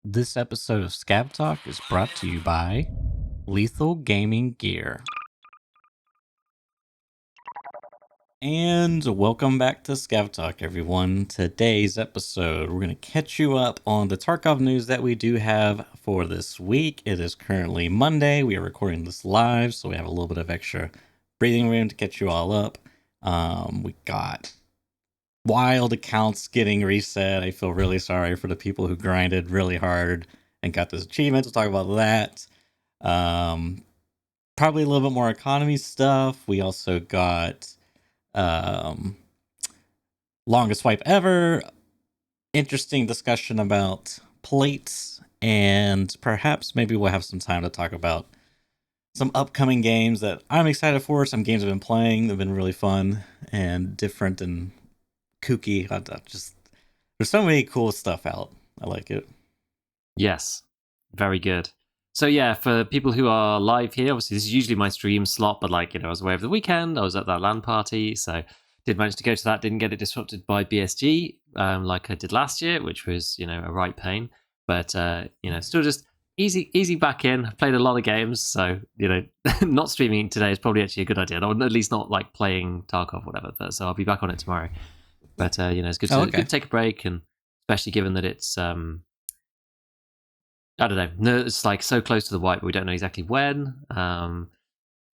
This episode of Scab Talk is brought to you by Lethal Gaming Gear. And welcome back to Scab Talk, everyone. Today's episode, we're going to catch you up on the Tarkov news that we do have for this week. It is currently Monday. We are recording this live, so we have a little bit of extra breathing room to catch you all up. We got wild accounts getting reset. I feel really sorry for the people who grinded really hard and got this achievement. We'll talk about that. Probably a little bit more economy stuff. We also got longest swipe ever. Interesting discussion about plates, and perhaps maybe we'll have some time to talk about some upcoming games that I'm excited for. Some games I've been playing that have been really fun and different and kooky. Just there's so many cool stuff out. I like it. Yes, very good. So yeah, for people who are live here, obviously this is usually my stream slot, but I was away over the weekend. I was at that LAN party, so did manage to go to that. Didn't get it disrupted by BSG like I did last year, which was a right pain. But still just easy back in. I've played a lot of games, so not streaming today is probably actually a good idea. Or at least not like playing Tarkov or whatever. But so I'll be back on it tomorrow. But it's good to good to take a break, and especially given that it's I don't know. No, it's like so close to the wipe, but we don't know exactly when.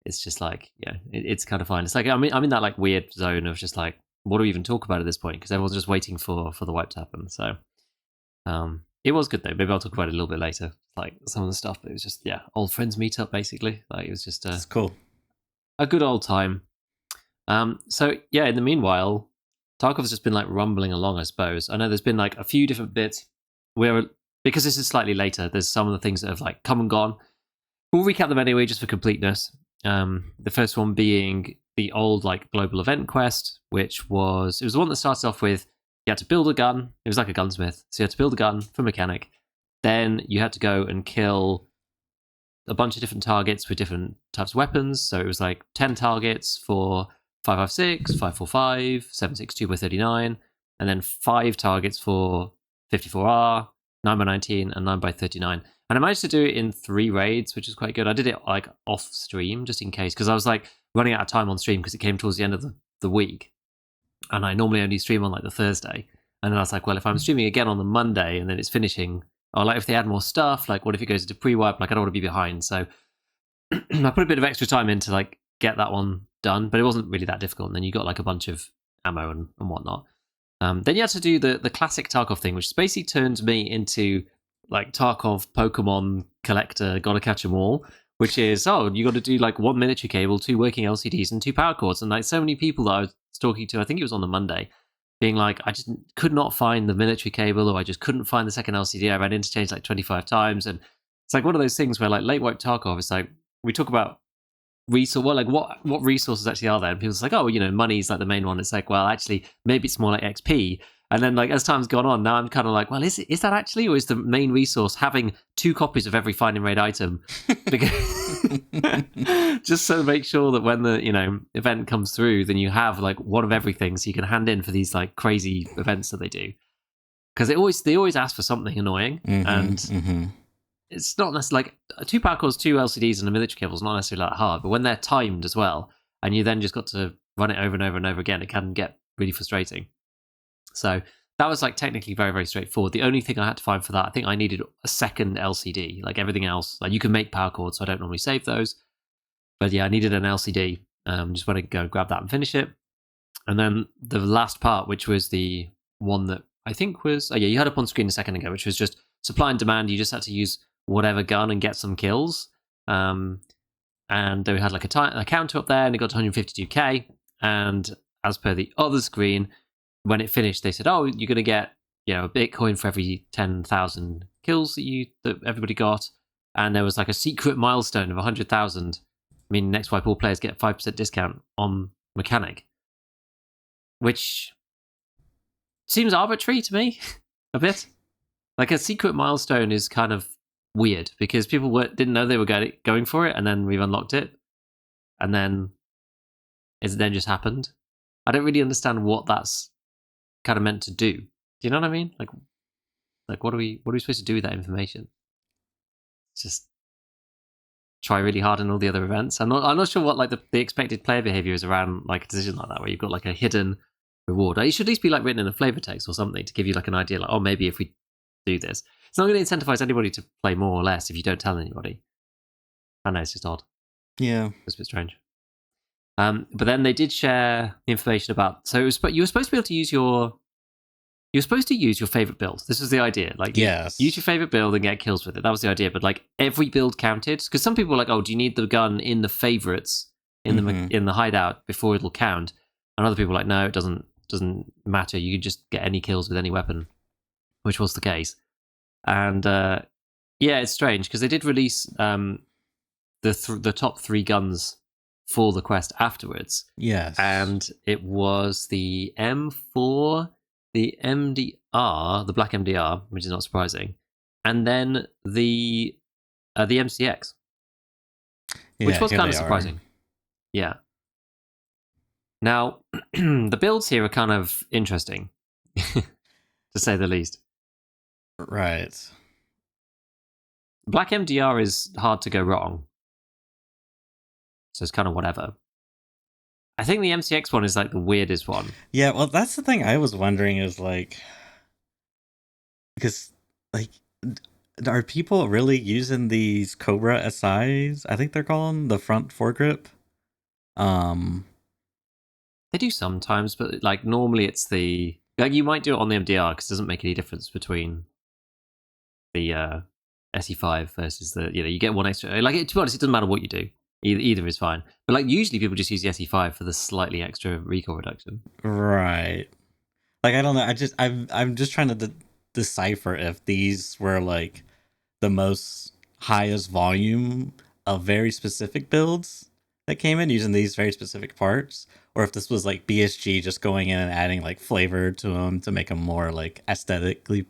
It's just like, it's kind of fine. It's like I'm in that like weird zone of just like, what do we even talk about at this point? Because everyone's just waiting for the wipe to happen. So, it was good though. Maybe I'll talk about it a little bit later. Like some of the stuff, but it was just old friends meet up basically. Like it was just it's cool, a good old time. So yeah. In the meanwhile, Tarkov's just been like rumbling along. I suppose I know there's been like a few different bits where. Because this is slightly later, there's some of the things that have like come and gone. We'll recap them anyway, just for completeness. The first one being the old like global event quest, which was the one that started off with you had to build a gun. It was like a gunsmith, so you had to build a gun for mechanic. Then you had to go and kill a bunch of different targets with different types of weapons. So it was like 10 targets for 5.56, 5.45, 7.62 by 39, and then 5 targets for 54R. 9x19 and 9x39, and I managed to do it in 3 raids, which is quite good. I did it like off stream just in case, because I was like running out of time on stream because it came towards the end of the week, and I normally only stream on like the Thursday, and then I was like, well, if I'm streaming again on the Monday and then it's finishing, or like if they add more stuff, like what if it goes into pre-wipe, like I don't want to be behind. So I put a bit of extra time in to like get that one done, but it wasn't really that difficult, and then you got like a bunch of ammo and whatnot. Then you had to do the classic Tarkov thing, which basically turned me into like Tarkov Pokemon collector, gotta catch them all, which is, you got to do like 1 military cable, 2 working LCDs, and 2 power cords. And like so many people that I was talking to, I think it was on the Monday, being like, I just could not find the military cable, or I just couldn't find the second LCD. I ran interchange like 25 times. And it's like one of those things where like late wipe Tarkov, it's like we talk about what resources actually are there? And people's like, money's like the main one. It's like, well, actually, maybe it's more like XP. And then like as time's gone on, now I'm kind of like, well, is that actually, or is the main resource having 2 copies of every find and raid item? Because just so to make sure that when the event comes through, then you have like one of everything, so you can hand in for these like crazy events that they do. Because they always ask for something annoying, and. It's not necessarily like 2 power cores, 2 LCDs, and a military cable is not necessarily that hard, but when they're timed as well, and you then just got to run it over and over and over again, it can get really frustrating. So that was like technically very, very straightforward. The only thing I had to find for that, I think I needed a second LCD. Like everything else, like you can make power cords, so I don't normally save those. But yeah, I needed an LCD. Just want to go grab that and finish it. And then the last part, which was the one that I think was, you had up on screen a second ago, which was just supply and demand. You just had to use whatever gun and get some kills. And then we had like a counter up there, and it got to 152k. And as per the other screen, when it finished, they said, "Oh, you're going to get a Bitcoin for every 10,000 kills that everybody got." And there was like a secret milestone of 100,000. I mean, next wipe all players get 5% discount on mechanic, which seems arbitrary to me a bit. Like a secret milestone is kind of weird because people didn't know they were going for it, and then we've unlocked it, and then it then just happened. I don't really understand what that's kind of meant to do. Do you know what I mean? Like, Like, what are we supposed to do with that information? Just try really hard in all the other events. I'm not sure what like the expected player behavior is around like a decision like that, where you've got like a hidden reward. It should at least be like written in a flavor text or something to give you like an idea, like, oh, maybe if we do this, it's not going to incentivize anybody to play more or less if you don't tell anybody. I know, it's just odd. Yeah, It's a bit strange. But then they did share the information about. So you were supposed to be able to use your favorite build. This was the idea. Like, yes, use your favorite build and get kills with it. That was the idea. But like every build counted, because some people were like, oh, do you need the gun in the favorites in the hideout before it'll count? And other people were like, no, it doesn't matter. You can just get any kills with any weapon, which was the case. And yeah, it's strange because they did release the top 3 guns for the quest afterwards. Yes, and it was the M4, the MDR, the black MDR, which is not surprising, and then the MCX, which was kind of surprising. Yeah. Now, the builds here are kind of interesting, to say the least. Right. Black MDR is hard to go wrong, so it's kind of whatever. I think the MCX one is like the weirdest one. Yeah, well, that's the thing I was wondering is like, because like, are people really using these Cobra SIs? I think they're calling the front foregrip. They do sometimes, but like normally it's the like you might do it on the MDR because it doesn't make any difference between the SE5 versus the you get one extra. Like to be honest, it doesn't matter what you do. Either is fine. But like usually people just use the SE5 for the slightly extra recoil reduction. Right. Like I don't know. I'm just trying to decipher if these were like the most highest volume of very specific builds that came in using these very specific parts, or if this was like BSG just going in and adding like flavor to them to make them more like aesthetically,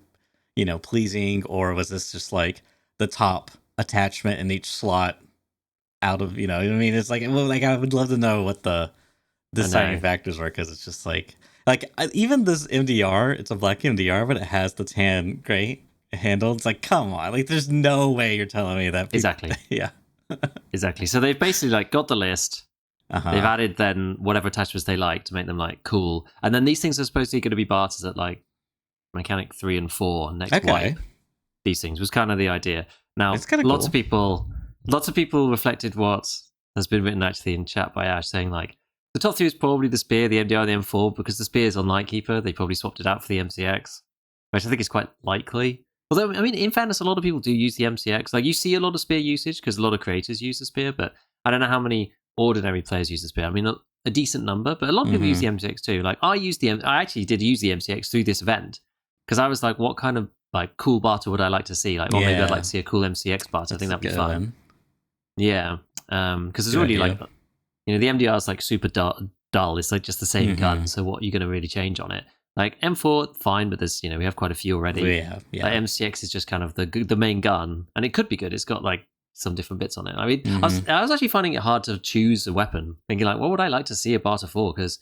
pleasing, or was this just like the top attachment in each slot out of what I mean? It's like I would love to know what the deciding factors were, because it's just like even this MDR, it's a black MDR, but it has the tan gray handle. It's like, come on, like there's no way you're telling me that Exactly. Yeah. Exactly. So they've basically like got the list. They've added then whatever attachments they like to make them like cool, and then these things are supposedly going to be barters at like mechanic 3 and 4 next wipe. These things was kind of the idea. Now, lots of people reflected what has been written actually in chat by Ash, saying like the top 3 is probably the spear, the MDR, and the M4, because the spear is on Lightkeeper. They probably swapped it out for the MCX, which I think is quite likely. Although, I mean, in fairness, a lot of people do use the MCX. Like, you see a lot of spear usage because a lot of creators use the spear, but I don't know how many ordinary players use the spear. I mean, a decent number, but a lot of people use the MCX too. Like, I actually did use the MCX through this event because I was like, what kind of like cool barter would I like to see? Like, well, maybe I'd like to see a cool MCX barter. I think that'd be fun. Yeah, because it's already like, the MDR is like super dull. It's like just the same gun. So what are you going to really change on it? Like M4, fine, but there's we have quite a few already. Yeah. Like MCX is just kind of the main gun, and it could be good. It's got like some different bits on it. I mean, I was actually finding it hard to choose a weapon, thinking like, what would I like to see a barter for? Because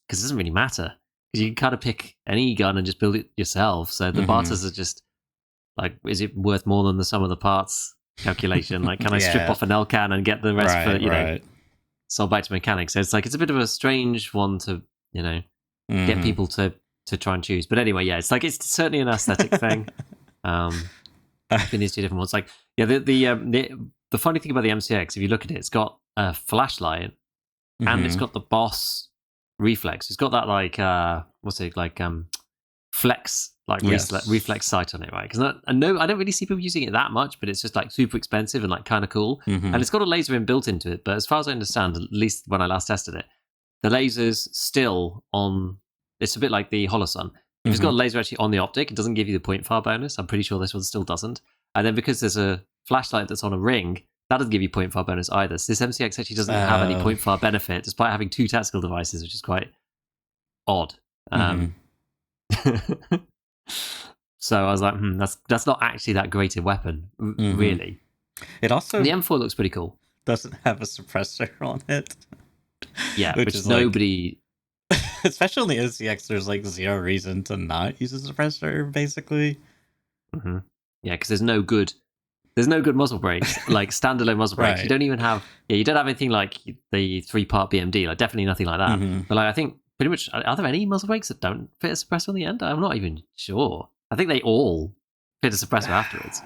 it doesn't really matter. Because you can kind of pick any gun and just build it yourself. So the barters are just like, is it worth more than the sum of the parts calculation? Like, can I strip off an L-can and get the rest for sold back to mechanics? So it's like, it's a bit of a strange one to get people to try and choose. But anyway, it's like, it's certainly an aesthetic thing. Between these two different ones, like the funny thing about the MCX, if you look at it, it's got a flashlight and it's got the boss reflex. It's got that like flex reflex sight on it, right? Because I don't really see people using it that much, but it's just like super expensive and like kind of cool. And it's got a laser built into it. But as far as I understand, at least when I last tested it, the laser's still on. It's a bit like the Holosun. If it's got a laser actually on the optic, it doesn't give you the point far bonus. I'm pretty sure this one still doesn't. And then because there's a flashlight that's on a ring, that doesn't give you point far bonus either. So this MCX actually doesn't have any point far benefit, despite having 2 tactical devices, which is quite odd. So I was like, that's not actually that great a weapon, really. It also the M4 looks pretty cool. Doesn't have a suppressor on it. Yeah, which is nobody. Especially in the SCX, there's like zero reason to not use a suppressor, basically. Mm-hmm. Yeah, because there's no good muzzle brakes, like standalone muzzle brakes. Right. You don't even have you don't have anything like the 3-part BMD, like definitely nothing like that. Mm-hmm. But like I think pretty much, are there any muzzle brakes that don't fit a suppressor on the end? I'm not even sure. I think they all fit a suppressor afterwards,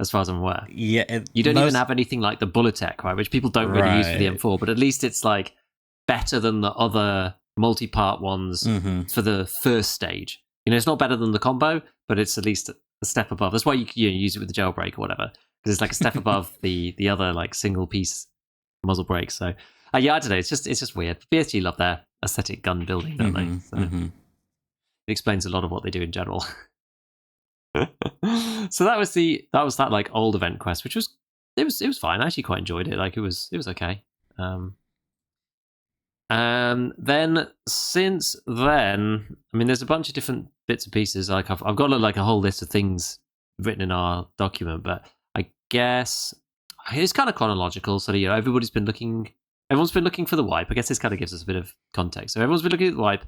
as far as I'm aware. Yeah, You don't even have anything like the Bulletech, right, which people don't really use for the Right. M4, but at least it's like better than the other multi-part ones Mm-hmm. for the first stage. You know, it's not better than the combo, but it's at least a step above. That's why you use it with the jailbreak or whatever, because it's like a step above the other like single piece muzzle brakes. So yeah, I don't know. It's just weird. BSG love their aesthetic gun building, don't they? So it explains a lot of what they do in general. So that was that like old event quest, which was it was fine. I actually quite enjoyed it. Like it was okay. And then since then, I mean, there's a bunch of different bits and pieces. Like I've got like a whole list of things written in our document, but I guess it's kind of chronological. So everyone's been looking for the wipe. I guess this kind of gives us a bit of context. So everyone's been looking at the wipe.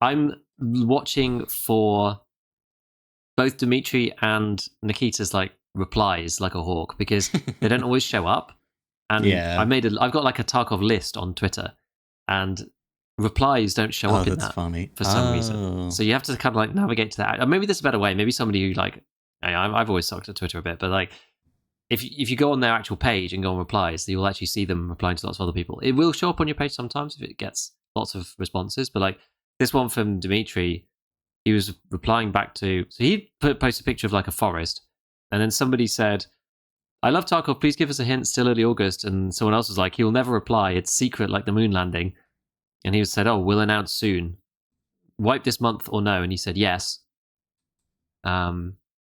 I'm watching for both Dimitri and Nikita's like replies like a hawk, because they don't always show up. And Yeah. I've got like a Tarkov list on Twitter, and replies don't show up in that funny. for some reason. So you have to kind of like navigate to that. Maybe there's a better way. Maybe somebody who like I've always sucked at Twitter a bit, but like if you go on their actual page and go on replies, you'll actually see them replying to lots of other people. It will show up on your page sometimes if it gets lots of responses, but like this one from Dimitri, he was replying back to, so he posted a picture of like a forest, and then somebody said, "I love Tarkov, please give us a hint, still early August." And someone else was like, "He'll never reply, it's secret like the moon landing." And he said, "Oh, we'll announce soon. Wipe this month or no?" And he said, "Yes."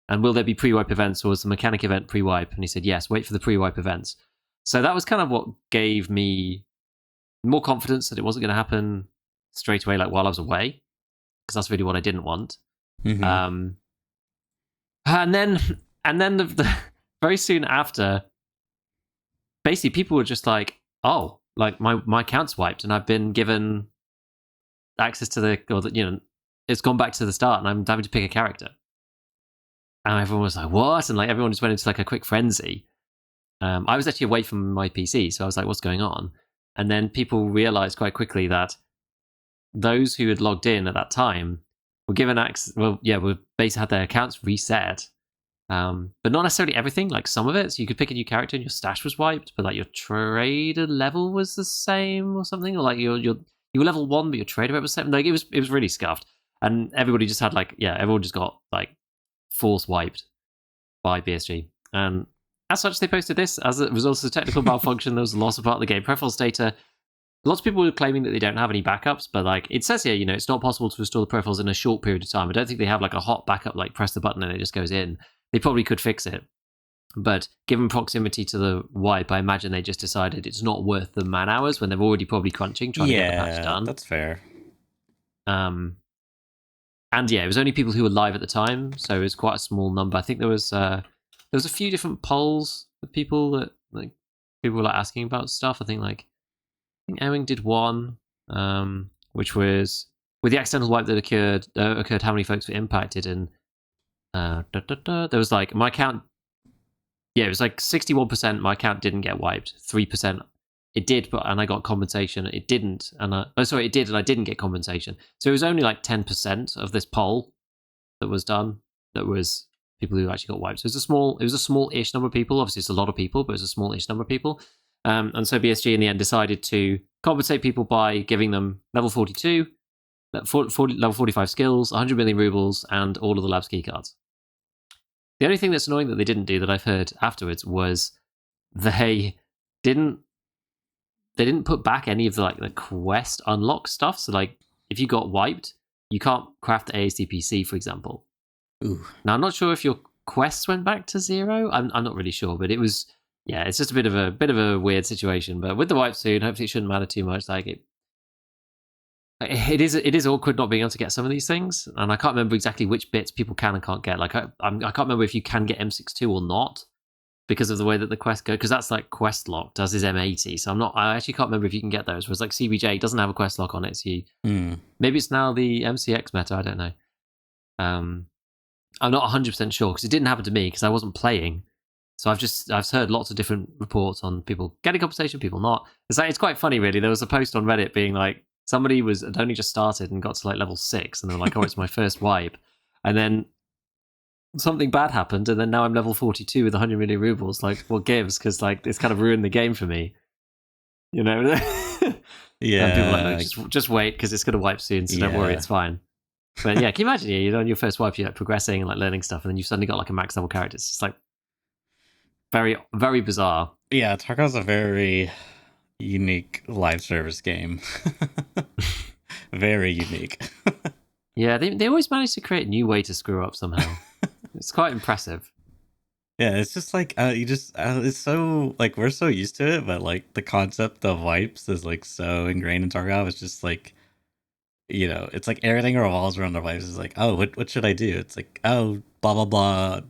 And will there be pre-wipe events, or is the mechanic event pre-wipe? And he said, "Yes, wait for the pre-wipe events." So that was kind of what gave me more confidence that it wasn't going to happen straight away, like while I was away, because that's really what I didn't want. Mm-hmm. And then very soon after, basically people were just like, "Oh, like my account's wiped, and I've been given access to it's gone back to the start, and I'm having to pick a character." And everyone was like, "What?" And like everyone just went into like a quick frenzy. I was actually away from my PC, so I was like, "What's going on?" And then people realized quite quickly that those who had logged in at that time were given access. Well, yeah, were basically had their accounts reset, but not necessarily everything. Like some of it, so you could pick a new character and your stash was wiped, but like your trader level was the same or something, or like you were level 1, but your trader rate was 7. Like it was really scuffed, and everybody just had like everyone just got like force wiped by BSG. And as such, they posted this as a result of a technical malfunction. There was a loss of part of the game profiles data. Lots of people were claiming that they don't have any backups, but like it says here, it's not possible to restore the profiles in a short period of time. I don't think they have like a hot backup, like press the button and it just goes in. They probably could fix it, but given proximity to the wipe, I imagine they just decided it's not worth the man hours when they're already probably crunching trying to get the patch done. That's fair. And yeah, it was only people who were live at the time, so it was quite a small number. I think there was a few different polls of people that like people were like asking about stuff. I think Ewing did one, which was with the accidental wipe that occurred, how many folks were impacted, and there was like my account. Yeah, it was like 61%. My account didn't get wiped. 3% it did, and I got compensation. It didn't, and it did, and I didn't get compensation. So it was only like 10% of this poll that was done that was people who actually got wiped. So it was a small-ish number of people. Obviously, it's a lot of people, but it was a small-ish number of people. And so BSG in the end decided to compensate people by giving them level 42, level 45 skills, 100 million rubles, and all of the labs keycards. The only thing that's annoying that they didn't do that I've heard afterwards was they didn't put back any of the quest unlock stuff. So like if you got wiped, you can't craft ASDPC, for example. Ooh. Now I'm not sure if your quests went back to 0. I'm not really sure, but it was it's just a bit of a weird situation. But with the wipe soon, hopefully it shouldn't matter too much. Like it is awkward not being able to get some of these things, and I can't remember exactly which bits people can and can't get. Like I can't remember if you can get M62 or not because of the way that the quest go. Because that's like quest locked, as is M80. So I actually can't remember if you can get those. Whereas like CBJ doesn't have a quest lock on it, so maybe it's now the MCX meta. I don't know. I'm not 100% sure because it didn't happen to me because I wasn't playing. So I've heard lots of different reports on people getting compensation, people not. It's quite funny, really. There was a post on Reddit being like somebody had only just started and got to like level 6, and they were like, "Oh, it's my first wipe," and then something bad happened, and then now I'm level 42 with 100 million rubles. Like, what gives? Because like it's kind of ruined the game for me, you know. And people are like, "Look, just wait because it's going to wipe soon, so don't worry, it's fine." But yeah, can you imagine? You're on your first wipe, you're like progressing and like learning stuff, and then you've suddenly got like a max level character. It's just like very, very bizarre. Yeah, Tarkov's a very unique live service game. Very unique. Yeah, they always manage to create a new way to screw up somehow. It's quite impressive. Yeah, it's just like it's so like we're so used to it, but like the concept of wipes is like so ingrained in Tarkov. It's just like it's like everything revolves around the wipes. It's like, oh, what should I do? It's like, oh, blah blah blah,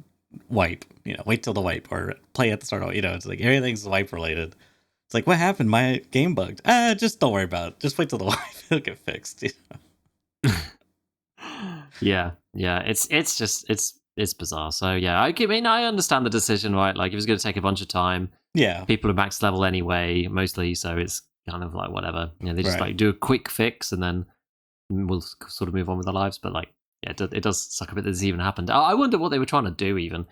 wipe. Wait till the wipe or play at the start. It's like everything's wipe related. It's like, what happened? My game bugged. Just don't worry about it. Just wait till the wipe. It'll get fixed. Yeah. It's bizarre. So yeah, I mean, I understand the decision, right? Like, it was going to take a bunch of time. Yeah. People are max level anyway, mostly, so it's kind of like whatever. They just Right. like do a quick fix and then we'll sort of move on with our lives. But like, yeah, it does suck a bit that this even happened. I wonder what they were trying to do, even.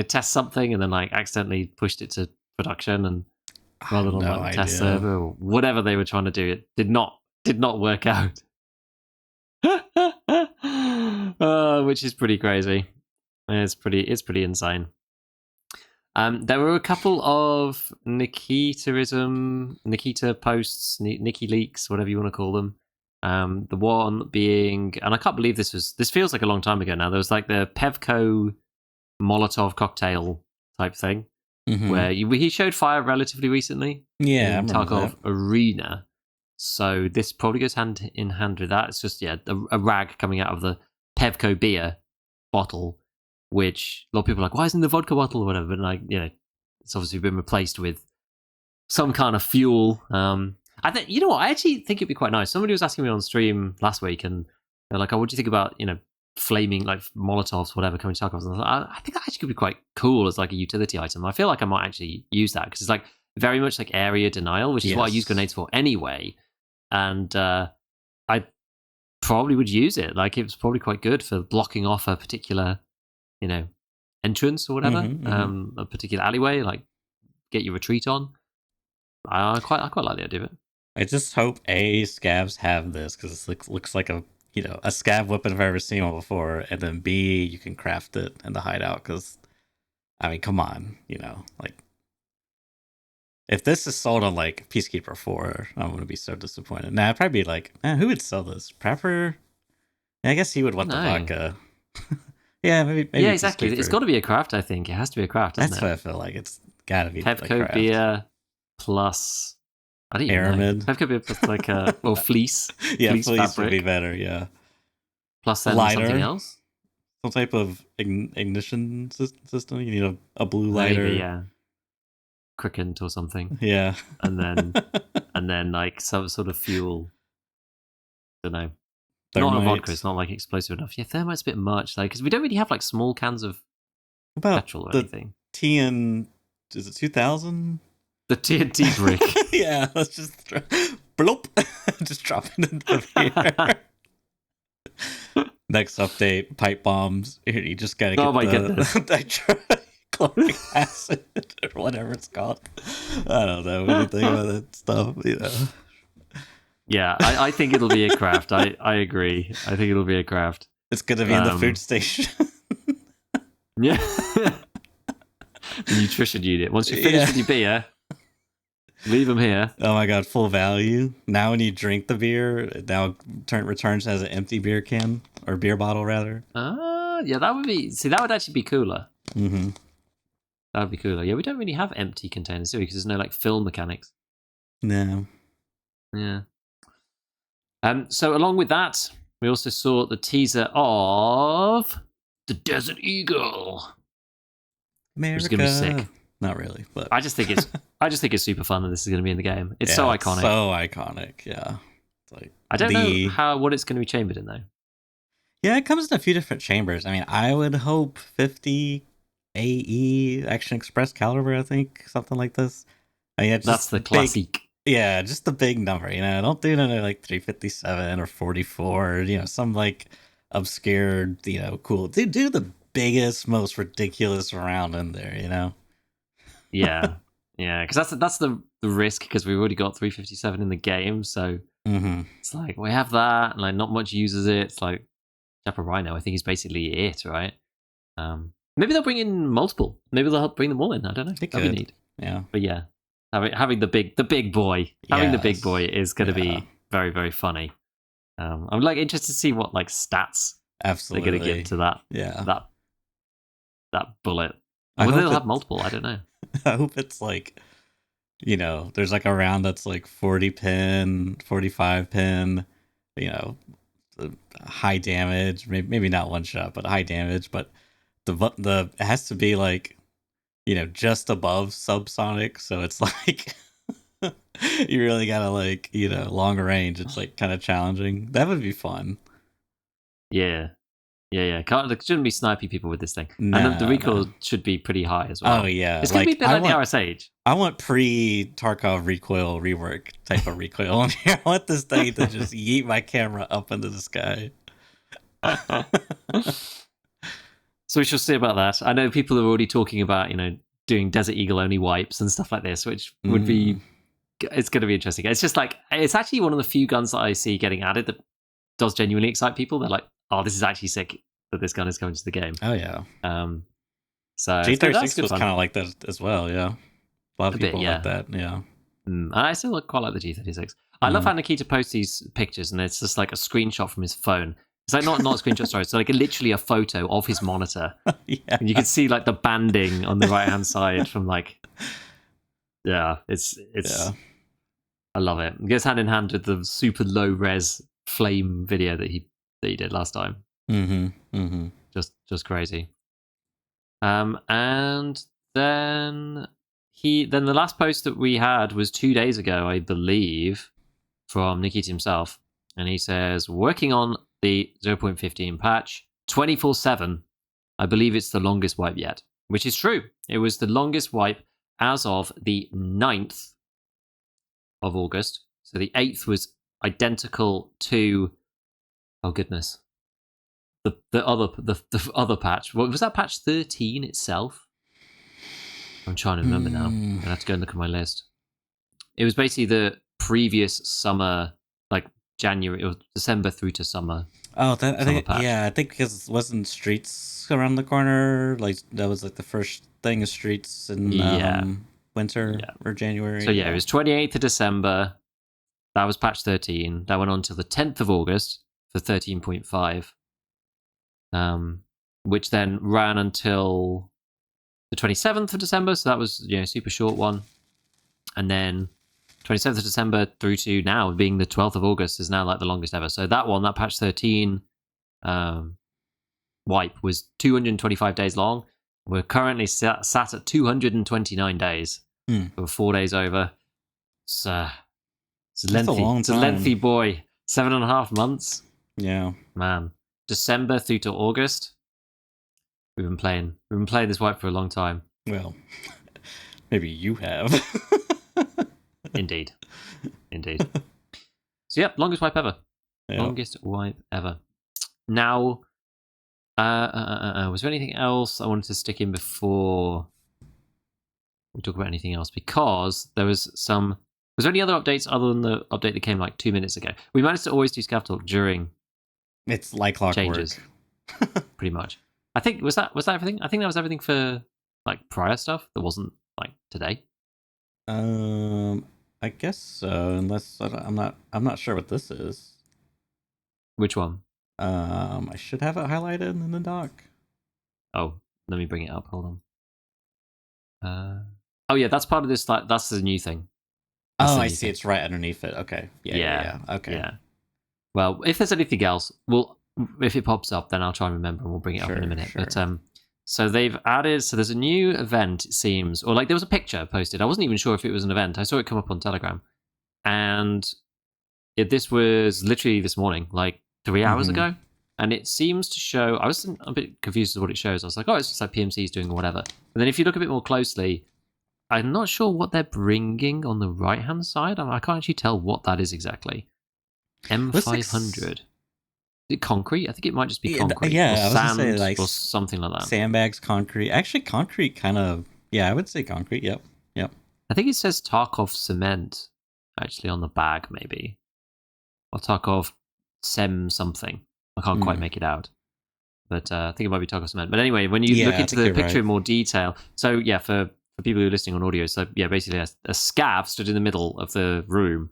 Test something and then like accidentally pushed it to production and rather than like the test server or whatever they were trying to do, it did not work out. Which is pretty crazy. It's pretty insane. There were a couple of Nikita posts, Nikki leaks, whatever you want to call them. The one being, and I can't believe this feels like a long time ago now. There was like the Pevco Molotov cocktail type thing, where he showed fire relatively recently Yeah, in Tarkov Arena. So this probably goes hand in hand with that. It's just a rag coming out of the Pevco beer bottle, which a lot of people are like, why isn't the vodka bottle or whatever? But like, it's obviously been replaced with some kind of fuel. I think, what, I actually think it'd be quite nice. Somebody was asking me on stream last week, and they're like, oh, what do you think about flaming like Molotovs, whatever, coming to Tarkov? And I think that actually could be quite cool as like a utility item. I feel like I might actually use that because it's like very much like area denial, which is what I use grenades for anyway. And I probably would use it. Like, it was probably quite good for blocking off a particular, entrance or whatever, a particular alleyway, like get your retreat on. I quite like the idea of it. I just hope scavs have this because it looks like a scav weapon if I've ever seen one before, and then B, you can craft it in the hideout because, I mean, come on, like if this is sold on like Peacekeeper 4, I'm gonna be so disappointed. Nah, I'd probably be like, who would sell this? Prepper? I guess he would want the vodka. Yeah, maybe. Yeah, exactly. It's got to be a craft. I think it has to be a craft. That's what I feel like. It's gotta be Pevco beer plus. I don't even know. Pevco beer plus like fleece. Yeah, fleece would be better. Yeah. Plus then something else. Some type of ignition system. You need a blue lighter. Maybe, yeah. Crickent or something. Yeah. And then like some sort of fuel. I don't know. Thermite. Not a vodka. It's not like explosive enough. Yeah, thermite's a bit much though, because we don't really have like small cans of petrol or anything. Is it 2000? The TNT brick. Yeah, let's just bloop, just drop it into the beer. Next update: pipe bombs. You just gotta get the chloric acid or whatever it's called. I don't know anything about that stuff. Yeah, I think it'll be a craft. I agree. I think it'll be a craft. It's gonna be in the food station. Yeah. The nutrition unit. Once you finish with your beer, leave them here. Oh my god, full value. Now when you drink the beer, it now returns as an empty beer can, or beer bottle rather. Yeah, that would actually be cooler. Mm-hmm. That would be cooler. Yeah, we don't really have empty containers, do we? Because there's no like fill mechanics. No. Yeah. So along with that, we also saw the teaser of the Desert Eagle. America. Which is going to be sick. Not really, but I just think it's super fun that this is going to be in the game. It's so iconic. So iconic, yeah. It's like I don't know what it's going to be chambered in though. Yeah, it comes in a few different chambers. I mean, I would hope 50 AE Action Express caliber, I think, something like this. Yeah, That's just the big. classic. Yeah, just the big number. Don't do another like 357 or 44. Some like obscure. Cool. Do the biggest, most ridiculous round in there. Yeah, yeah, because that's the risk because we've already got 357 in the game, so Mm-hmm. it's like we have that, and like not much uses it. It's like Japper Rhino, I think is basically it, right? Maybe they'll bring in multiple. Maybe they'll help bring them all in. I don't know. It That'd be could. neat. Yeah. But yeah, having the big boy, having the big boy Yes. is going to Yeah. be very very funny. I'm like interested to see what like stats they're going to give Absolutely. to that Yeah. that that bullet. I Whether hope they'll have it. multiple, I don't know. I hope it's like there's like a round that's like 40 pin, 45 pin. You know, high damage. Maybe not one shot, but high damage. But the it has to be like just above subsonic, so it's like you really gotta like long range. It's like kind of challenging. That would be fun. Yeah, yeah. There shouldn't be snipey people with this thing, and the No, no. recoil should be pretty high as Oh well. yeah, It's going to be a like bit like the RSH. I want pre Tarkov recoil rework type of recoil on here. I want this thing to just yeet my camera up into the sky. So we shall see about that. I know people are already talking about doing Desert Eagle only wipes and stuff like this, which would be it's going to be interesting. It's just like it's actually one of the few guns that I see getting added that does genuinely excite people. They're like, oh, this is actually sick that this gun is coming to the game. Oh yeah. So that's G36 good was fun. kind of like that as well. Yeah, a lot of A bit, people like yeah. that. Yeah. I still quite like the G36. I love how Nikita posts these pictures and it's just like a screenshot from his phone. It's like not a screenshot, sorry. It's like literally a photo of his monitor. Yeah. And you can see like the banding on the right hand side from like, yeah, it's. Yeah. I love it. It goes hand in hand with the super low res flame video that he did last time. Just crazy. And then the last post that we had was 2 days ago, I believe, from Nikita himself, and he says working on the 0.15 patch 24/7. I believe it's the longest wipe yet, which is true. It was the longest wipe as of the 9th of August. So the 8th was identical to, oh goodness, the other patch. What was that, patch 13 itself? I'm trying to remember now. I'm gonna have to go and look at my list. It was basically the previous summer, like January or December through to summer. Oh, I think patch. yeah, I think because it wasn't Streets around the corner. Like that was like the first thing of Streets in winter or January. So yeah, it was 28th of December. That was patch 13. That went on till the 10th of August for 13.5. Which then ran until the 27th of December. So that was super short one. And then 27th of December through to now being the 12th of August is now like the longest ever. So that one, that patch 13 wipe was 225 days long. We're currently sat at 229 days. We're 4 days over. It's lengthy. A long time. It's a lengthy boy. 7.5 months. Yeah. Man. December through to August. We've been playing this wipe for a long time. Well, maybe you have. Indeed. So yep, longest wipe ever. Yep. Longest wipe ever. Now, was there anything else I wanted to stick in before we talk about anything else? Because there was some. Was there any other updates other than the update that came like 2 minutes ago? We managed to always do Scav Talk during. It's like clockwork. Changes, pretty much. I think was that everything. I think that was everything for like prior stuff that wasn't like today. I guess so. Unless I'm not sure what this is. Which one? I should have it highlighted in the doc. Oh, let me bring it up. Hold on. Oh yeah, that's part of this. Like, that's the new thing. I see. It's right underneath it. Okay. Yeah. Okay. Yeah. Well, if there's anything else, if it pops up, then I'll try and remember and we'll bring it up in a minute. Sure. But so they've added. So there's a new event. It seems, or like there was a picture posted. I wasn't even sure if it was an event. I saw it come up on Telegram, and this was literally this morning, like 3 hours ago. and it seems to show. I was a bit confused as to what it shows. I was like, oh, it's just like PMC's doing or whatever. But then if you look a bit more closely, I'm not sure what they're bringing on the right-hand side. I can't actually tell what that is exactly. M500. Is it concrete? I think it might just be concrete. Yeah, or I was sand, gonna say like or something like that. Sandbags, concrete. Actually, concrete kind of. Yeah, I would say concrete. Yep. I think it says Tarkov cement actually on the bag, maybe, or Tarkov sem something. I can't quite make it out, but I think it might be Tarkov cement. But anyway, when you look into the picture in more detail, so yeah, for people who are listening on audio, so yeah, basically a scav stood in the middle of the room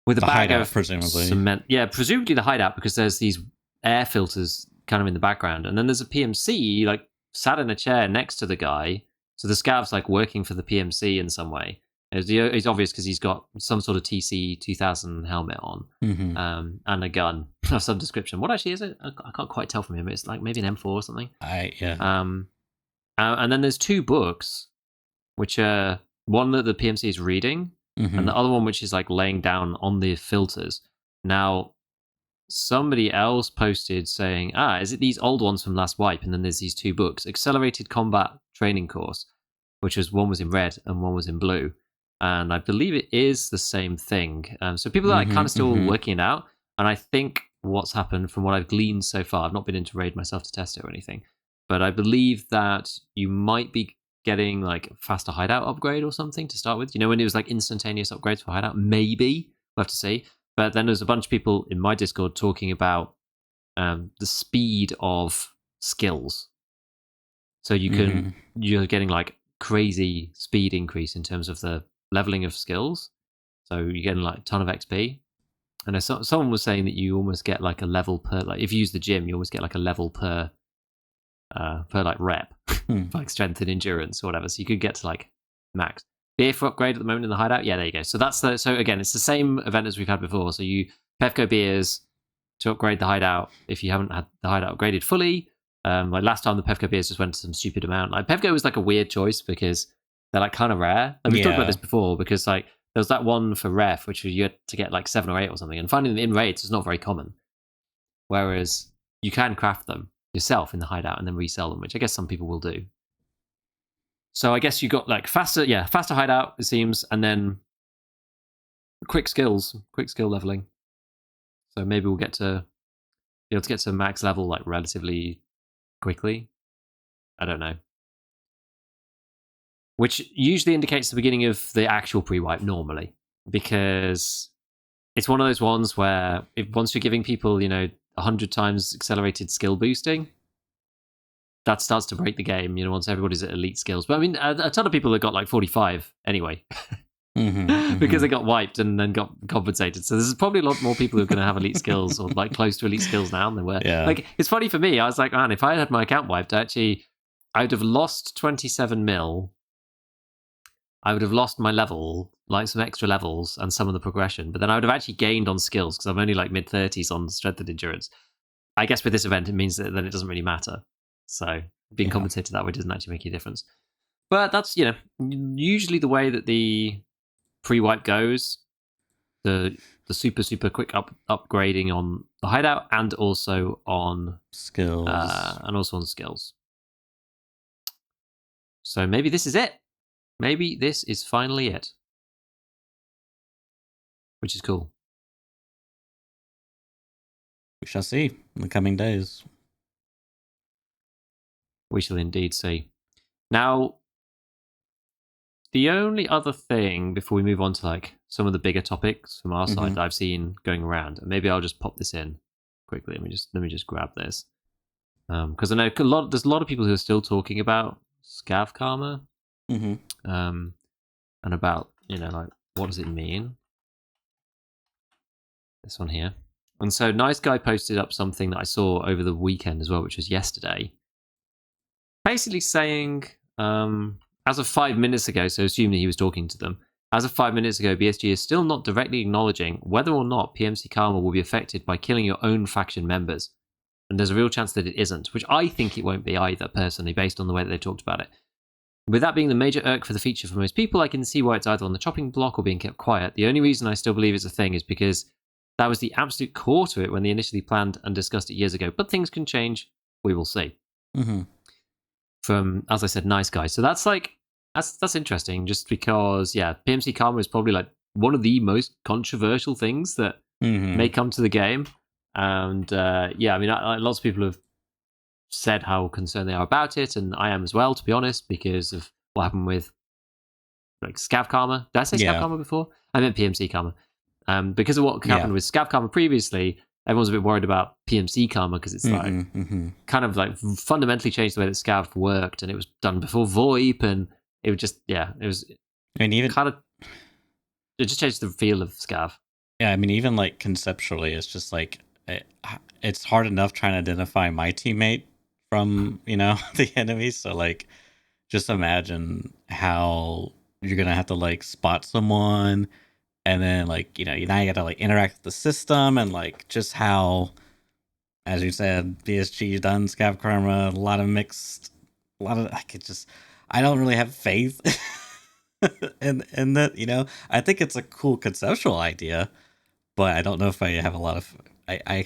with a bag hideout, of presumably cement. Yeah, presumably the hideout, because there's these air filters kind of in the background, and then there's a PMC like sat in a chair next to the guy. So the scav's like working for the PMC in some way. It's obvious because he's got some sort of TC 2000 helmet on, and a gun of some description. What actually is it? I can't quite tell from him. It's like maybe an M4 or something. And then there's two books, which are one that the PMC is reading, and the other one which is like laying down on the filters. Now, somebody else posted saying, is it these old ones from last wipe? And then there's these two books, Accelerated Combat Training Course, which was one was in red and one was in blue. And I believe it is the same thing. So people are like kind of still working it out. And I think what's happened from what I've gleaned so far, I've not been into Raid myself to test it or anything, but I believe that you might be getting like a faster hideout upgrade or something to start with. You know, when it was like instantaneous upgrades for hideout, maybe. We'll have to see. But then there's a bunch of people in my Discord talking about the speed of skills. So you're getting like crazy speed increase in terms of the leveling of skills. So you're getting like a ton of XP. And someone was saying that you almost get like a level per, like if you use the gym, you almost get like a level per like rep, like strength and endurance or whatever. So you could get to like max. Beer for upgrade at the moment in the hideout. Yeah, there you go. So so again, it's the same event as we've had before. So you Pevco beers to upgrade the hideout if you haven't had the hideout upgraded fully. Like last time, the Pevco beers just went to some stupid amount. Like Pevco was like a weird choice because they're like kind of rare. And we've talked about this before because like there was that one for ref, which you had to get like 7 or 8 or something, and finding them in raids is not very common. Whereas you can craft them yourself in the hideout and then resell them, which I guess some people will do. So I guess you got like faster hideout, it seems, and then quick skill leveling. So maybe we'll be able to get to max level like relatively quickly. I don't know. Which usually indicates the beginning of the actual pre-wipe normally, because it's one of those ones where once you're giving people, 100 times accelerated skill boosting, that starts to break the game, once everybody's at elite skills. But I mean, a ton of people have got like 45 anyway, because they got wiped and then got compensated. So there's probably a lot more people who are going to have elite skills or like close to elite skills now than there were. Yeah. Like, it's funny for me. I was like, man, if I had my account wiped, I would have lost 27 mil. I would have lost my level, like some extra levels and some of the progression, but then I would have actually gained on skills because I'm only like mid-30s on strength and endurance. I guess with this event, it means that then it doesn't really matter. So being compensated that way doesn't actually make a difference. But that's, usually the way that the pre-wipe goes, the super, super quick upgrading on the hideout and also on skills. So maybe this is it. Maybe this is finally it. Which is cool. We shall see in the coming days. We shall indeed see. Now, the only other thing before we move on to like some of the bigger topics from our side that I've seen going around, and maybe I'll just pop this in quickly. Let me just grab this, because I know there's a lot of people who are still talking about Scav Karma, and about like what does it mean? This one here. And so NoiceGuy posted up something that I saw over the weekend as well, which was yesterday. Basically saying, as of 5 minutes ago, so assuming he was talking to them, as of 5 minutes ago, BSG is still not directly acknowledging whether or not PMC Karma will be affected by killing your own faction members. And there's a real chance that it isn't, which I think it won't be either, personally, based on the way that they talked about it. With that being the major irk for the feature for most people, I can see why it's either on the chopping block or being kept quiet. The only reason I still believe it's a thing is because that was the absolute core to it when they initially planned and discussed it years ago. But things can change. We will see. Mm-hmm. From, as I said, NoiceGuy. So that's interesting, just because PMC Karma is probably like one of the most controversial things that may come to the game. And I mean, lots of people have said how concerned they are about it, and I am as well, to be honest, because of what happened with like Scav Karma. Did I say Scav Karma before? I meant PMC Karma. Because of what happened with Scav Karma previously, everyone's a bit worried about PMC Karma because it's kind of like fundamentally changed the way that Scav worked, and it was done before VoIP, and it was just it was. I mean, even kind of it just changed the feel of Scav. Yeah, I mean, even like conceptually, it's just like it's hard enough trying to identify my teammate from the enemy. So like, just imagine how you're gonna have to like spot someone, and then like now you got to like interact with the system, and like just how, as you said, BSG's done Scav Karma, a lot of I don't really have faith in that. I think it's a cool conceptual idea, but I don't know if I have a lot of. I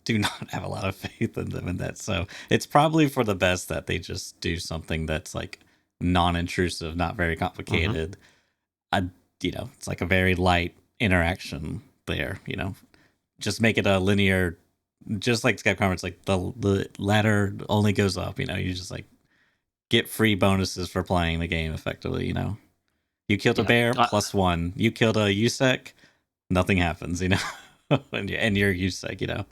do not have a lot of faith in them in that. So it's probably for the best that they just do something that's like non-intrusive, not very complicated. It's like a very light interaction there. Just make it a linear, just like Skype Karma. It's like the ladder only goes up. You just like get free bonuses for playing the game effectively. You killed a bear, +1. You killed a USEC, nothing happens. and you're USEC.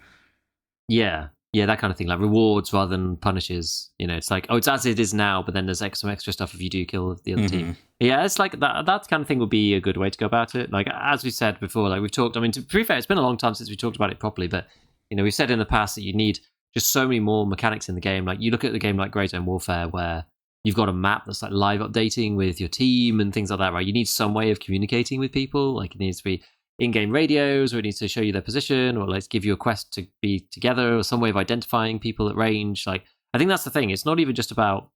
Yeah, that kind of thing, like rewards rather than punishes. It's like, oh, it's as it is now, but then there's some extra stuff if you do kill the other team. Yeah, it's like that kind of thing would be a good way to go about it. Like, as we said before, like we've talked, I mean, to be fair, it's been a long time since we talked about it properly, but we've said in the past that you need just so many more mechanics in the game. Like, you look at the game like Grey Zone Warfare, where you've got a map that's like live updating with your team and things like that, right? You need some way of communicating with people. Like, it needs to be in-game radios, or it needs to show you their position, or let's give you a quest to be together, or some way of identifying people at range. Like, I think that's the thing. It's not even just about,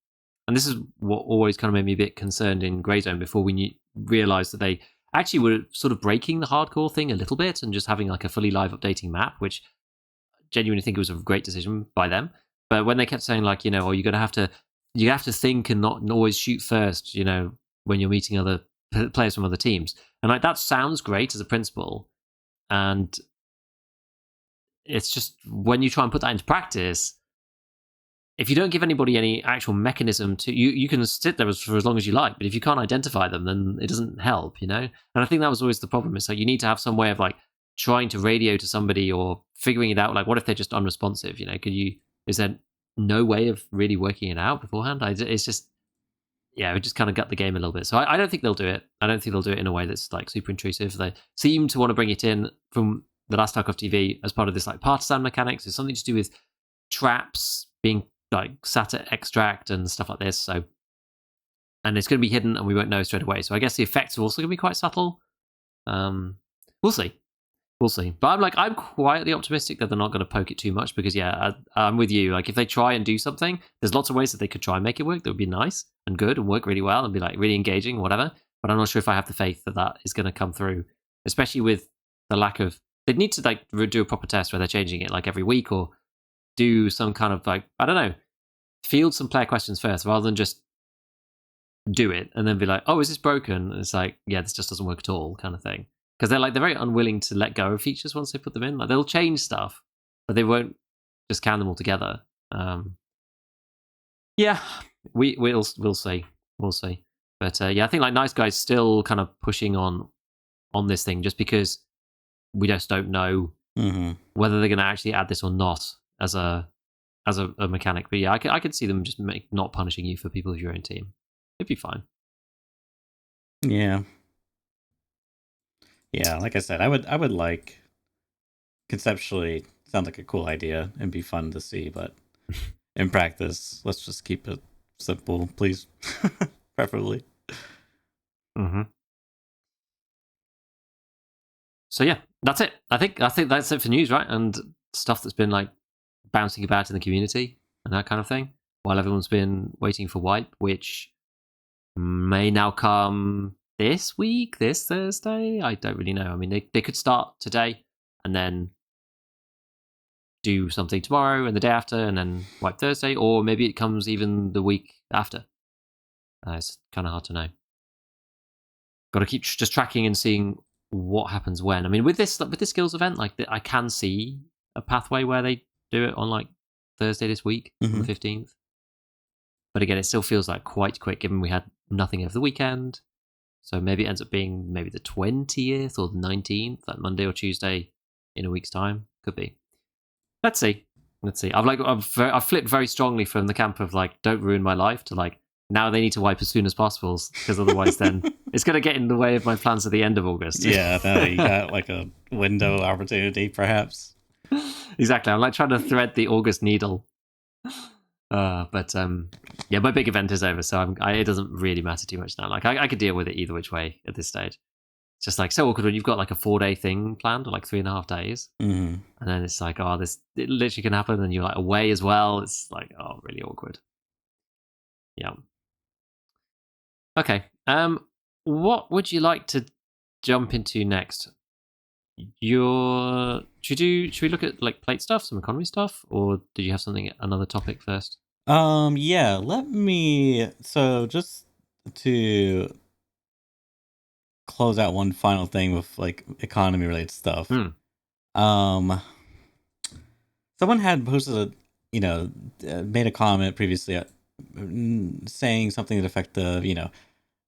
and this is what always kind of made me a bit concerned in Grey Zone before we realized that they actually were sort of breaking the hardcore thing a little bit and just having like a fully live updating map, which genuinely think it was a great decision by them. But when they kept saying like, oh, you have to think and not always shoot first, when you're meeting other players from other teams, and like that sounds great as a principle, and it's just when you try and put that into practice, if you don't give anybody any actual mechanism to, you can sit there for as long as you like, but if you can't identify them, then it doesn't help, And I think that was always the problem. It's like you need to have some way of like trying to radio to somebody or figuring it out. Like, what if they're just unresponsive? Is there no way of really working it out beforehand? It's just, it just kind of gut the game a little bit. So I don't think they'll do it. I don't think they'll do it in a way that's like super intrusive. They seem to want to bring it in from the last Tarkov TV as part of this like partisan mechanics. It's something to do with traps being like sat at extract and stuff like this. So, and it's going to be hidden and we won't know straight away. So I guess the effects are also going to be quite subtle. We'll see. But I'm quietly optimistic that they're not going to poke it too much, because I'm with you. Like, if they try and do something, there's lots of ways that they could try and make it work that would be nice and good and work really well and be like really engaging, whatever. But I'm not sure if I have the faith that is going to come through, especially with the lack of. They'd need to like do a proper test where they're changing it like every week, or do some kind of like, I don't know, field some player questions first rather than just do it and then be like, oh, is this broken? And it's like, yeah, this just doesn't work at all, kind of thing. Because they're very unwilling to let go of features once they put them in. Like, they'll change stuff, but they won't just can them all together. We'll see. But I think like NoiceGuy's still kind of pushing on this thing, just because we just don't know whether they're going to actually add this or not as a mechanic. But I could see them just not punishing you for people of your own team. It'd be fine. Yeah. Yeah, like I said, I would like, conceptually, sounds like a cool idea and be fun to see, but in practice, let's just keep it simple, please. Preferably. So that's it. I think that's it for news, right? And stuff that's been like bouncing about in the community and that kind of thing, while everyone's been waiting for wipe, which may now come this week, this Thursday. I don't really know. I mean, they could start today and then do something tomorrow and the day after, and then wipe Thursday, or maybe it comes even the week after. It's kind of hard to know. Got to keep just tracking and seeing what happens when. I mean, with this skills event, like I can see a pathway where they do it on like Thursday this week on the 15th. But again, it still feels like quite quick given we had nothing over the weekend. So maybe it ends up being maybe the 20th or the 19th, like Monday or Tuesday in a week's time. Could be. Let's see. I've flipped very strongly from the camp of like don't ruin my life to like now they need to wipe as soon as possible because otherwise then it's going to get in the way of my plans at the end of August. Yeah, no, you got like a window opportunity, perhaps. Exactly. I'm like trying to thread the August needle. But yeah, my big event is over, so it doesn't really matter too much now. Like I could deal with it either which way at this stage. It's just like so awkward when you've got like a 4-day thing planned or like 3.5 days, and then it's like, oh, it literally can happen, and you're like away as well. It's like, oh, really awkward. Yeah. Okay. What would you like to jump into next? Should we look at like plate stuff, some economy stuff, or did you have another topic first? Yeah, so just to close out one final thing with like economy related stuff. Um someone had posted made a comment previously saying something to the effect of,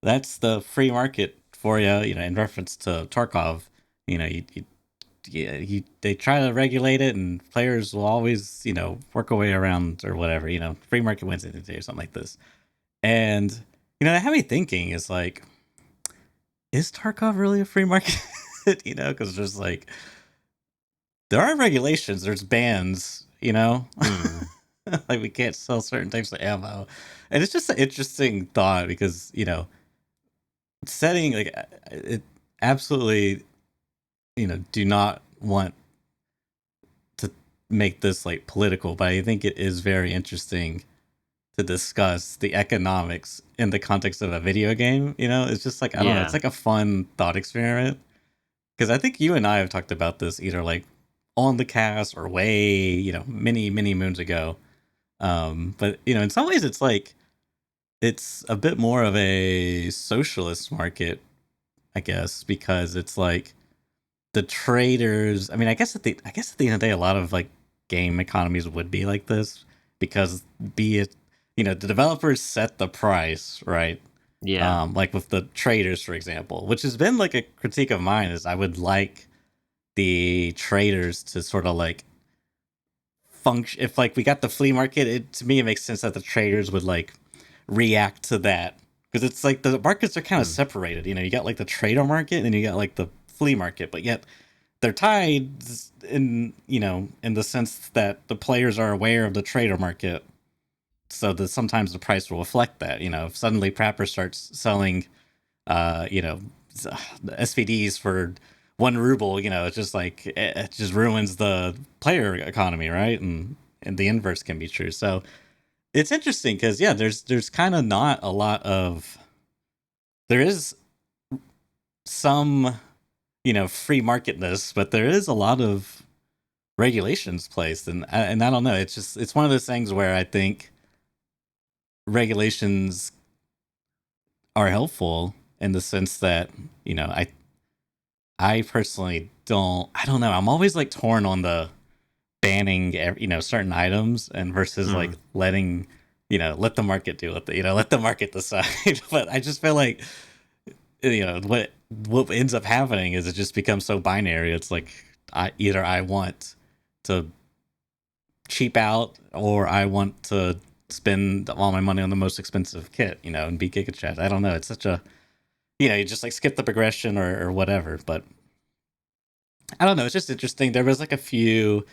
that's the free market for you, in reference to Tarkov. They try to regulate it and players will always, work a way around or whatever, free market wins it today or something like this. And, that had me thinking is like, is Tarkov really a free market? Because there's like, there are regulations, there's bans, like we can't sell certain types of ammo. And it's just an interesting thought because, setting like it absolutely, do not want to make this like political, but I think it is very interesting to discuss the economics in the context of a video game. It's just like, I don't know, it's like a fun thought experiment. Because I think you and I have talked about this either like on the cast or way, many, many moons ago. But in some ways it's like it's a bit more of a socialist market, I guess, because it's like the traders. I mean, I guess at the end of the day, a lot of like game economies would be like this because be it, the developers set the price, right? Yeah. Like with the traders, for example, which has been like a critique of mine is I would like the traders to sort of like function. If like we got the flea market, to me it makes sense that the traders would like react to that because it's like the markets are kind of separated. You got like the trader market and you got like the flea market, but yet they're tied in in the sense that the players are aware of the trader market, so that sometimes the price will reflect that. If suddenly Prapper starts selling SVDs for 1 ruble, it's just like it just ruins the player economy, right? And the inverse can be true. So it's interesting because yeah, there's kind of not a lot of, there is some free marketness, but there is a lot of regulations placed, and I don't know. It's one of those things where I think regulations are helpful in the sense that I personally I don't know. I'm always like torn on the banning certain items and versus like letting let the market do it, let the market decide. But I just feel like what ends up happening is it just becomes so binary. It's like I want to cheap out or I want to spend all my money on the most expensive kit, and be Giga Chat. I don't know. It's such a, you just like skip the progression or whatever. But I don't know. It's just interesting. There was like a few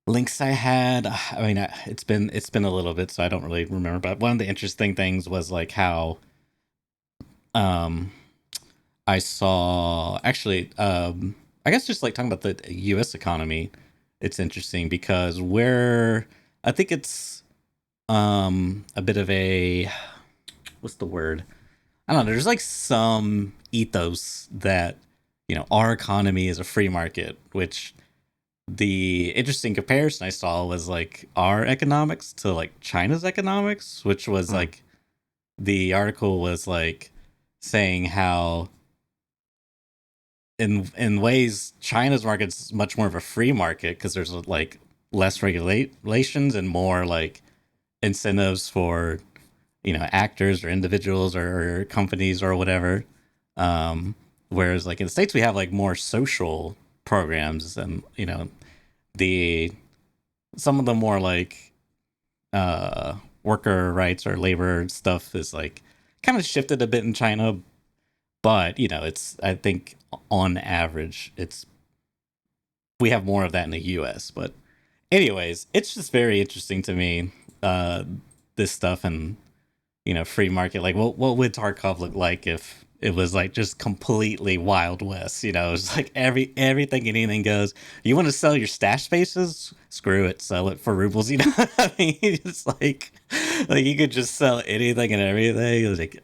links I had. I mean, it's been a little bit, so I don't really remember. But one of the interesting things was like how um I saw actually I guess just like talking about the U.S. economy. It's interesting because I think it's a bit of a, what's the word? I don't know. There's like some ethos that our economy is a free market, which the interesting comparison I saw was like our economics to like China's economics, which was Mm. like the article was like saying how in ways China's market's much more of a free market because there's like less regulations and more like incentives for actors or individuals or companies or whatever. Whereas like in the states we have like more social programs and the some of the more like worker rights or labor stuff is like kind of shifted a bit in China, but it's I think on average it's we have more of that in the US. But anyways, it's just very interesting to me, uh this stuff and free market. Like what would Tarkov look like if it was like just completely Wild West? It's like everything and anything goes. You want to sell your stash spaces? Screw it, sell it for rubles. I mean, it's like you could just sell anything and everything. It was like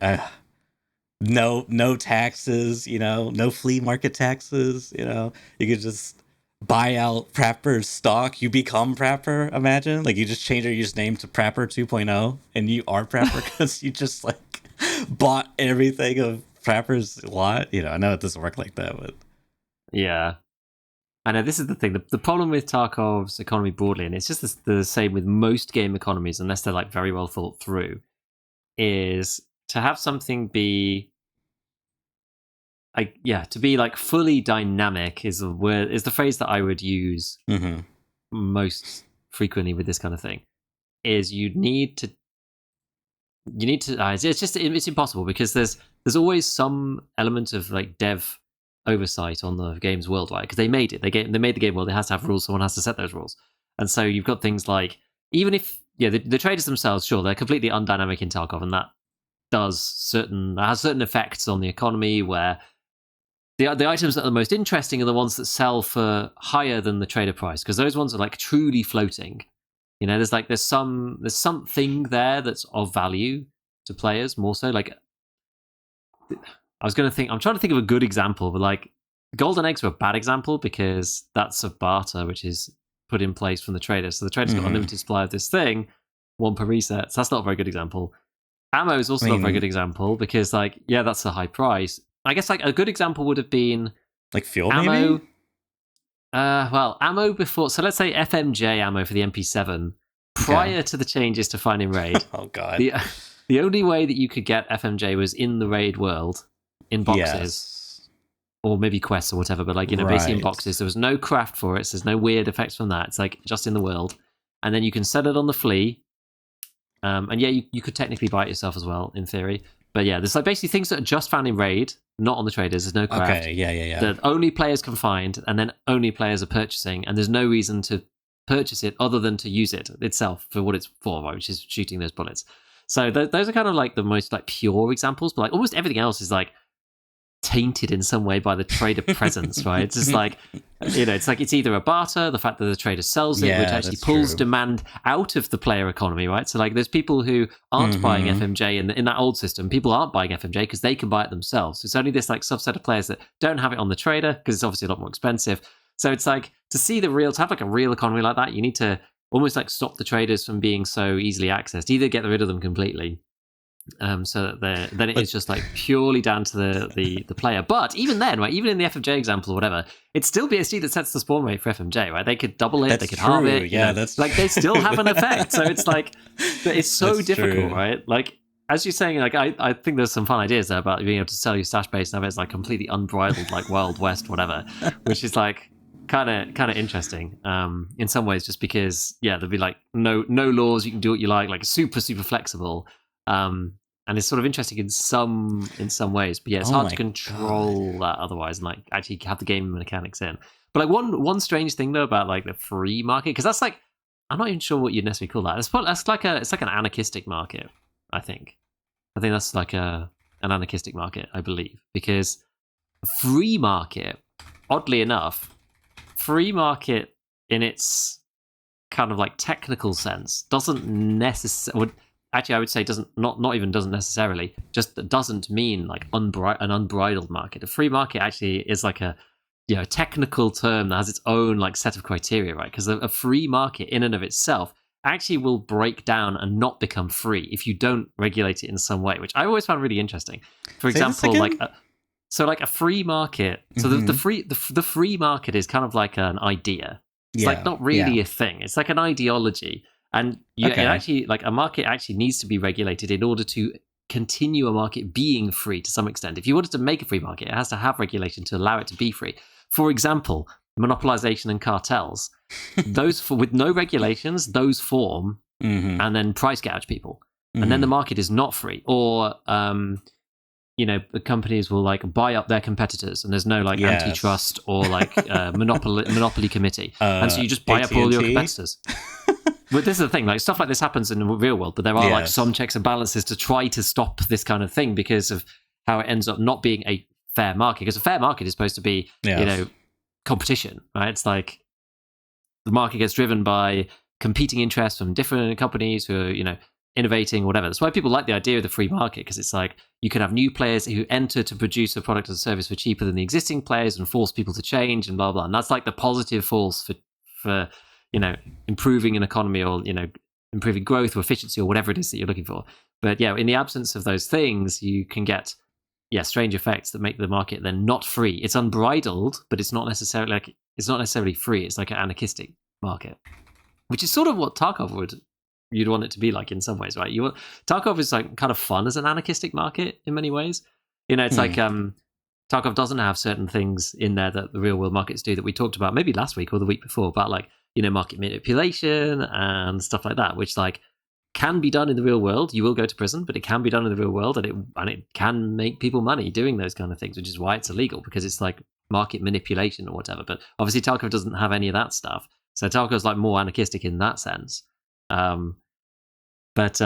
no taxes. No flea market taxes. You could just buy out Prapper's stock. You become Prapper. Imagine like you just change your username to Prapper 2.0 and you are Prapper because you just like bought everything of Prapper's lot. I know it doesn't work like that, but Yeah. I know this is the thing. The problem with Tarkov's economy broadly, and it's just the same with most game economies, unless they're like very well thought through, is to have something be to be like fully dynamic is the phrase that I would use mm-hmm. most frequently with this kind of thing. Is it's impossible because there's always some element of like dev oversight on the game's world, right? Because they made it, they made the game world. It has to have rules. Someone has to set those rules, and so you've got things like even if the traders themselves, sure, they're completely undynamic in Tarkov, and that has certain effects on the economy where the items that are the most interesting are the ones that sell for higher than the trader price because those ones are like truly floating. There's something there that's of value to players more so. Like I'm trying to think of a good example, but like golden eggs were a bad example because that's a barter which is put in place from the trader. So the trader's got unlimited supply of this thing, one per reset. So that's not a very good example. Ammo is also not a very good example because that's a high price. I guess like a good example would have been like fuel ammo. maybe. Ammo before. So let's say FMJ ammo for the MP7 prior to the changes to Find and Raid. Oh god. The only way that you could get FMJ was in the raid world in boxes, or maybe quests or whatever. But basically in boxes. There was no craft for it. So there's no weird effects from that. It's like just in the world, and then you can sell it on the flea. And you could technically buy it yourself as well in theory. But yeah, there's like basically things that are just found in raid, not on the traders. There's no craft. Okay, yeah. That only players can find, and then only players are purchasing, and there's no reason to purchase it other than to use it itself for what it's for, right, which is shooting those bullets. So those are kind of like the most like pure examples, but like almost everything else is like tainted in some way by the trader presence, right? It's just like it's like it's either a barter, the fact that the trader sells it, which actually pulls demand out of the player economy, right? So like there's people who aren't buying FMJ in that old system. People aren't buying FMJ because they can buy it themselves. It's only this like subset of players that don't have it on the trader because it's obviously a lot more expensive. So it's like to have like a real economy like that, you need to almost like stop the traders from being so easily accessed. Either get rid of them completely, so that then it's just like purely down to the player. But even then, right, even in the FMJ example or whatever, it's still BSG that sets the spawn rate for FMJ, right? They could double it, they could halve it. Yeah, that's like they still have an effect. So it's like it's so difficult, right? Like as you're saying, like I think there's some fun ideas there about being able to sell your stash base and have it as like completely unbridled, like Wild West, whatever, which is like kind of interesting in some ways, just because there'd be like no laws, you can do what you like super flexible. And it's sort of interesting in some ways, but it's hard to control that otherwise, and like actually have the game mechanics in. But like one strange thing though about like the free market, because that's like I'm not even sure what you'd necessarily call that. It's like an anarchistic market. I think that's like an anarchistic market, I believe, because free market, oddly enough, free market in its kind of like technical sense doesn't necessarily. actually I would say not even doesn't necessarily, just doesn't mean like an unbridled market. A free market actually is like a technical term that has its own like set of criteria, right? Because a free market in and of itself actually will break down and not become free if you don't regulate it in some way, which I always found really interesting. For example, like a free market. So the free market is kind of like an idea. It's like not really a thing. It's like an ideology, and it actually like a market actually needs to be regulated in order to continue a market being free to some extent. If you wanted to make a free market, it has to have regulation to allow it to be free. For example, monopolization and cartels. Those with no regulations, those form and then price gouge people, and then the market is not free. Or the companies will like buy up their competitors, and there's no like antitrust or like monopoly committee, and so you just buy AT&T? up all your competitors. But this is the thing, like stuff like this happens in the real world, but there are like some checks and balances to try to stop this kind of thing because of how it ends up not being a fair market. Because a fair market is supposed to be, competition, right? It's like the market gets driven by competing interests from different companies who are, innovating, whatever. That's why people like the idea of the free market, because it's like you can have new players who enter to produce a product or service for cheaper than the existing players and force people to change and blah blah. And that's like the positive force for improving an economy or improving growth or efficiency or whatever it is that you're looking for. But in the absence of those things, you can get strange effects that make the market then not free. It's unbridled, but it's not necessarily free. It's like an anarchistic market, which is sort of what Tarkov you'd want it to be like in some ways, right? Tarkov is like kind of fun as an anarchistic market in many ways. It's like Tarkov doesn't have certain things in there that the real world markets do that we talked about maybe last week or the week before about like market manipulation and stuff like that, which like can be done in the real world. You will go to prison, but it can be done in the real world, and it can make people money doing those kind of things, which is why it's illegal, because it's like market manipulation or whatever. But obviously Tarkov doesn't have any of that stuff, so Tarkov's like more anarchistic in that sense. It's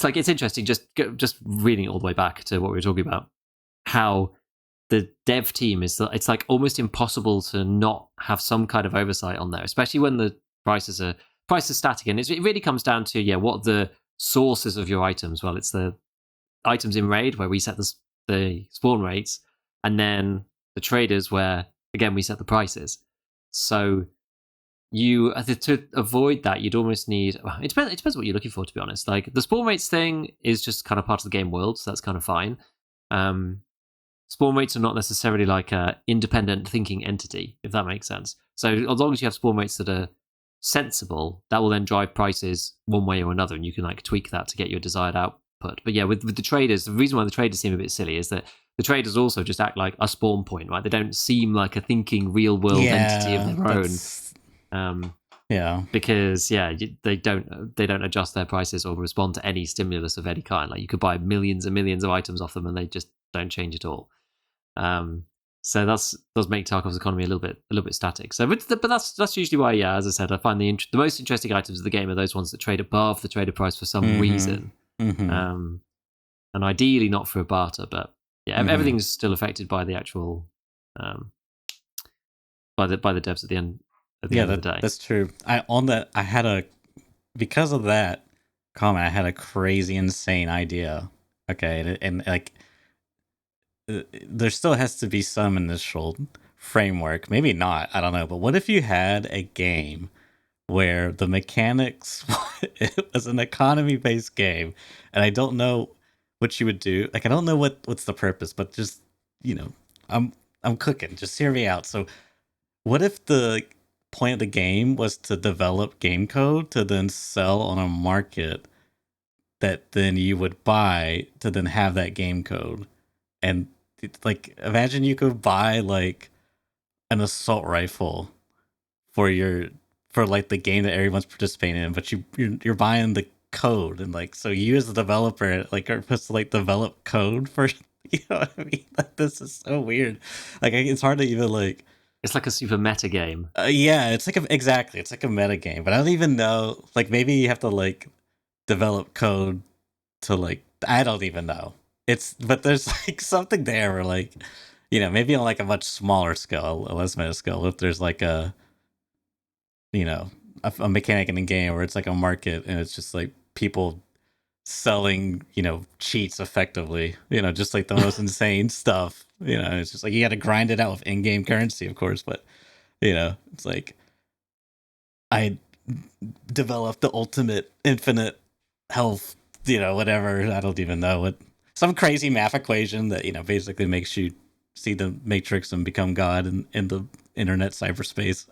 like it's interesting just reading it all the way back to what we were talking about, how the dev team it's like almost impossible to not have some kind of oversight on there, especially when the prices are static. And it really comes down to what the sources of your items. Well, it's the items in raid where we set the spawn rates, and then the traders where again we set the prices. So you to avoid that, you'd almost need. It depends what you're looking for, to be honest. Like the spawn rates thing is just kind of part of the game world, so that's kind of fine. Spawn rates are not necessarily like a independent thinking entity, if that makes sense. So as long as you have spawn rates that are sensible, that will then drive prices one way or another, and you can like tweak that to get your desired output. But with the traders, the reason why the traders seem a bit silly is that the traders also just act like a spawn point, right? They don't seem like a thinking real world entity of their own. Because they don't adjust their prices or respond to any stimulus of any kind. Like you could buy millions and millions of items off them, and they just don't change at all. So does make Tarkov's economy a little bit static. So, but that's usually why, as I said, I find the most interesting items of the game are those ones that trade above the trader price for some reason, and ideally not for a barter. But everything's still affected by the actual by the devs at the end. At the end of the day. That's true. Because of that comment, I had a crazy, insane idea. Okay, and like there still has to be some initial framework. Maybe not. I don't know. But what if you had a game where the mechanics it was an economy-based game, and I don't know what you would do. Like I don't know what's the purpose, but just I'm cooking. Just hear me out. So, what if the point of the game was to develop game code to then sell on a market that then you would buy to then have that game code? And like imagine you could buy like an assault rifle for like the game that everyone's participating in, but you're buying the code, and like so you as the developer like are supposed to like develop code for what I mean? Like this is so weird. Like it's hard to even like. It's like a super meta game. It's like it's like a meta game, but I don't even know. Like maybe you have to like develop code to like I don't even know. But there's like something there where like maybe on like a much smaller scale, a less meta scale. If there's like a mechanic in the game where it's like a market and it's just like people selling, cheats effectively, just like the most insane stuff. It's just like you got to grind it out with in-game currency, of course, but it's like I developed the ultimate infinite health, whatever. I don't even know what, some crazy math equation that, basically makes you see the Matrix and become God in the internet cyberspace.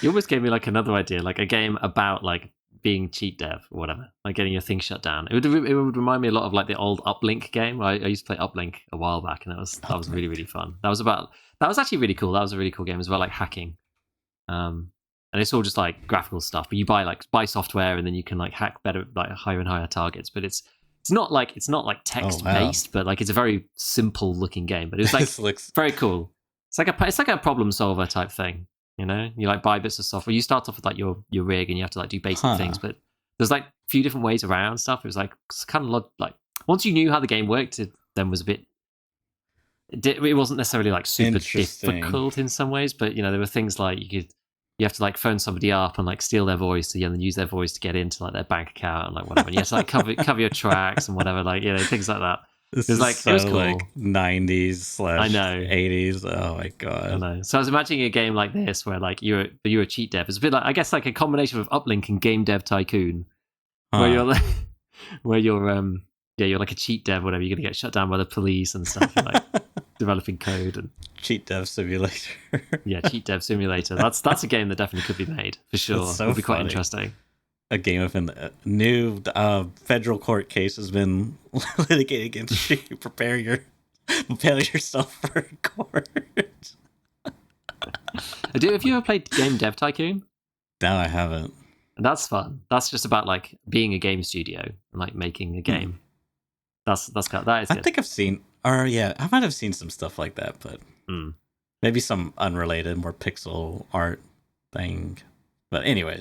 You almost gave me like another idea, like a game about like being cheat dev or whatever, like getting your thing shut down. It would remind me a lot of like the old Uplink game. I used to play Uplink a while back, and that was really, really fun. That was actually really cool. That was a really cool game. It was about like hacking. And it's all just like graphical stuff. But you buy software, and then you can like hack better, like higher and higher targets. But it's not like text based, but like it's a very simple looking game. But it was like This looks very cool. It's like a problem solver type thing. You like buy bits of software. You start off with like your rig, and you have to like do basic things. But there's like a few different ways around stuff. It was like it's kind of like once you knew how the game worked, it then was a bit. It wasn't necessarily like super difficult in some ways, but there were things like you have to like phone somebody up and like steal their voice, and then use their voice to get into like their bank account and like whatever. And you have to like cover your tracks and whatever, like things like that. This it was like it was cool. Like 90s / I know 80s. Oh my god! I know. So I was imagining a game like this where like you're a cheat dev. It's a bit like, I guess, like a combination of Uplink and Game Dev Tycoon, where you're like, you're like a cheat dev, whatever. You're gonna get shut down by the police and stuff. You're like developing code and cheat dev simulator. Yeah, cheat dev simulator. That's a game that definitely could be made for sure. So it'd be quite funny. Interesting. A game of a new federal court case has been litigated against you. Prepare yourself for court. Have you ever played Game Dev Tycoon? No, I haven't. That's fun. That's just about like being a game studio and like making a game. That is good. I think I've seen, I might have seen some stuff like that, but maybe some unrelated, more pixel art thing. But anyway,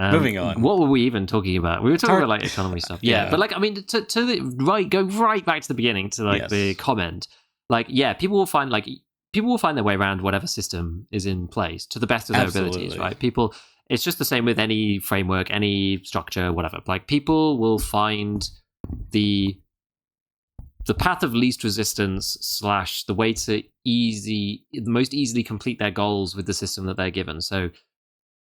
moving on. What were we even talking about? We were talking about like economy stuff. Yeah, but like I mean, go right back to the beginning to like the comment. Like, people will find their way around whatever system is in place to the best of their abilities, right? It's just the same with any framework, any structure, whatever. Like, people will find the path of least resistance / the way to the most easily complete their goals with the system that they're given. So,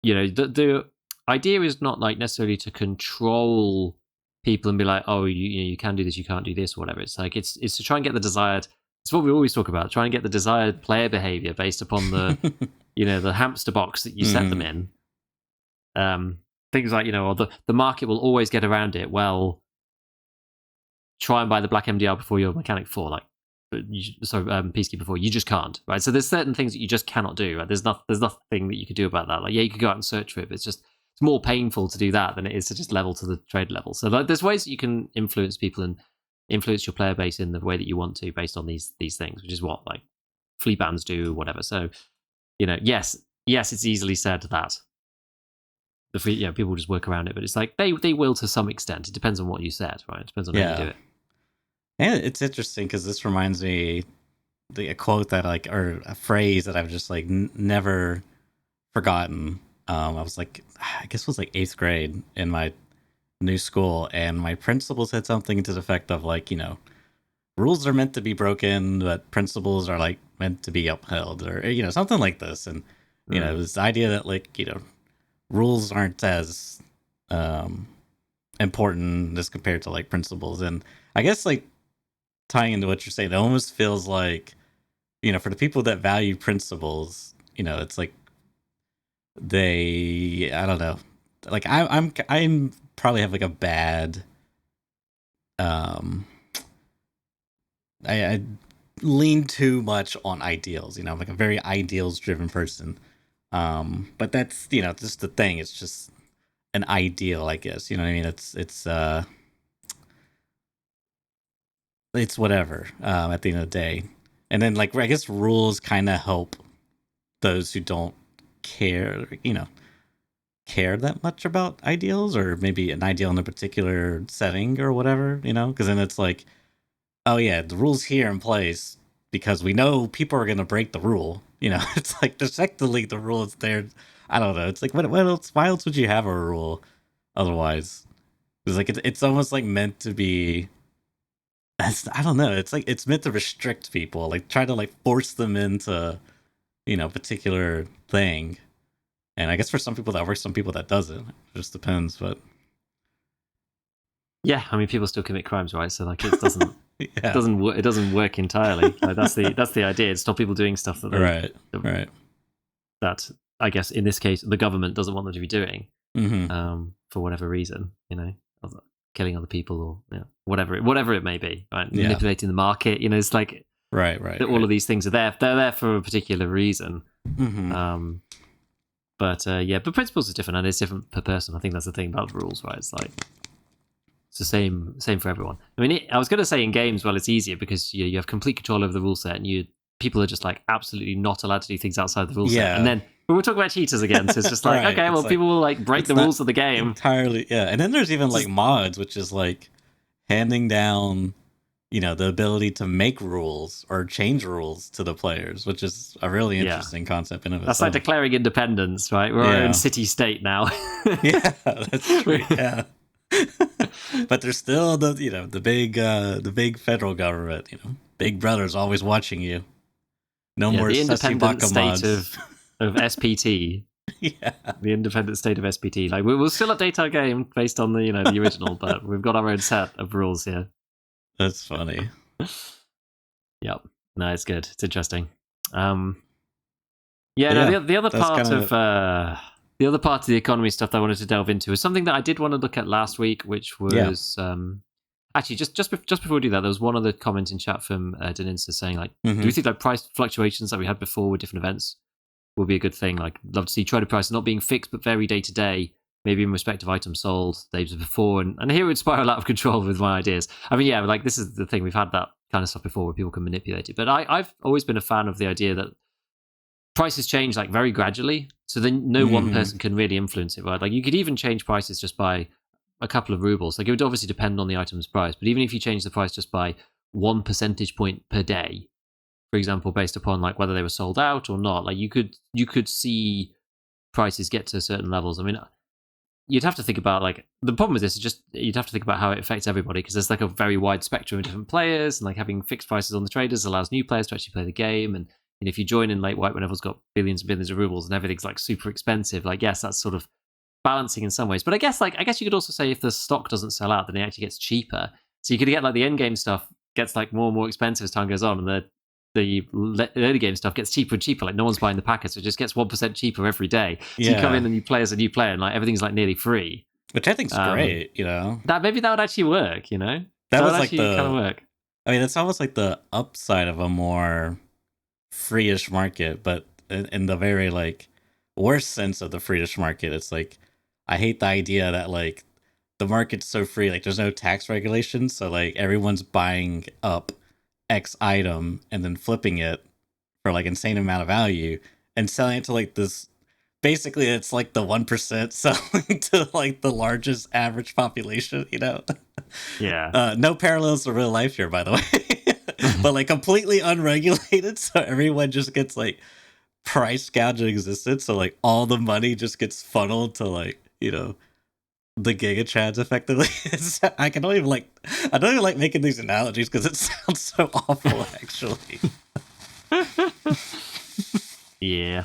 the idea is not like necessarily to control people and be like, oh, you can do this, you can't do this, or whatever. It's like it's to try and get the desired. It's what we always talk about, trying to get the desired player behavior based upon the the hamster box that you set them in. Things like or the market will always get around it. Well, try and buy the black MDR before your mechanic 4, like Peacekeeper 4. You just can't, right? So there's certain things that you just cannot do. Right? There's nothing that you could do about that. Like, you could go out and search for it, but it's more painful to do that than it is to just level to the trade level. So like, there's ways that you can influence people and influence your player base in the way that you want to based on these things, which is what like flea bans do, whatever. So yes, it's easily said that the free people just work around it, but it's like they will to some extent. It depends on what you said, right? It depends on how you do it. And it's interesting because this reminds me a quote that or a phrase that I've just like never forgotten. I was like, I guess it was like 8th grade in my new school, and my principal said something to the effect of like, rules are meant to be broken, but principles are like meant to be upheld, or something like this. And it was the idea that like rules aren't as important as compared to like principles. And I guess like tying into what you're saying, it almost feels like for the people that value principles, it's like I don't know, like I'm probably have like a bad I lean too much on ideals. I'm like a very ideals driven person, but that's just the thing. It's just an ideal, I guess. You know what I mean? It's whatever at the end of the day. And then like I guess rules kind of help those who don't care that much about ideals, or maybe an ideal in a particular setting or whatever, because then it's like, oh yeah, the rule's here in place because we know people are going to break the rule. It's like effectively the rule is there I don't know. It's like what else? Why else would you have a rule otherwise? It's like it's almost like meant to be. I don't know. It's like it's meant to restrict people, like try to like force them into particular thing. And I guess for some people that works, some people that doesn't. It just depends. But Yeah, I mean, people still commit crimes, right? So like, it doesn't yeah, it doesn't work entirely. Like, that's the idea. It's stop people doing stuff that right. that I guess in this case the government doesn't want them to be doing, Mm-hmm. for whatever reason, killing other people or whatever it may be, right? Yeah. Manipulating the market, it's like Right. all of these things are there. They're there for a particular reason. Mm-hmm. But principles are different, and it's different per person. I think that's the thing about the rules, right? It's like it's the same for everyone. I mean, I was going to say in games, well, it's easier because you have complete control over the rule set, and people are just like absolutely not allowed to do things outside the rule set. And then we're talking about cheaters again, so it's just like, okay, well, people will like break the rules of the game entirely. Yeah, and then there's even like mods, which is like handing down, the ability to make rules or change rules to the players, which is a really interesting concept in of itself. That's like declaring independence, right? We're our own city-state now. Yeah, that's true. Yeah. But there's still the big federal government, Big Brother's always watching you. No more the independent state mods. of SPT. Yeah, the independent state of SPT. Like we'll still update our game based on the the original, but we've got our own set of rules here. That's funny. Yep. No, it's good. It's interesting. The other part of the other part of the economy stuff that I wanted to delve into is something that I did want to look at last week, which was actually just before we do that, there was one other comment in chat from Deninsa saying like, do we think like price fluctuations that we had before with different events will be a good thing? Like, love to see trader prices not being fixed but vary day to day, maybe in respect of items sold days before, and here it would spiral out of control with my ideas. I mean, like this is the thing, we've had that kind of stuff before where people can manipulate it, but I've always been a fan of the idea that prices change like very gradually, so then no one person can really influence it, right? Like you could even change prices just by a couple of rubles. Like it would obviously depend on the item's price, but even if you change the price just by 1 percentage point per day, for example, based upon like whether they were sold out or not, like you could see prices get to certain levels. I mean, you'd have to think about like the problem with this is just you'd have to think about how it affects everybody, because there's like a very wide spectrum of different players, and like having fixed prices on the traders allows new players to actually play the game. And if you join in late white when everyone's got billions and billions of rubles and everything's like super expensive, like yes, that's sort of balancing in some ways. But I guess you could also say if the stock doesn't sell out, then it actually gets cheaper. So you could get like the end game stuff gets like more and more expensive as time goes on, and the early game stuff gets cheaper and cheaper. Like no one's buying the packets, so it just gets 1% cheaper every day. So you come in and you play as a new player, and like everything's like nearly free, which I think's great. That maybe that would actually work. That was would like the kind of work. I mean, it's almost like the upside of a more free-ish market, but in the very like worst sense of the free-ish market, it's like I hate the idea that like the market's so free, like there's no tax regulations, so like everyone's buying up X item and then flipping it for like insane amount of value and selling it to like this. Basically, it's like the 1% selling to like the largest average population. Yeah. No parallels to real life here, by the way, but like completely unregulated, so everyone just gets like price gouging existence. So like all the money just gets funneled to like the giga chads effectively. I don't even like making these analogies because it sounds so awful actually. Yeah,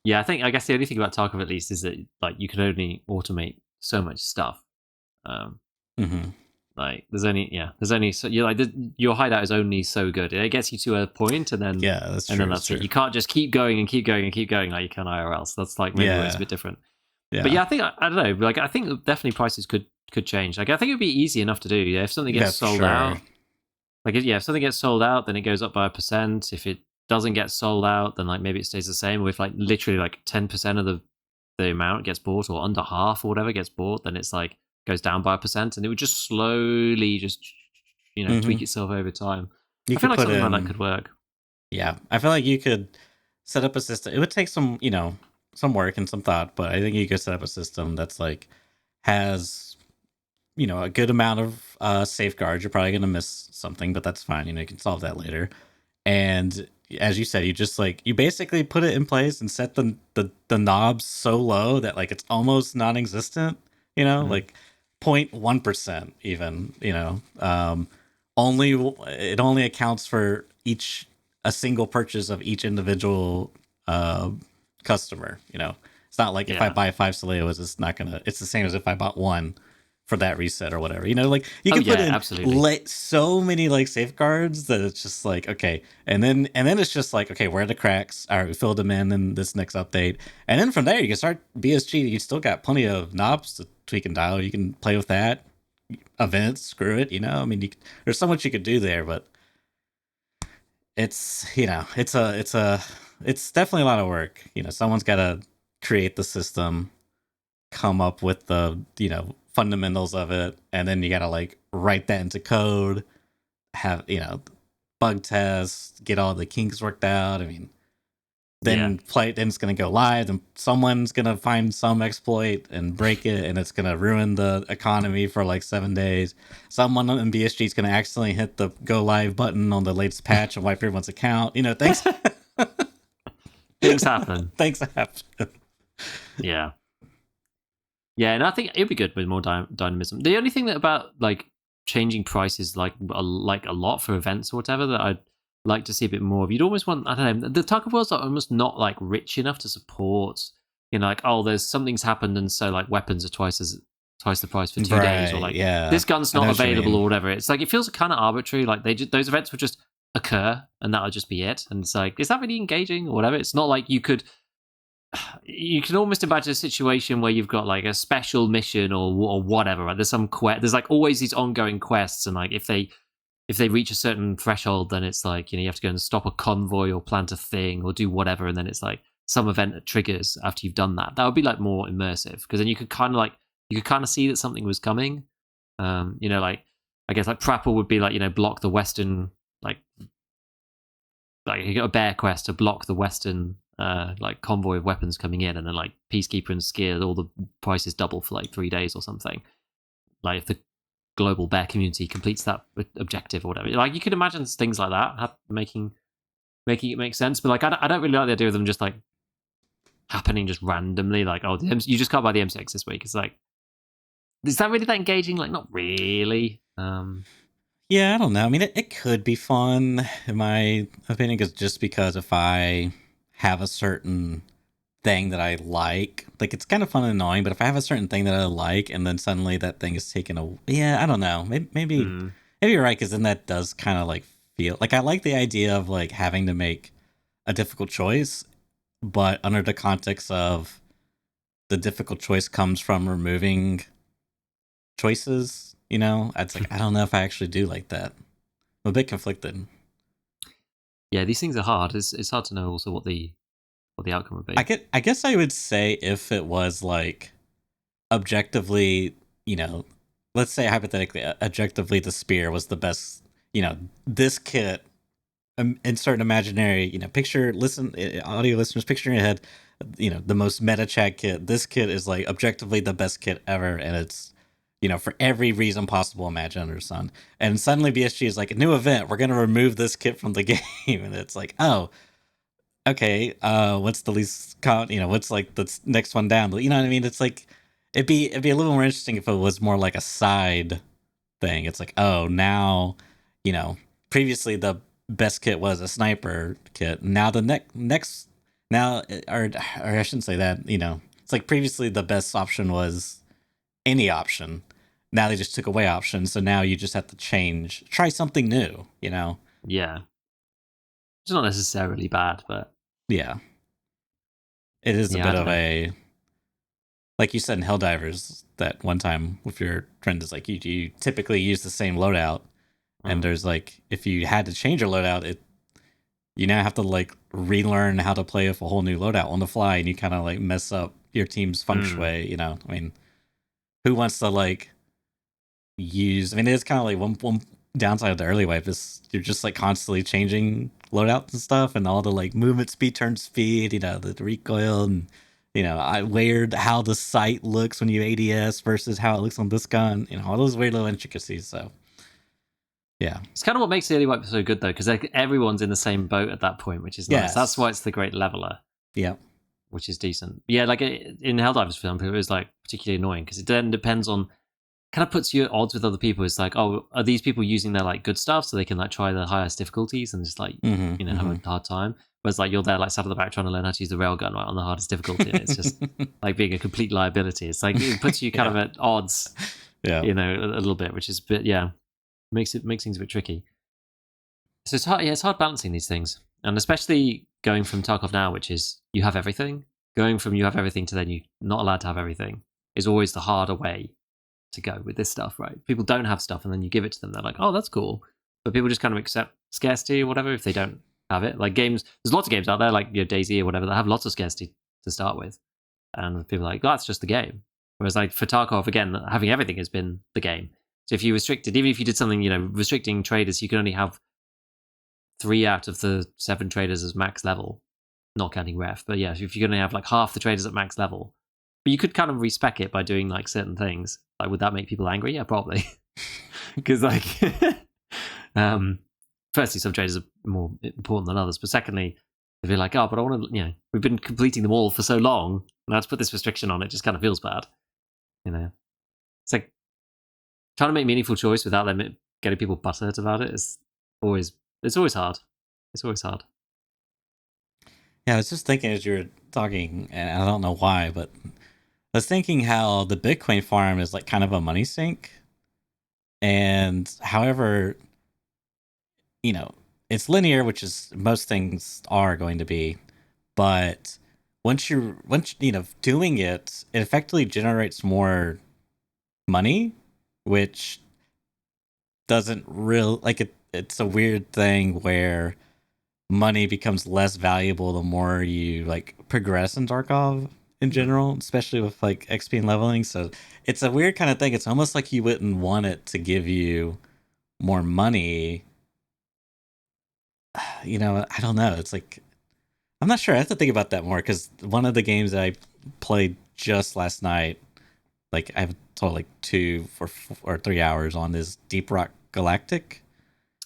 I guess the only thing about Tarkov at least is that like you can only automate so much stuff. Like there's only so you're like your hideout is only so good. It gets you to a point, and then that's and true, then that's it. You can't just keep going and keep going and keep going like you can IRL. So that's like maybe it's a bit different. Yeah. But I think I don't know. Like I think definitely prices could change. Like I think it'd be easy enough to do. Yeah, if something gets sold out, like if something gets sold out, then it goes up by 1%. If it doesn't get sold out, then like maybe it stays the same. With like literally like 10% of the amount gets bought, or under half or whatever gets bought, then it's like goes down by 1%, and it would just slowly just tweak itself over time. I feel like something like that could work. Yeah, I feel like you could set up a system. It would take some some work and some thought, but I think you could set up a system that's like has a good amount of safeguards. You're probably gonna miss something, but that's fine. You can solve that later. And as you said, you just like you basically put it in place and set the knobs so low that like it's almost non-existent. You know, Mhm. like 0.1% even. Only it only accounts for each a single purchase of each individual uh, customer. It's not like if I Yeah. buy 5 Soleos, it's not gonna. It's the same as if I bought one for that reset or whatever. Like you Oh can put yeah, in absolutely. so many like safeguards that it's just like okay, and then it's just like okay, where are the cracks? All right, we filled them in this next update, and then from there you can start BSG. You still got plenty of knobs to tweak and dial. You can play with that. Events, screw it. I mean, there's so much you could do there, but it's definitely a lot of work. Someone's got to create the system, come up with the fundamentals of it, and then you got to like write that into code, have bug tests, get all the kinks worked out. I mean, Yeah. then it's gonna go live, and someone's gonna find some exploit and break it, and it's gonna ruin the economy for like 7 days. Someone in BSG is gonna accidentally hit the go live button on the latest patch and wipe everyone's account. Thanks. Things happen. Thanks happen. Yeah. Yeah, and I think it'd be good with more dynamism. The only thing that about like changing prices like a lot for events or whatever that I'd like to see a bit more of. You'd almost want, I don't know, the Tarkov worlds are almost not like rich enough to support. Like oh, there's something's happened and so like weapons are twice the price for 2 days, or Right, like yeah. this gun's I know not what you available mean. or whatever. It's like it feels kind of arbitrary. Like those events would just occur and that'll just be it. And it's like, is that really engaging or whatever? It's not like you can almost imagine a situation where you've got like a special mission or whatever. Right? There's some quest. There's like always these ongoing quests, and like if they reach a certain threshold, then it's like you have to go and stop a convoy or plant a thing or do whatever, and then it's like some event that triggers after you've done that. That would be like more immersive because then you could kind of see that something was coming. Like I guess like Prapple would be like block the western like you got a bear quest to block the western like convoy of weapons coming in, and then like peacekeeper and skier all the prices double for like 3 days or something, like if the global bear community completes that objective or whatever. Like you could imagine things like that making it make sense, but like I don't really like the idea of them just like happening just randomly, like oh you just can't buy the M6 this week. It's like, is that really that engaging? Like not really. Yeah, I don't know. I mean, it could be fun, in my opinion, just because if I have a certain thing that I like it's kind of fun and annoying, but if I have a certain thing that I like and then suddenly that thing is taken away, yeah, I don't know. Mm, Maybe you're right, because then that does kind of like feel like I like the idea of like having to make a difficult choice, but under the context of the difficult choice comes from removing choices. It's like I don't know if I actually do like that. I'm a bit conflicted. yeah, these things are hard. It's hard to know also what the outcome would be. I guess I would say if it was like objectively, you know, let's say hypothetically, objectively, the spear was the best. This kit. Insert imaginary. Picture, listen, audio listeners, picture in your head. The most meta chat kit. This kit is like objectively the best kit ever, and it's for every reason possible imagined under the sun. And suddenly BSG is like a new event. We're gonna remove this kit from the game, and it's like, oh, okay, what's the least what's like the next one down? You know what I mean? It's like it'd be a little more interesting if it was more like a side thing. It's like, oh, now, you know, previously the best kit was a sniper kit. Now the next now or I shouldn't say that. It's like previously the best option was any option. Now they just took away options, so now you just have to try something new. Yeah, it's not necessarily bad, but Yeah, it is a yeah, I bit don't of know. a, like you said in Helldivers that one time with your friend, is like you typically use the same loadout, and Mm. there's like if you had to change your loadout, you now have to like relearn how to play with a whole new loadout on the fly, and you kind of like mess up your team's feng Mm. shui. I mean, who wants to like use? I mean, it's kind of like one downside of the early wipe is you're just like constantly changing loadouts and stuff, and all the like movement speed turns speed. The recoil, and I weird how the sight looks when you ADS versus how it looks on this gun. All those weird little intricacies. So Yeah. It's kind of what makes the early wipe so good, though, because everyone's in the same boat at that point, which is nice. Yes. That's why it's the great leveler. Yeah. Which is decent. Yeah, like in Helldivers, for example, it was like particularly annoying because it then depends on, kind of puts you at odds with other people. It's like, oh, are these people using their like good stuff so they can like try the highest difficulties and just like have a hard time? Whereas like you're there like sat at the back trying to learn how to use the railgun right on the hardest difficulty, and it's just like being a complete liability. It's like it puts you kind of at odds, Yeah. a little bit, which is a bit makes things a bit tricky. So it's hard. Yeah, it's hard balancing these things, and especially going from Tarkov now, which is you have everything. Going from you have everything to then you're not allowed to have everything is always the harder way to go with this stuff, right? People don't have stuff, and then you give it to them. They're like, "Oh, that's cool," but people just kind of accept scarcity or whatever if they don't have it. Like games, there's lots of games out there, like DayZ or whatever, that have lots of scarcity to start with, and people are like, "Oh, that's just the game." Whereas like for Tarkov, again, having everything has been the game. So if you restricted, even if you did something, restricting traders, you can only have 3 out of the 7 traders as max level, not counting ref. But yeah, if you're going to have like half the traders at max level, but you could kind of respec it by doing like certain things. Like, would that make people angry? Yeah, probably. Because like, firstly, some traders are more important than others. But secondly, if you're like, oh, but I want to, we've been completing them all for so long, now to put this restriction on it just kind of feels bad. It's like trying to make meaningful choice without them getting people butthurt about it is always hard. It's always hard. Yeah, I was just thinking as you were talking, and I don't know why, but I was thinking how the Bitcoin farm is like kind of a money sink. And however, it's linear, which is most things are going to be, but once doing it, it effectively generates more money, which doesn't real like it's a weird thing where money becomes less valuable the more you like progress in Tarkov in general, especially with like XP and leveling. So it's a weird kind of thing. It's almost like you wouldn't want it to give you more money. I don't know. It's like I'm not sure. I have to think about that more because one of the games that I played just last night, like I've told like 2 or 3 hours on, is Deep Rock Galactic.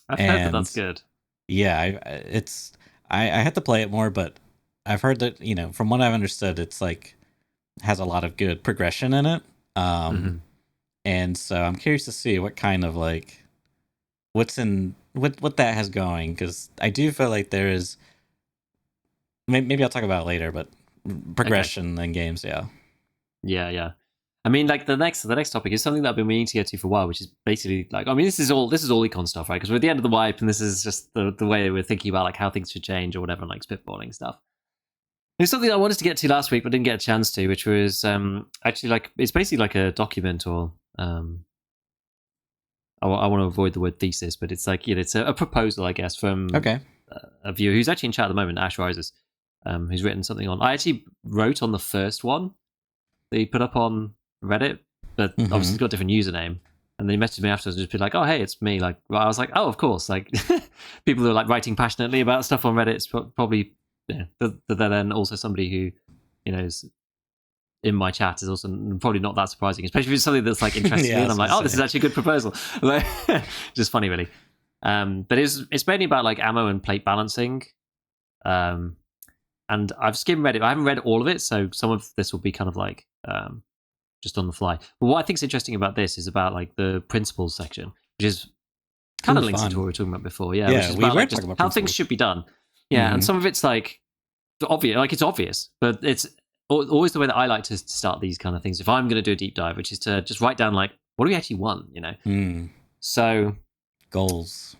I've heard that that's good. Yeah, I had to play it more, but I've heard that from what I've understood, it's like has a lot of good progression in it. And so I'm curious to see what kind of like what that has going, because I do feel like there is. Maybe I'll talk about it later, but progression in games, yeah. Yeah. I mean, like the next topic is something that I've been meaning to get to for a while, which is basically like, I mean, this is all econ stuff, right? Because we're at the end of the wipe, and this is just the way we're thinking about like how things should change or whatever, and like spitballing stuff. There's something I wanted to get to last week, but didn't get a chance to, which was actually like it's basically like a document, or I want to avoid the word thesis, but it's like it's a proposal, I guess, from a viewer who's actually in chat at the moment, Ash Rises, who's written something on. I actually wrote on the first one that he put up on Reddit, but obviously he's got a different username. And then he messaged me afterwards and just be like, "Oh, hey, it's me." Like, I was like, "Oh, of course." Like, people who are like writing passionately about stuff on Reddit, it's probably they're then also somebody who is in my chat is also probably not that surprising, especially if it's something that's like interesting me. And I'm like, "Oh, this is actually a good proposal." Like, just funny, really. But it's mainly about like ammo and plate balancing. And I've skimmed Reddit. I haven't read all of it, so some of this will be kind of like just on the fly. But what I think is interesting about this is about like the principles section, which is kind of links to what we were talking about before. Yeah, which is about, like, just how things should be done. Yeah, and some of it's like obvious, like it's obvious, but it's always the way that I like to start these kind of things. If I'm going to do a deep dive, which is to just write down like, what do we actually want, So goals.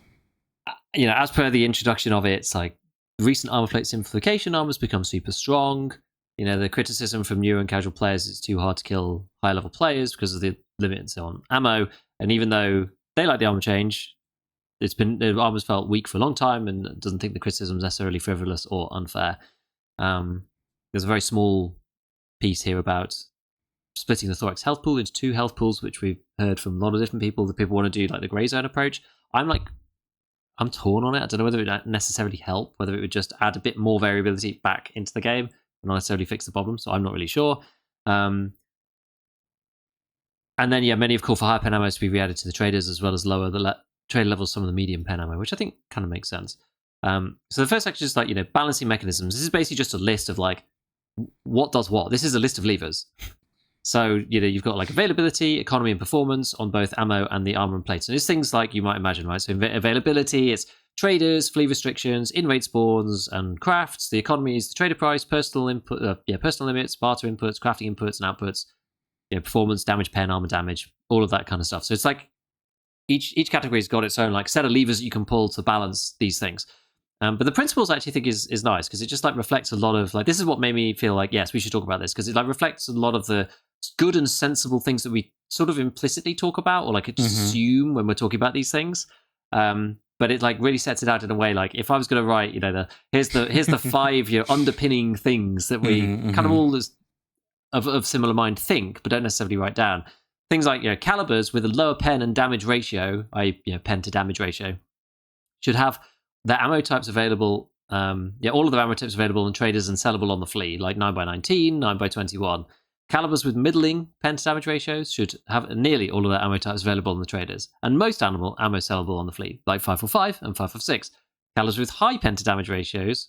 As per the introduction of it, it's like recent armor plate simplification armors become super strong. The criticism from new and casual players is it's too hard to kill high level players because of the limits on ammo. And even though they like the armor change, the armor's felt weak for a long time and doesn't think the criticism is necessarily frivolous or unfair. There's a very small piece here about splitting the thorax health pool into 2 health pools, which we've heard from a lot of different people. The people want to do like the grey zone approach. I'm torn on it. I don't know whether it would necessarily help, whether it would just add a bit more variability back into the game and not necessarily fix the problem. So I'm not really sure. And then, many have called for higher pen ammo to be re-added to the traders, as well as lower the trader level some of the medium pen ammo, which I think kind of makes sense. So the first section is like, balancing mechanisms. This is basically just a list of like what does what. This is a list of levers. So, you've got like availability, economy, and performance on both ammo and the armor and plates. And it's things like you might imagine, right? So availability, it's traders, flea restrictions, in-rate spawns, and crafts. The economy is the trader price, personal input, personal limits, barter inputs, crafting inputs and outputs. Performance, damage, pen, armor damage, all of that kind of stuff. So it's like each category's got its own like set of levers that you can pull to balance these things. But the principles I actually think is nice because it just like reflects a lot of like, this is what made me feel like, yes, we should talk about this, because it like reflects a lot of the good and sensible things that we sort of implicitly talk about or like assume when we're talking about these things. But it like really sets it out in a way like, if I was going to write, here's the 5 underpinning things that we kind of all of similar mind think, but don't necessarily write down. Things like calibers with a lower pen and damage ratio, pen to damage ratio, should have the ammo types available. All of the ammo types available in traders and sellable on the flea, like 9x19, 9x21. Calibers with middling pen to damage ratios should have nearly all of their ammo types available in the traders, and most ammo sellable on the flea, like 545 and 556. Calibers with high pen to damage ratios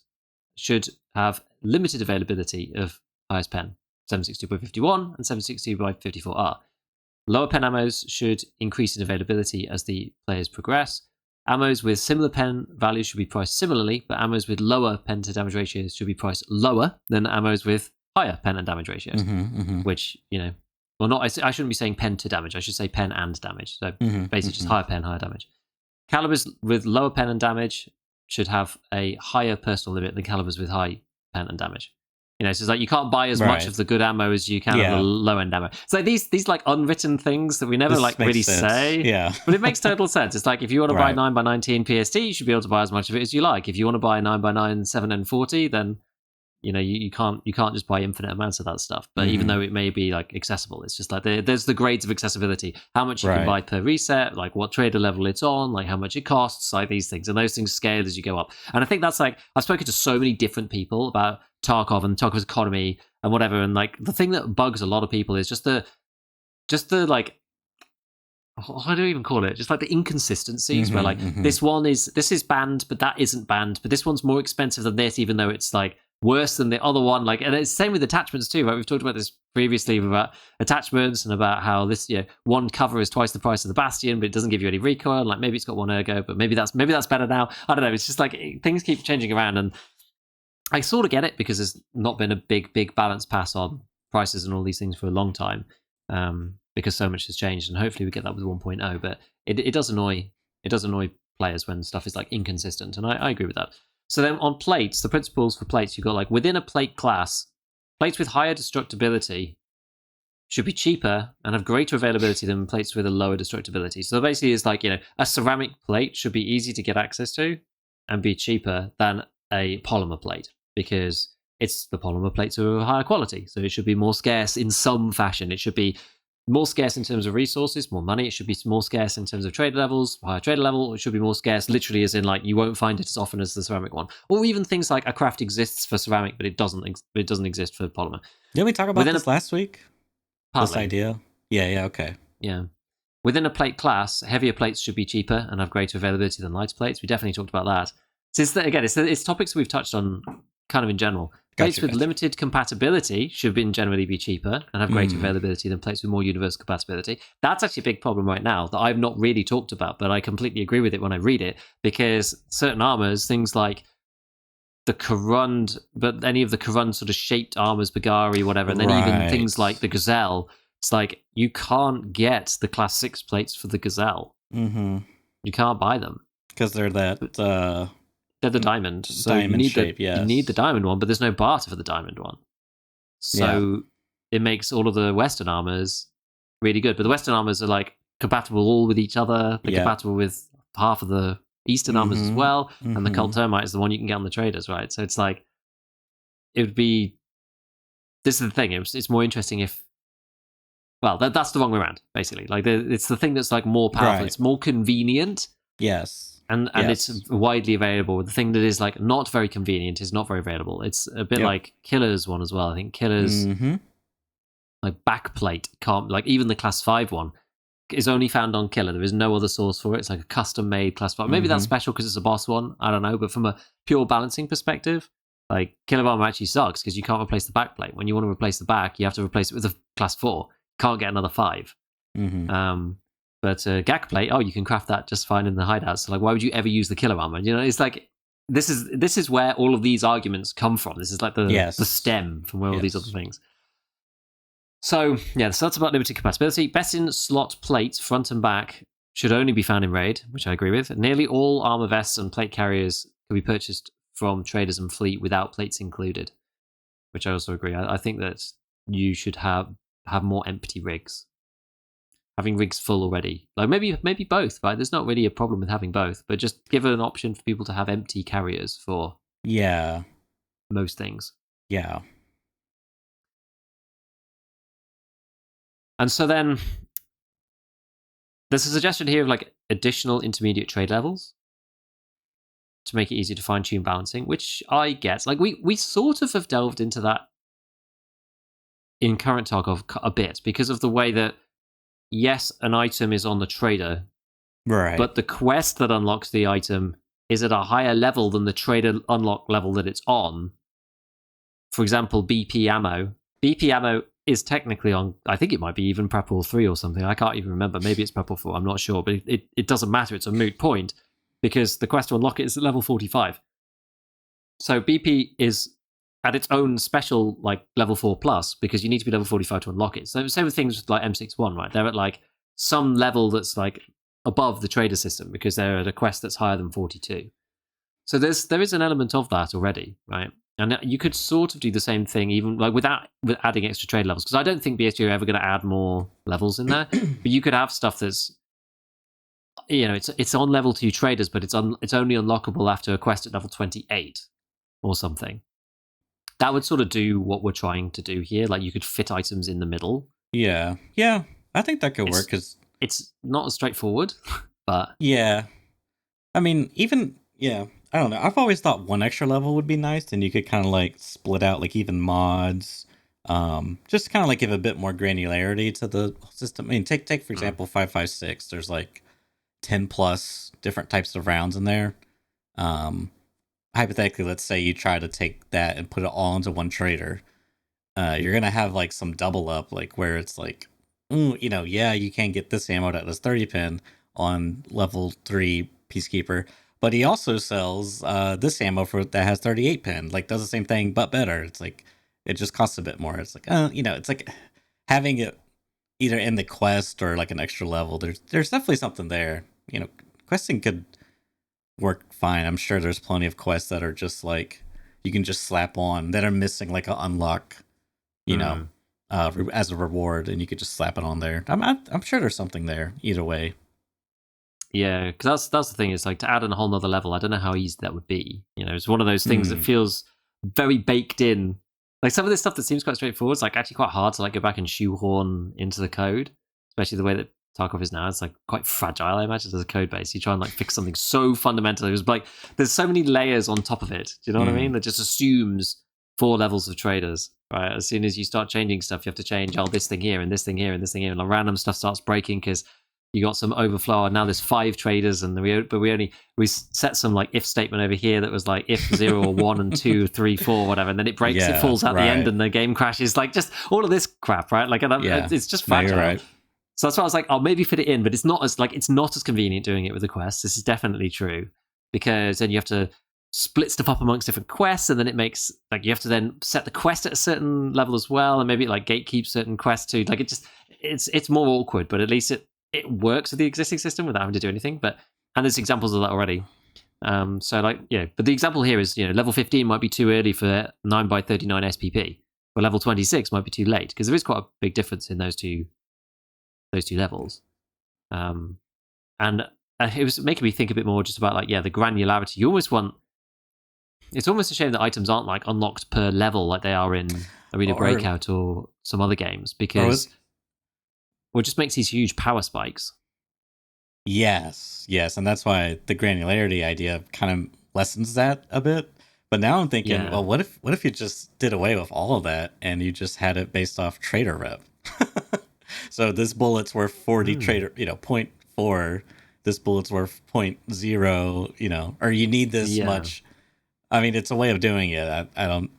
should have limited availability of highest pen, 762x51 and 762x54R. Lower pen ammos should increase in availability as the players progress. Ammos with similar pen values should be priced similarly, but ammos with lower pen to damage ratios should be priced lower than ammos with higher pen and damage ratios, which, well, not, I shouldn't be saying pen to damage, I should say pen and damage. So basically just higher pen, higher damage. Calibers with lower pen and damage should have a higher personal limit than calibers with high pen and damage. So it's like you can't buy as much of the good ammo as you can of the low end ammo. So these like unwritten things that we never like really say. Yeah. But it makes total sense. It's like if you want to buy 9x19 PST, you should be able to buy as much of it as you like. If you want to buy 9x9 7N40, then you can't just buy infinite amounts of that stuff. But even though it may be like accessible, it's just like there's the grades of accessibility. How much you can buy per reset, like what trader level it's on, like how much it costs, like these things. And those things scale as you go up. And I think that's like, I've spoken to so many different people about Tarkov and Tarkov's economy and whatever. And like the thing that bugs a lot of people is just the like, how do we even call it? Just like the inconsistencies where like this is banned, but that isn't banned. But this one's more expensive than this, even though it's like worse than the other one. Like, and it's the same with attachments too, right? We've talked about this previously about attachments and about how this one cover is twice the price of the Bastion, but it doesn't give you any recoil. Like maybe it's got one ergo, but maybe that's better now. I don't know. It's just like things keep changing around, and I sort of get it because there's not been a big balance pass on prices and all these things for a long time, because so much has changed, and hopefully we get that with 1.0. But it does annoy players when stuff is like inconsistent, and I agree with that. So then on plates, the principles for plates, you've got like within a plate class, plates with higher destructibility should be cheaper and have greater availability than plates with a lower destructibility. So basically it's like, a ceramic plate should be easy to get access to and be cheaper than a polymer plate, because it's the polymer plates are of higher quality. So it should be more scarce in some fashion. It should be more scarce in terms of resources, more money. It should be more scarce in terms of trader levels, higher trader level. It should be more scarce literally as in like you won't find it as often as the ceramic one. Or even things like a craft exists for ceramic, but it doesn't exist for polymer. Did we talk about this last week? Partly. This idea? Yeah, okay. Yeah. Within a plate class, heavier plates should be cheaper and have greater availability than lighter plates. We definitely talked about that. So it's topics we've touched on kind of in general. Plates with limited compatibility should generally be cheaper and have greater availability than plates with more universal compatibility. That's actually a big problem right now that I've not really talked about, but I completely agree with it when I read it, because certain armors, things like the Karund, but any of the Karund sort of shaped armors, Bagari, whatever, and then even things like the Gazelle, it's like you can't get the class 6 plates for the Gazelle. You can't buy them. Because they're that... They're the diamond. So diamond you need shape, yes. You need the diamond one, but there's no barter for the diamond one. So it makes all of the Western armors really good. But the Western armors are like compatible all with each other. They're compatible with half of the Eastern armors as well. And the Cult Termite is the one you can get on the traders, right? So it's like, it would be... This is the thing. It's more interesting if... Well, that's the wrong way around, basically. Like it's the thing that's like more powerful. Right. It's more convenient. Yes. And it's widely available. The thing that is like not very convenient is not very available. It's a bit like Killer's one as well. I think Killer's like backplate can't, like even the class 5 one, is only found on Killer. There is no other source for it. It's like a custom-made class 5. Maybe that's special because it's a boss one. I don't know. But from a pure balancing perspective, like Killer Armor actually sucks because you can't replace the backplate. When you want to replace the back, you have to replace it with a class 4. Can't get another 5. But Gak plate, you can craft that just fine in the hideout. So like, why would you ever use the Killer Armor? You know, it's like this is where all of these arguments come from. This is like the stem from where all these other things. So yeah, so that's about limited compatibility. Best in slot plates, front and back, should only be found in Raid, which I agree with. Nearly all armor vests and plate carriers can be purchased from traders and fleet without plates included, which I also agree. I think that you should have more empty rigs. Having rigs full already. Like maybe both, right? There's not really a problem with having both, but just give an option for people to have empty carriers for most things. Yeah. And so then there's a suggestion here of like additional intermediate trade levels to make it easier to fine-tune balancing, which I get. Like we sort of have delved into that in current Tarkov a bit because of the way that yes, an item is on the trader, right? But the quest that unlocks the item is at a higher level than the trader unlock level that it's on. For example, BP ammo. BP ammo is technically on, I think it might be even Prepal 3 or something. I can't even remember. Maybe it's Prepal 4. I'm not sure. But it doesn't matter. It's a moot point because the quest to unlock it is at level 45. So BP is at its own special like level 4 plus because you need to be level 45 to unlock it. So same with things like M61, right? They're at like some level that's like above the trader system because they're at a quest that's higher than 42. So there is an element of that already, right? And you could sort of do the same thing even like with adding extra trade levels because I don't think BSG are ever going to add more levels in there. But you could have stuff that's, you know, it's on level 2 traders, but it's only unlockable after a quest at level 28 or something. That would sort of do what we're trying to do here. Like you could fit items in the middle. Yeah, I think that could work because it's not as straightforward, but yeah, I mean, even I don't know. I've always thought one extra level would be nice, and you could kind of like split out like even mods, just kind of like give a bit more granularity to the system. I mean, take for example 5.5.6. There's like 10 plus different types of rounds in there. Hypothetically, let's say you try to take that and put it all into one trader. You're gonna have like some double up, like where it's like, you can't get this ammo that does 30 pin on level 3 Peacekeeper, but he also sells this ammo for that has 38 pin, like does the same thing but better. It's like it just costs a bit more. It's like it's like having it either in the quest or like an extra level. There's definitely something there. Questing could work fine. I'm sure there's plenty of quests that are just like you can just slap on that are missing like an unlock, as a reward, and you could just slap it on there. I'm sure there's something there either way. Yeah, because that's the thing. Is like to add in a whole nother level. I don't know how easy that would be. It's one of those things that feels very baked in. Like some of this stuff that seems quite straightforward, it's like actually quite hard to like go back and shoehorn into the code, especially the way that Tarkov is now. It's like quite fragile, I imagine, as a code base. You try and like fix something so fundamental. It was like there's so many layers on top of it. Do you know what I mean? That just assumes 4 levels of traders. Right. As soon as you start changing stuff, you have to change this thing here and this thing here and this thing here, and like random stuff starts breaking because you got some overflow. And now there's 5 traders, and we set some like if statement over here that was like if 0 or 1 and 2, 3, 4, whatever, and then it breaks, it falls out the end, and the game crashes. Like just all of this crap, right? Like it's just fragile. Right. So that's why I was like, I'll maybe fit it in, but it's not as convenient doing it with the quests. This is definitely true because then you have to split stuff up amongst different quests, and then it makes like you have to then set the quest at a certain level as well, and maybe like gatekeep certain quests too. Like it's more awkward, but at least it works with the existing system without having to do anything. And there's examples of that already. So like but the example here is level 15 might be too early for 9x39 SPP, but level 26 might be too late because there is quite a big difference in those two levels. And it was making me think a bit more just about like the granularity. You almost want. It's almost a shame that items aren't like unlocked per level like they are in Arena Breakout or some other games because it just makes these huge power spikes. Yes, and that's why the granularity idea kind of lessens that a bit. But now I'm thinking, well, what if you just did away with all of that and you just had it based off trader rep? So this bullet's worth 40 trader, point 0.4. This bullet's worth 0.0, or you need this Yeah. much. I mean, it's a way of doing it. I don't,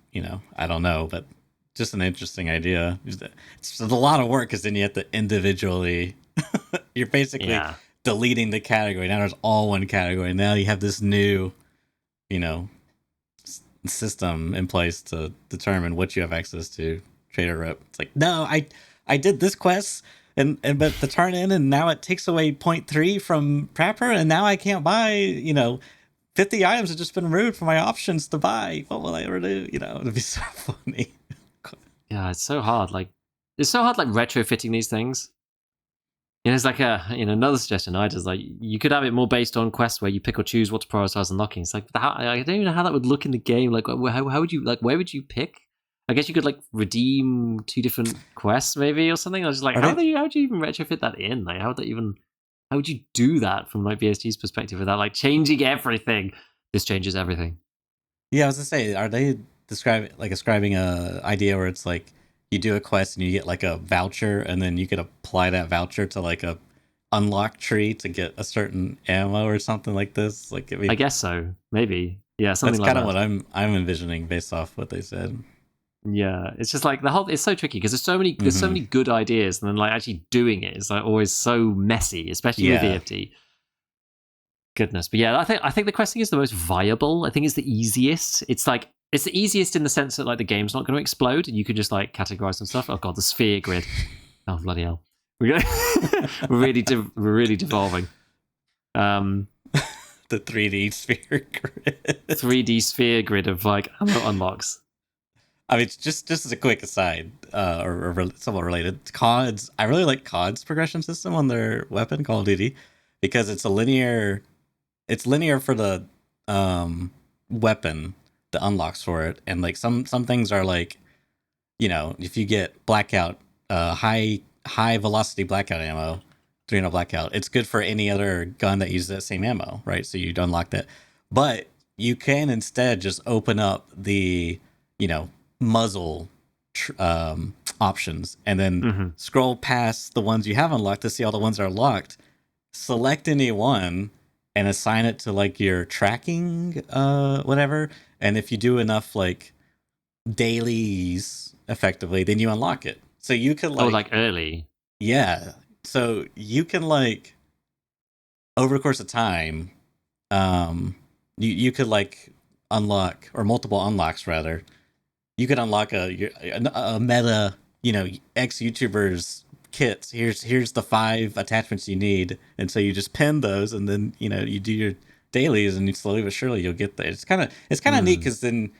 I don't know, but just an interesting idea. It's a lot of work because then you have to individually, you're basically Yeah. deleting the category. Now there's all one category. Now you have this new, you know, system in place to determine what you have access to. Trader rep. It's like, no, I did this quest and but the turn in, and now it takes away 0.3 from Prepper, and now I can't buy, 50 items have just been removed from my options to buy. What will I ever do? It'd be so funny. Yeah, it's so hard. Like, it's so hard, like, retrofitting these things. It's like another suggestion I just like, you could have it more based on quests where you pick or choose what to prioritize unlocking. It's like, I don't even know how that would look in the game. Like, how would you, like, where would you pick? I guess you could, like, redeem 2 different quests maybe or something. I was just like, how would you even retrofit that in? Like, how would you do that from, like, BSG's perspective without, like, changing everything? This changes everything. Yeah, I was gonna say, are they describing a idea where it's like you do a quest and you get like a voucher, and then you could apply that voucher to like a unlock tree to get a certain ammo or something like this? Like, I mean, I guess so. Maybe. Yeah, something that's like kind of that. what I'm envisioning based off what they said. Yeah, it's just like it's so tricky because there's so many Mm-hmm. good ideas, and then like actually doing it is like always so messy, especially with Yeah. VFT. Goodness, but yeah, I think the questing is the most viable. I think it's the easiest. It's like it's the easiest in the sense that like the game's not going to explode, and you can just like categorize some stuff. Oh god, the sphere grid. Oh bloody hell, we're really devolving. The 3D sphere grid. 3D sphere grid of like ammo unlocks. I mean, just as a quick aside, or somewhat related, COD's. I really like COD's progression system on their weapon, Call of Duty, because it's a linear. It's linear for the weapon, the unlocks for it, and like some things are like, if you get blackout, high velocity blackout ammo, 300 blackout, it's good for any other gun that uses that same ammo, right? So you'd unlock that, but you can instead just open up the, you know, muzzle options, and then Mm-hmm. scroll past the ones you have unlocked to see all the ones that are locked. Select any one and assign it to like your tracking, whatever. And if you do enough like dailies effectively, then you unlock it. So you could Oh, like, like early. yeah. So you can like, over the course of time, you could like unlock, or multiple unlocks rather. You could unlock a meta, ex YouTubers kits. Here's the 5 attachments you need, and so you just pin those, and then you do your dailies, and you slowly but surely you'll get there. It's kind of neat, Mm. because then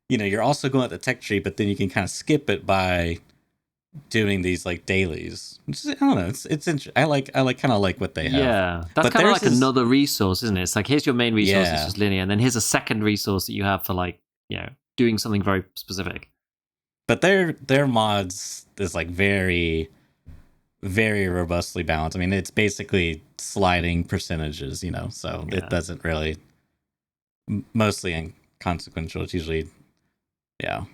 you're also going at the tech tree, but then you can kind of skip it by doing these like dailies. I don't know. It's interesting. I kind of like what they have, Yeah, that's but kind of theirs like is, another resource, isn't it? It's like here's your main resource, it's yeah. just linear, and then here's a second resource that you have for like doing something very specific. But their mods is like very, very robustly balanced. I mean, it's basically sliding percentages, so it Yeah, doesn't really, mostly inconsequential. It's usually, yeah.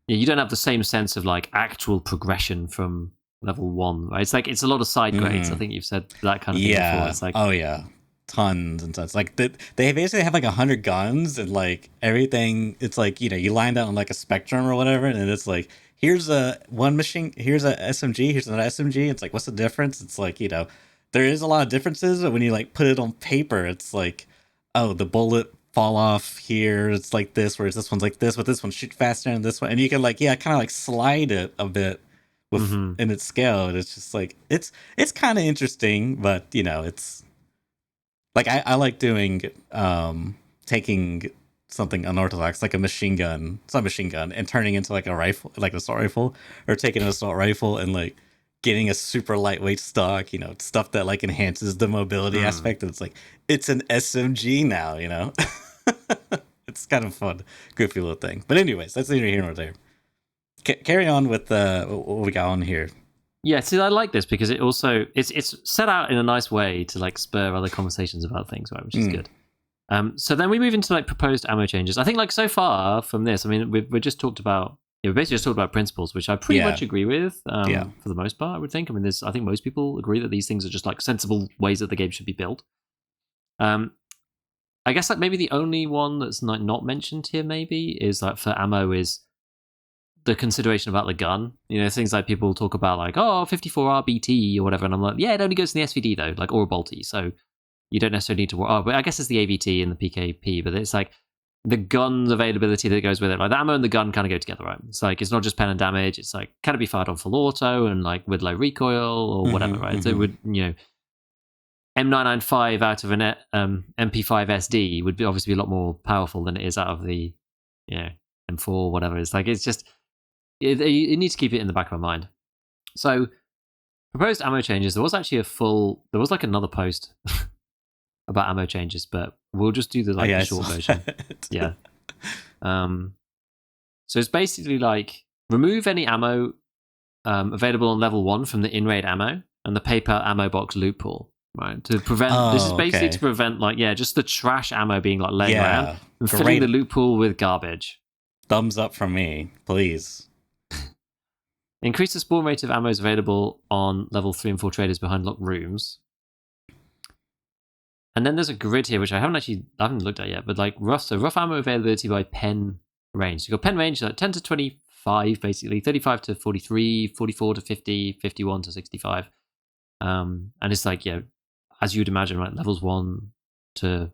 yeah. You don't have the same sense of like actual progression from level 1, right? It's like it's a lot of side grades. I Hmm. think you've said that kind of thing before. Yeah. It's like Oh yeah. Tons and tons. Like they basically have like 100 guns, and like everything. It's like, you line that on like a spectrum or whatever, and it's like, here's a one machine, here's a SMG, here's an SMG. It's like, what's the difference? It's like, there is a lot of differences, but when you like put it on paper, it's like, oh, the bullet fall off here. It's like this, whereas this one's like this, but this one shoot faster than this one, and you can like, yeah, kind of like slide it a bit with mm-hmm. in its scale, and it's just like it's kind of interesting, but it's like, I like doing, taking something unorthodox like a machine gun, it's not a machine gun, and turning into like a rifle, like an assault rifle, or taking an assault rifle and like getting a super lightweight stock, stuff that like enhances the mobility Mm. aspect. And it's like, it's an SMG now. It's kind of fun, goofy little thing. But anyways, that's neither here nor there. Carry on with what we got on here. Yeah, see, I like this because it's set out in a nice way to like spur other conversations about things, right? Which is Mm. good. So then we move into like proposed ammo changes. I think like so far from this, I mean, we've just talked about we basically just talked about principles, which I pretty Yeah. much agree with. Yeah. For the most part, I would think. I mean, I think most people agree that these things are just like sensible ways that the game should be built. I guess like maybe the only one that's not mentioned here maybe is like for ammo is the consideration about the gun. You know, things like people talk about like, oh, 54 RBT or whatever, and I'm like, yeah, it only goes in the SVD though, like, or a bolty, so you don't necessarily need to worry. Oh, but I guess it's the AVT and the PKP, but it's like the gun's availability that goes with it. Like the ammo and the gun kind of go together, right? It's like it's not just pen and damage. It's like can it be fired on full auto and like with low recoil or whatever, right? So it would, you know, M995 out of an MP5 SD would be obviously a lot more powerful than it is out of the, you know, M4 whatever. It's like it's just it needs to keep it in the back of my mind. So proposed ammo changes. There was actually there was like another post about ammo changes, but we'll just do the the short version. Yeah. So it's basically like remove any ammo available on level 1 from the in-raid ammo and the PayPal ammo box loot pool. Right, to prevent this is basically to prevent like just the trash ammo being like laying around and filling the loot pool with garbage. Thumbs up from me, please. Increase the spawn rate of ammos available on level 3 and 4 traders behind locked rooms. And then there's a grid here which I haven't looked at yet, but like rough ammo availability by pen range. So you've got pen range like 10 to 25 basically, 35 to 43, 44 to 50, 51 to 65. And it's like as you would imagine, right, levels 1 to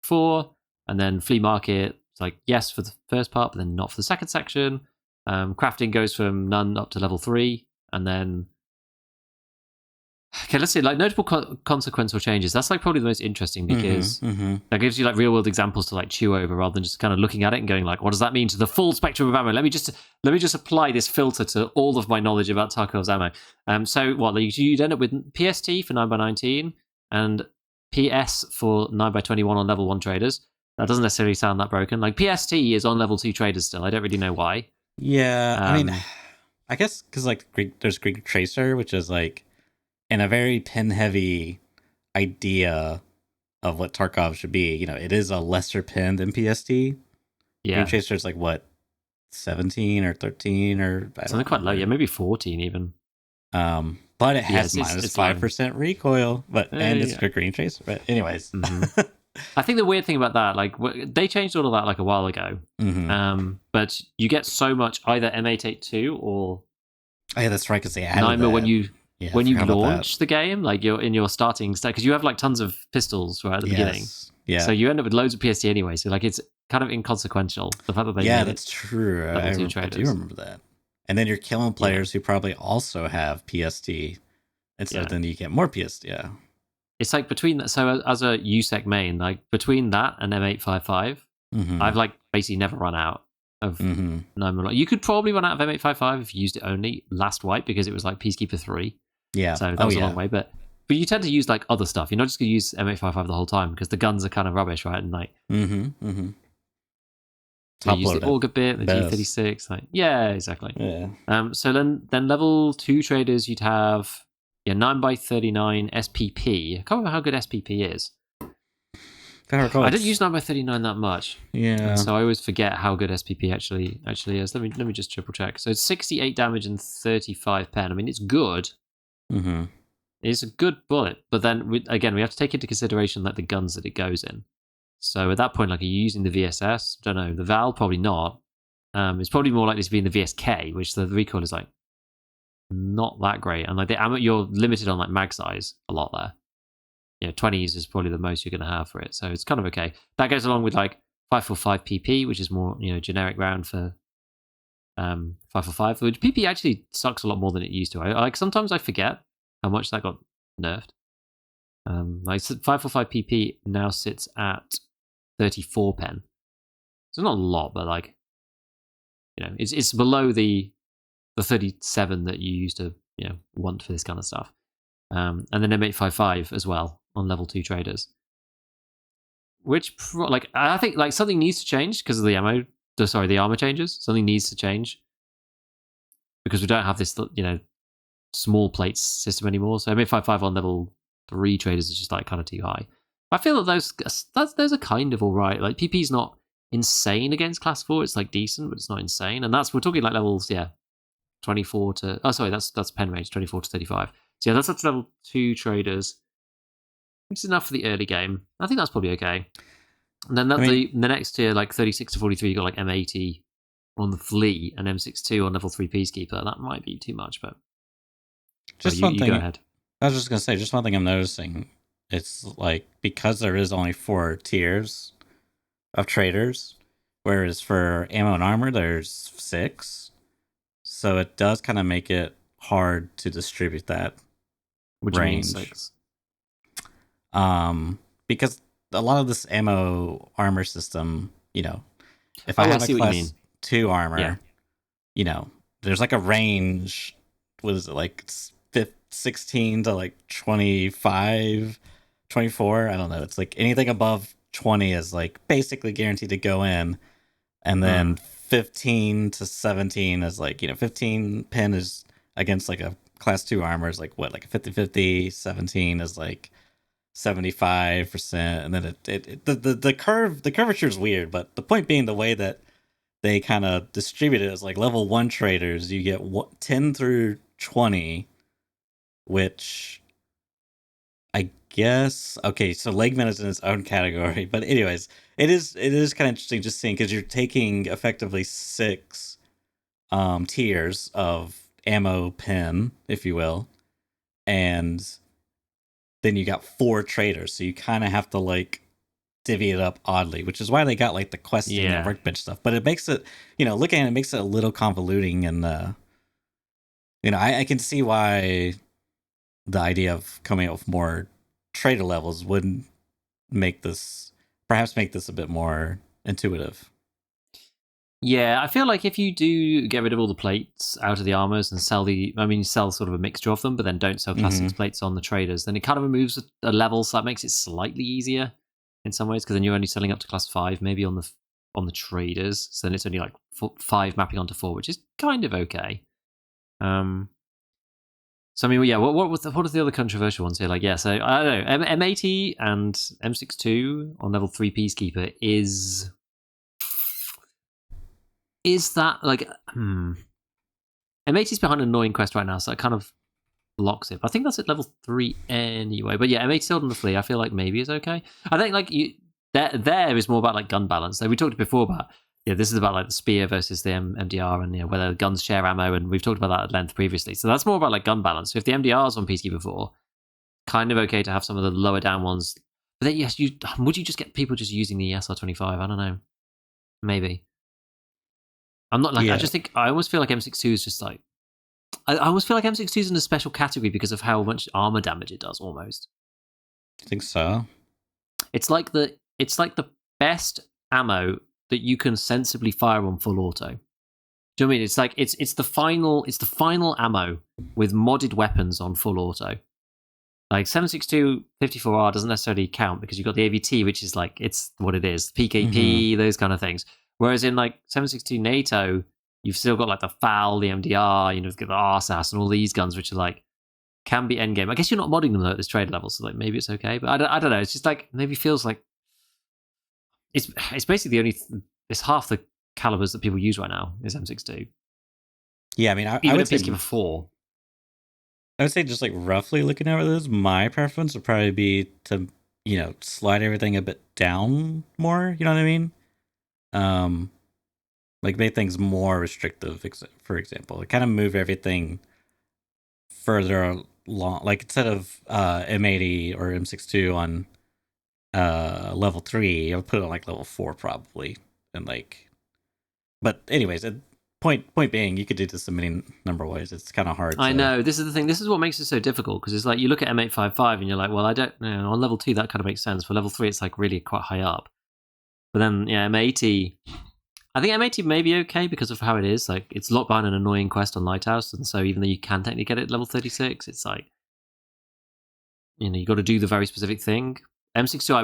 4, and then flea market, it's like yes for the first part, but then not for the second section. Crafting goes from none up to level 3, and then let's see, like notable consequential changes. That's like probably the most interesting because that gives you like real world examples to like chew over rather than just kind of looking at it and going like, what does that mean to the full spectrum of ammo? Let me just apply this filter to all of my knowledge about Tarkov's ammo. So what you'd end up with PST for 9x19 and PS for 9x21 on level 1 traders. That doesn't necessarily sound that broken. Like PST is on level 2 traders still. I don't really know why. Yeah, I mean, I guess because like there's Greek Tracer, which is like in a very pin heavy idea of what Tarkov should be. You know, it is a lesser pin than PST. Yeah, Greek Tracer is like what 17 or 13 or something quite low. Yeah, maybe 14 even. But it has minus 5% recoil. But and it's a Green Tracer. But anyways. I think the weird thing about that, like they changed all of that like a while ago. But you get so much either M882 or that's right, because they added NIMA when you launch the game, like you're in your starting state, because you have like tons of pistols right at the beginning. Yeah. So you end up with loads of PST anyway. So like it's kind of inconsequential. The fact that they that's true. I do remember that. And then you're killing players who probably also have PST, and so then you get more PST. Yeah. It's like between that. So as a USEC main, like between that and M855, I've like basically never run out of NIMA. You could probably run out of M855 if you used it only last wipe because it was like Peacekeeper 3. Yeah. So that was a long way, but you tend to use like other stuff. You're not just going to use M855 the whole time because the guns are kind of rubbish, right? And like, so you use the Auger bit, the G36, like exactly. Yeah. So then level 2 traders, you'd have 9x39 SPP. I can't remember how good SPP is. I don't use 9x39 that much. Yeah. So I always forget how good SPP actually is. Let me just triple check. So it's 68 damage and 35 pen. I mean, it's good. It's a good bullet, but then we have to take into consideration like the guns that it goes in. So at that point, like, are you using the VSS? Don't know. The Val, probably not. It's probably more likely to be in the VSK, which the recoil is like not that great. And like the ammo, you're limited on like mag size a lot there. 20s is probably the most you're going to have for it. So it's kind of okay. That goes along with like 545 PP, which is more, generic round for 545, which PP actually sucks a lot more than it used to. Sometimes I forget how much that got nerfed. Like 545 PP now sits at 34 pen. So not a lot, but like, it's below the 37 that you used to, want for this kind of stuff. And then M855 as well on level 2 traders. Which, I think like something needs to change because of the armor changes. Something needs to change because we don't have this, small plates system anymore. So M855 on level 3 traders is just like kind of too high. I feel that those are kind of all right. Like PP's not insane against class 4. It's like decent, but it's not insane. And we're talking like levels, 24 to that's pen range 24 to 35. So yeah, that's up to level 2 traders, which is enough for the early game. I think that's probably okay. And then the next tier, like 36 to 43, you got like M80 on the Flea and M62 on level 3 Peacekeeper. That might be too much, but just you go ahead. I was just gonna say, just one thing I'm noticing. It's like, because there is only 4 tiers of traders, whereas for ammo and armor there's 6. So it does kind of make it hard to distribute that range. 6? Because a lot of this ammo armor system, if I have a class 2 armor, there's like a range. What is it, like 16 to like 25, 24? I don't know. It's like anything above 20 is like basically guaranteed to go in, and then 15 to 17 is like, 15 pin is against like a class 2 armor is like what, like a 50-50. 17 is like 75%, and then the curvature is weird, but the point being, the way that they kind of distribute it is like level 1 traders, you get 10 through 20, which I guess, okay, so Legman is in its own category, but anyways, it is kind of interesting just seeing, because you're taking effectively 6 tiers of ammo pin, if you will, and then you got 4 traders, so you kind of have to like divvy it up oddly, which is why they got like the questing and workbench stuff. But it makes it, looking at it, makes it a little convoluting, and I can see why the idea of coming up with more trader levels would perhaps make this a bit more intuitive. Yeah, I feel like if you do get rid of all the plates out of the armors and sell sort of a mixture of them, but then don't sell class 6 plates on the traders, then it kind of removes a level, so that makes it slightly easier in some ways, because then you're only selling up to class 5 maybe on the traders, so then it's only like 5 mapping onto 4, which is kind of okay. So I mean, yeah, what are the other controversial ones here? Like, yeah, so I don't know, M80 and M62 on level 3 Peacekeeper is that like M80 is behind an annoying quest right now, so it kind of blocks it. But I think that's at level 3 anyway. But yeah, M80 still on the Flea, I feel like maybe is okay. I think like there is more about like gun balance. Like we talked before about, this is about like the spear versus the MDR, and whether guns share ammo, and we've talked about that at length previously. So that's more about like gun balance. So if the MDR's on Peacekeeper 4, kind of okay to have some of the lower down ones. But then yes, would you just get people just using the SR25? I don't know. Maybe. I'm not like, I just think, I almost feel like M62 is just like, I almost feel like M62 is in a special category because of how much armor damage it does, almost. I think so. It's like the best ammo that you can sensibly fire on full auto. Do you know what I mean? It's like it's the final ammo with modded weapons on full auto. Like 7.62 54R doesn't necessarily count because you've got the AVT, which is like, it's what it is, PKP, those kind of things. Whereas in like 7.62 NATO, you've still got like the FAL, the MDR, you've got the RSAS and all these guns, which are like, can be endgame. I guess you're not modding them though at this trade level, so like maybe it's okay. But I don't know. It's just like, maybe feels like it's basically it's half the calibers that people use right now is M62. Yeah, I mean, I would say Peacekeeper 4. I would say, just like roughly looking over this, my preference would probably be to, slide everything a bit down more. You know what I mean? Like make things more restrictive. For example, kind of move everything further along. Like instead of M80 or M62 on level 3, I would put it on like level 4 probably, and like. But anyways, point being, you could do this a many number of ways. It's kind of hard. I know, this is the thing. This is what makes it so difficult, because it's like you look at M855 and you're like, well, I don't know. On level 2, that kind of makes sense. For level 3, it's like really quite high up. But then, yeah, M80. I think M80 may be okay because of how it is. Like, it's locked behind an annoying quest on Lighthouse, and so even though you can technically get it at level 36, it's like, you got to do the very specific thing. M62 I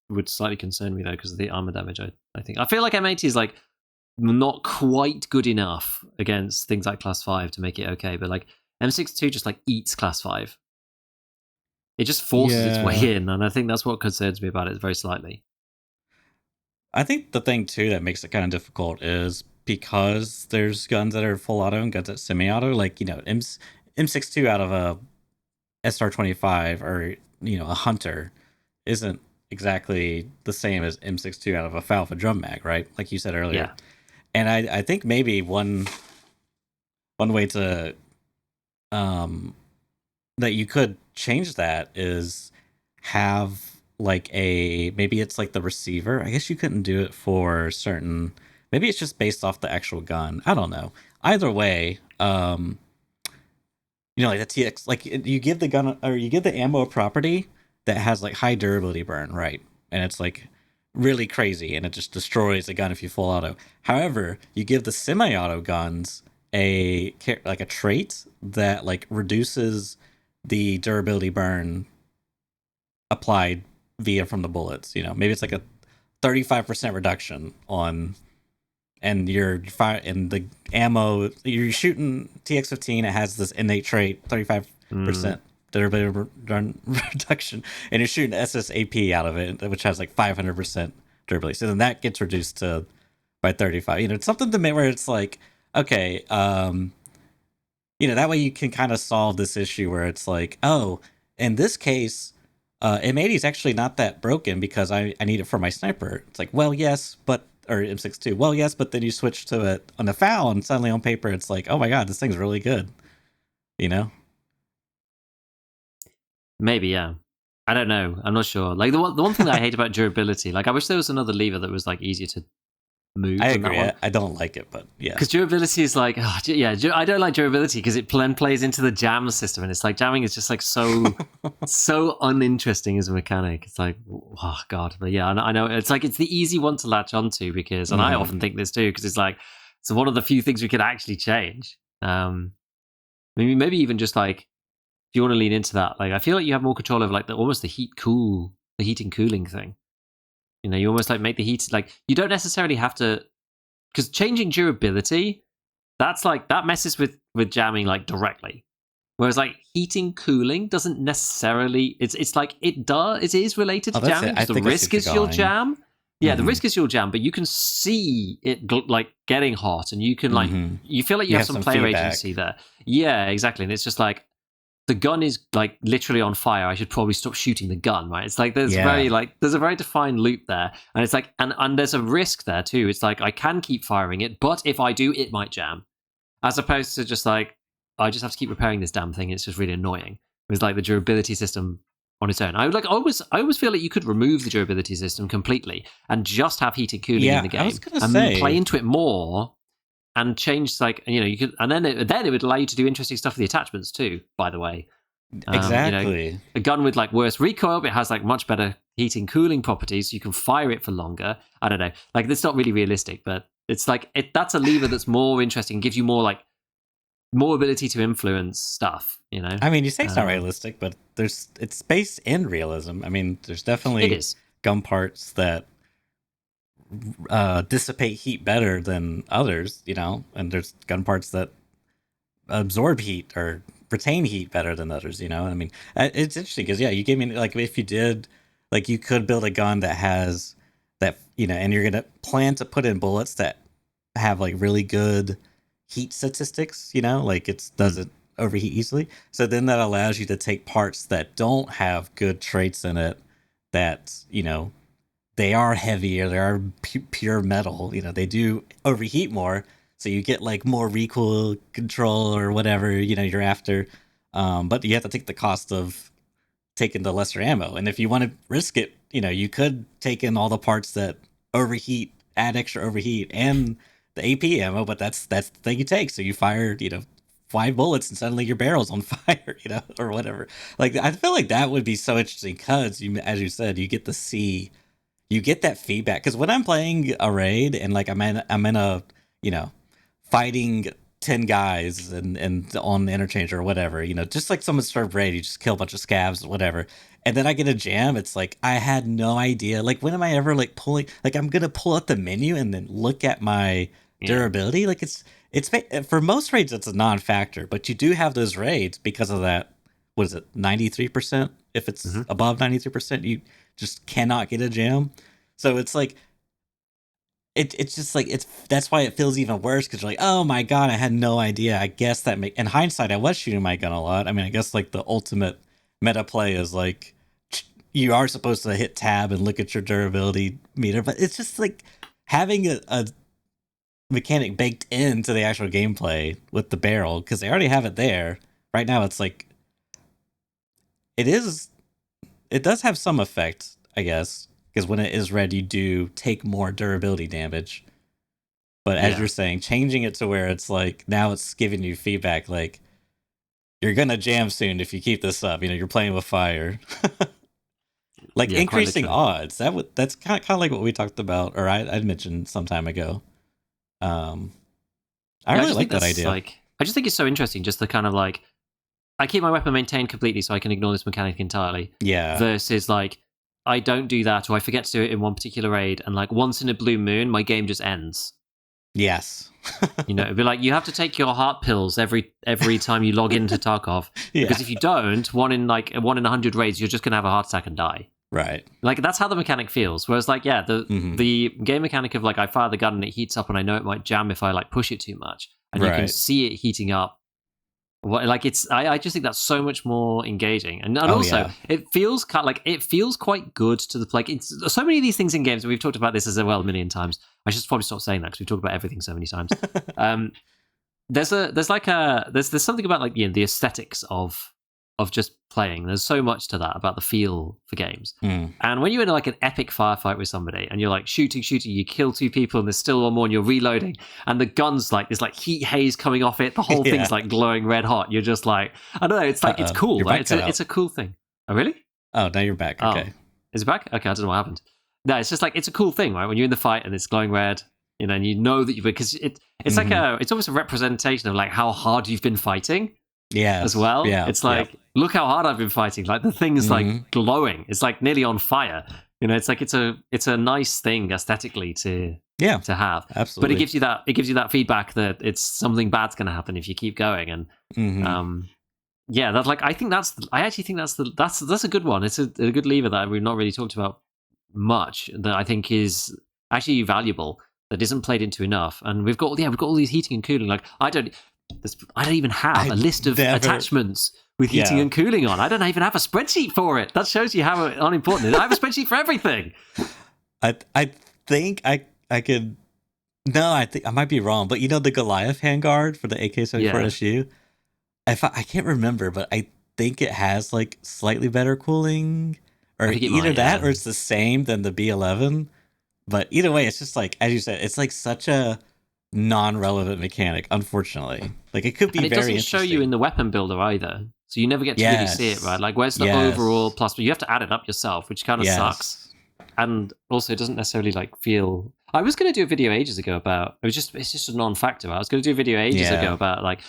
would slightly concern me though because of the armor damage. I think I feel like M80 is like not quite good enough against things like class 5 to make it okay, but like M62 just like eats class 5. It just forces its way in, and I think that's what concerns me about it very slightly. I think the thing too that makes it kind of difficult is because there's guns that are full auto and guns that semi-auto. Like M62 out of a SR25 or a Hunter isn't exactly the same as M62 out of a Falfa drum mag, right? Like you said earlier. Yeah. And I think maybe one way to um that you could change that is have like maybe it's like the receiver. I guess you couldn't do it for certain. Maybe it's just based off the actual gun. I don't know. Either way, like the TX, like you give the gun or you give the ammo a property that has like high durability burn, right? And it's like really crazy, and it just destroys the gun if you full auto. However, you give the semi-auto guns a trait that like reduces the durability burn applied via from the bullets. Maybe it's like a 35% reduction on, and the ammo you're shooting TX15. It has this innate trait 35% durability reduction, and you're shooting SSAP out of it, which has like 500% durability. So then that gets reduced to by 35. It's something to me where it's like, okay, that way you can kind of solve this issue where it's like, oh, in this case, M80 is actually not that broken because I need it for my sniper. It's like, well, yes, but or M62. Well, yes, but then you switch to it on the FAL, and suddenly on paper, it's like, oh my god, this thing's really good. You know? Maybe, yeah. I don't know. I'm not sure. Like the one thing that I hate about durability, like I wish there was another lever that was like easier to move I than that agree. one. I don't like it, but yeah. Because durability is like, yeah, I don't like durability because it plays into the jam system, and it's like jamming is just like so uninteresting as a mechanic. It's like, oh god, but yeah, I know it's like it's the easy one to latch onto because, and I often think this too because it's like it's one of the few things we could actually change. Maybe even just like if you want to lean into that, like I feel like you have more control over like almost the heating cooling thing. You almost like make the heat like you don't necessarily have to because changing durability that's like that messes with jamming like directly, whereas like heating cooling doesn't necessarily it's like it is related Oh, to that's it. jamming I because the think I see risk what is you're your going. jam. Yeah, the risk is your jam, but you can see it like getting hot, and you can like you feel like you You have have some some player feedback. agency there. Yeah, exactly, and it's just like the gun is like literally on fire. I should probably stop shooting the gun, right? It's like there's Yeah. there's a very defined loop there, and it's like and there's a risk there too. It's like I can keep firing it, but if I do, it might jam, as opposed to just like I just have to keep repairing this damn thing. It's just really annoying. It's like the durability system on its own. I always feel like you could remove the durability system completely and just have heat and cooling in Yeah, the I was game gonna and play say into it more and change like you could and then it would allow you to do interesting stuff with the attachments too. By the way, exactly. a gun with like worse recoil, but it has like much better heating cooling properties, so you can fire it for longer. I don't know, like it's not really realistic, but it's like that's a lever that's more interesting, gives you more ability to influence stuff. I mean, you say it's not realistic, but it's based in realism. I mean, there's It definitely is. gun parts that dissipate heat better than others, and there's gun parts that absorb heat or retain heat better than others. I mean, it's interesting because yeah, you gave me like if you did, like you could build a gun that has that, and you're gonna plan to put in bullets that have like really good heat statistics, like it doesn't overheat easily. So then that allows you to take parts that don't have good traits in it that, they are heavier, they are pure metal, they do overheat more. So you get like more recoil control or whatever, you're after. But you have to take the cost of taking the lesser ammo. And if you want to risk it, you could take in all the parts that overheat, add extra overheat and the AP ammo, but that's the thing you take. So you fire, 5 bullets and suddenly your barrel's on fire, or whatever. Like I feel like that would be so interesting because as you said, you get that feedback. Because when I'm playing a raid and like I'm in a, you know, fighting 10 guys and on the interchange or whatever, just like someone started raid, you just kill a bunch of scavs, whatever. And then I get a jam. It's like I had no idea. Like when am I ever like pulling? Like I'm gonna pull out the menu and then look at my Yeah. durability. Like it's for most raids it's a non-factor, but you do have those raids because of that. What is it? 93%. If it's Mm-hmm. above 93%, you just cannot get a jam. So it's like it's just like that's why it feels even worse because you're like, oh my god, I had no idea. I guess that in hindsight, I was shooting my gun a lot. I mean, I guess like the ultimate meta play is like you are supposed to hit tab and look at your durability meter, but it's just like having a mechanic baked into the actual gameplay with the barrel because they already have it there. Right now, it's like it does have some effect, I guess, because when it is red, you do take more durability damage. But as you're saying, changing it to where it's like now it's giving you feedback like you're gonna jam soon if you keep this up. You're playing with fire. Like increasing odds. That's kind of like what we talked about, or I mentioned some time ago. I really like that idea. I just think it's so interesting, just the kind of like I keep my weapon maintained completely so I can ignore this mechanic entirely. Yeah. Versus like I don't do that, or I forget to do it in one particular raid, and like once in a blue moon, my game just ends. Yes. It'd be like you have to take your heart pills every time you log into Tarkov, because if you don't, one in 100 raids, you're just gonna have a heart attack and die. Right. Like that's how the mechanic feels. Whereas like the game mechanic of like I fire the gun and it heats up and I know it might jam if I like push it too much, and you can see it heating up. Like I just think that's so much more engaging, and also it feels quite good to the play. It's so many of these things in games, and we've talked about this as well a million times. I should probably stop saying that because we've talked about everything so many times. There's something about like the aesthetics of just playing. There's so much to that about the feel for games. And when you're in like an epic firefight with somebody and you're like shooting, you kill two people and there's still one more and you're reloading and the gun's like there's like heat haze coming off it, the whole thing's like glowing red hot. You're just like, I don't know, it's like it's cool. Like, it's a cool thing. Oh really? Oh, now you're back. Okay. Oh, is it back? Okay, I don't know what happened. No, it's just like it's a cool thing, right? When you're in the fight and it's glowing red, and you know that because it's like it's almost a representation of like how hard you've been fighting. Yeah. As well. Yeah. It's like, look how hard I've been fighting. Like the thing is like glowing. It's like nearly on fire. It's like it's a nice thing aesthetically to have. Absolutely. But it gives you that feedback that it's something bad's going to happen if you keep going. And that's like I actually think that's a good one. It's a good lever that we've not really talked about much. That I think is actually valuable. That isn't played into enough. And we've got all these heating and cooling. Like I don't even have a list of attachments with heating and cooling on. I don't even have a spreadsheet for it. That shows you how unimportant it is. I have a spreadsheet for everything. I think I could. No, I think I might be wrong. But the Goliath handguard for the AK-74 SU. I can't remember, but I think it has like slightly better cooling, or either that or it's the same than the B11. But either way, it's just like as you said, it's like such a non-relevant mechanic, unfortunately. Like it could be, and it doesn't show you in the weapon builder either, so you never get to really see it, right? Like where's the overall plus? But you have to add it up yourself, which kind of sucks. And also, it doesn't necessarily like feel. I was going to do a video ages ago about it's just a non-factor. I was going to do a video ages ago about like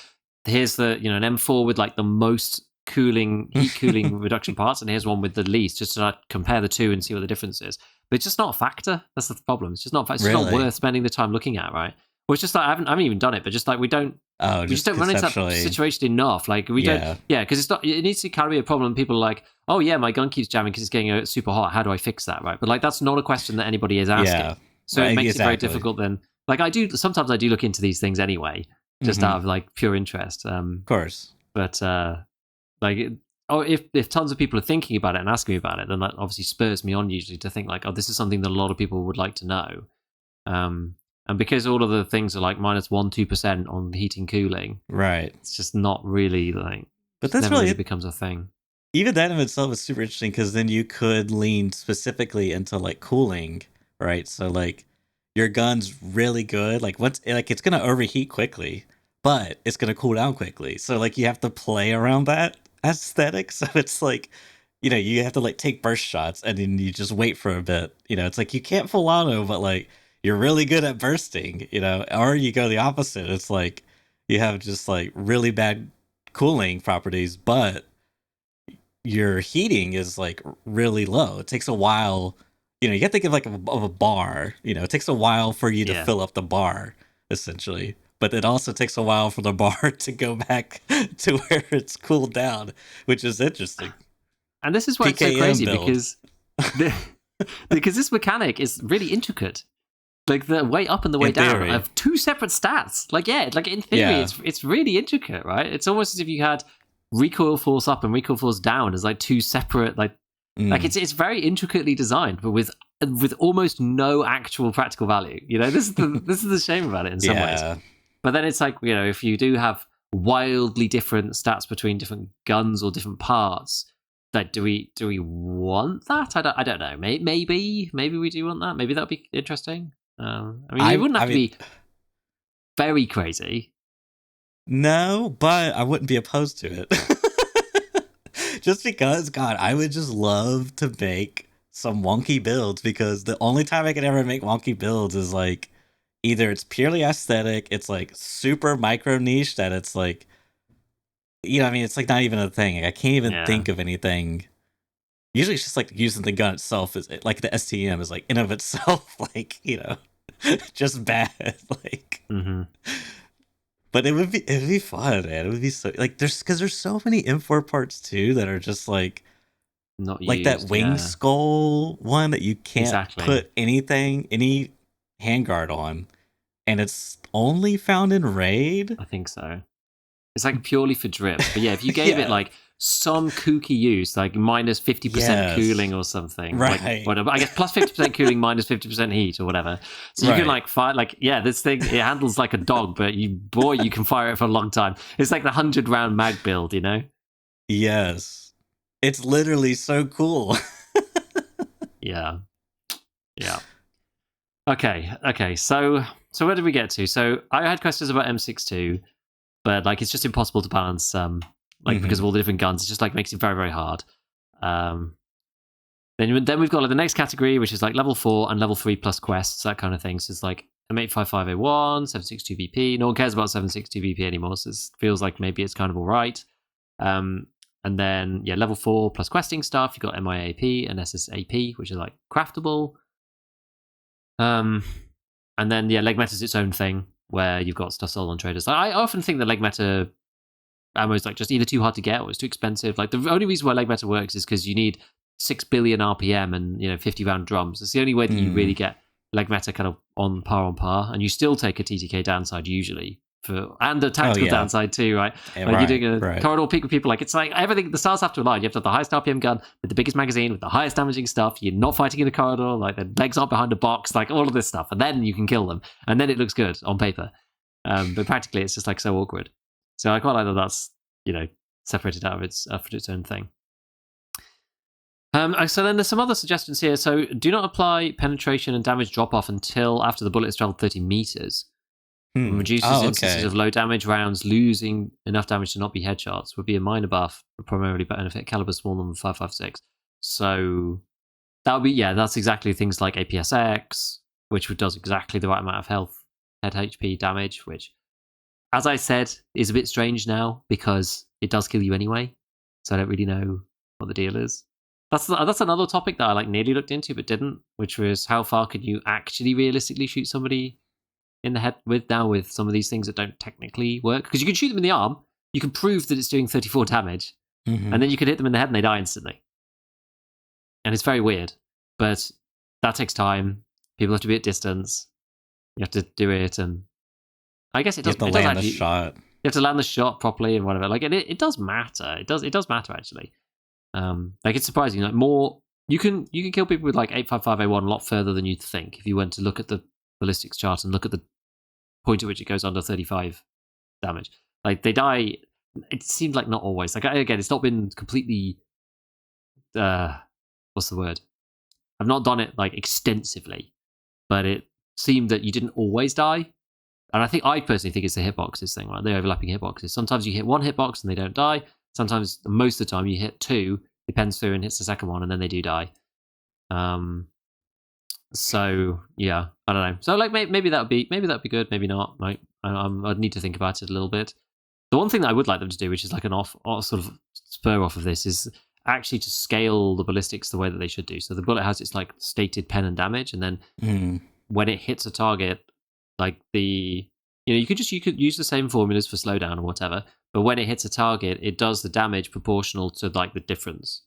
here's the an M4 with like the most heat cooling reduction parts, and here's one with the least, just to like, compare the two and see what the difference is. But it's just not a factor. That's the problem. It's just not. It's just not worth spending the time looking at, right? Well, it's just like I haven't even done it, but just like we just don't run into that situation enough. Like we don't, because it's not. It needs to kind of be a problem. People are like, oh yeah, my gun keeps jamming because it's getting super hot. How do I fix that, right? But like that's not a question that anybody is asking. Yeah. So it makes it very difficult. Then, like sometimes I do look into these things anyway, just out of like pure interest. Of course, but if tons of people are thinking about it and asking me about it, then that obviously spurs me on usually to think like, oh, this is something that a lot of people would like to know. And because all of the things are like minus 1-2% on heating cooling, right? It's just not really like. But that's really becomes a thing. Even that in itself is super interesting because then you could lean specifically into like cooling, right? So like your gun's really good. Like it's gonna overheat quickly, but it's gonna cool down quickly. So like you have to play around that aesthetic. So it's like you have to like take burst shots and then you just wait for a bit. It's like you can't full auto, but like. You're really good at bursting, or you go the opposite. It's like you have just like really bad cooling properties, but your heating is like really low. It takes a while. You have to think of like of a bar. It takes a while for you to fill up the bar, essentially. But it also takes a while for the bar to go back to where it's cooled down, which is interesting. And this is why it's so crazy because this mechanic is really intricate. like the way up and the way In down theory. have two separate stats. Like in theory, it's really intricate, right? It's almost as if you had recoil force up and recoil force down as like two separate like it's very intricately designed, but with almost no actual practical value. This is the shame about it in some ways. But then it's like, if you do have wildly different stats between different guns or different parts, like do we want that? I don't know. Maybe we do want that. Maybe that would be interesting. It wouldn't have to be very crazy. No, but I wouldn't be opposed to it. Just because, God, I would just love to make some wonky builds, because the only time I can ever make wonky builds is like either it's purely aesthetic, it's like super micro niche that it's like, it's like not even a thing. Like, I can't even think of anything. Usually it's just like using the gun itself is like the STM is like in of itself, like, just bad. Like, but it'd be fun, man. It would be so like there's so many M4 parts too that are just like not like used, that wing skull one that you can't put any handguard on, and it's only found in raid. I think so. It's like purely for drip. But yeah, if you gave it like some kooky use, like minus 50% cooling or something, right? Like, whatever. I guess plus 50% cooling, minus 50% heat or whatever. So you can like fire, like this thing, it handles like a dog, but you can fire it for a long time. It's like the 100-round mag build, Yes, it's literally so cool. Yeah. Okay. So where did we get to? So I had questions about M62. But like, it's just impossible to balance, because of all the different guns. It just like makes it very, very hard. Then we've got like the next category, which is like level 4 and level 3 plus quests, that kind of thing. So it's like M855A1, 762BP. No one cares about 762BP anymore, so it feels like maybe it's kind of all right. And then level 4 plus questing stuff. You've got MIAP and SSAP, which is like craftable. And then leg meta is its own thing, where you've got stuff sold on traders. I often think that leg meta ammo is like just either too hard to get or it's too expensive. Like the only reason why leg meta works is because you need 6 billion RPM and 50 round drums. It's the only way that you really get leg meta kind of on par, and you still take a TTK downside usually and a tactical downside too, right? Like you're doing a corridor peak with people. Like it's like everything. The stars have to align. You have to have the highest RPM gun with the biggest magazine with the highest damaging stuff. You're not fighting in a corridor. Like the legs aren't behind a box. Like all of this stuff, and then you can kill them, and then it looks good on paper. But practically, it's just like so awkward. So I quite like that that's separated out of its own thing. So then there's some other suggestions here. So do not apply penetration and damage drop off until after the bullet has traveled 30 meters. Reduces instances of low damage rounds losing enough damage to not be headshots. Would be a minor buff, but primarily benefit caliber smaller than 5.56. So that would be that's exactly things like APSX, which does exactly the right amount of health, head HP damage, which, as I said, is a bit strange now because it does kill you anyway. So I don't really know what the deal is. That's another topic that I nearly looked into but didn't, which was how far could you actually realistically shoot somebody in the head with some of these things that don't technically work? Because you can shoot them in the arm, you can prove that it's doing 34 damage, and then you can hit them in the head and they die instantly. And it's very weird, but that takes time. People have to be at distance. You have to do it, and I guess it does. You have to land the shot. You have to land the shot properly and whatever. Like it does matter. It does matter actually. It's surprising. Like more, you can kill people with like 855A1 a lot further than you'd think if you went to look at the ballistics chart and look at the point at which it goes under 35 damage. Like they die. It seems like not always. Like again, it's not been completely. What's the word? I've not done it like extensively, but it seemed that you didn't always die. And I personally think it's the hitboxes thing, right? The overlapping hitboxes. Sometimes you hit one hitbox and they don't die. Sometimes, most of the time, you hit two, it pens through and hits the second one, and then they do die. So yeah, I don't know. So maybe that would be good, maybe not. Like I'd need to think about it a little bit. The one thing that I would like them to do, which is like an off sort of spur off of this, is actually to scale the ballistics the way that they should do. So the bullet has its like stated pen and damage, and then when it hits a target, like you could use the same formulas for slowdown or whatever, but when it hits a target, it does the damage proportional to like the difference.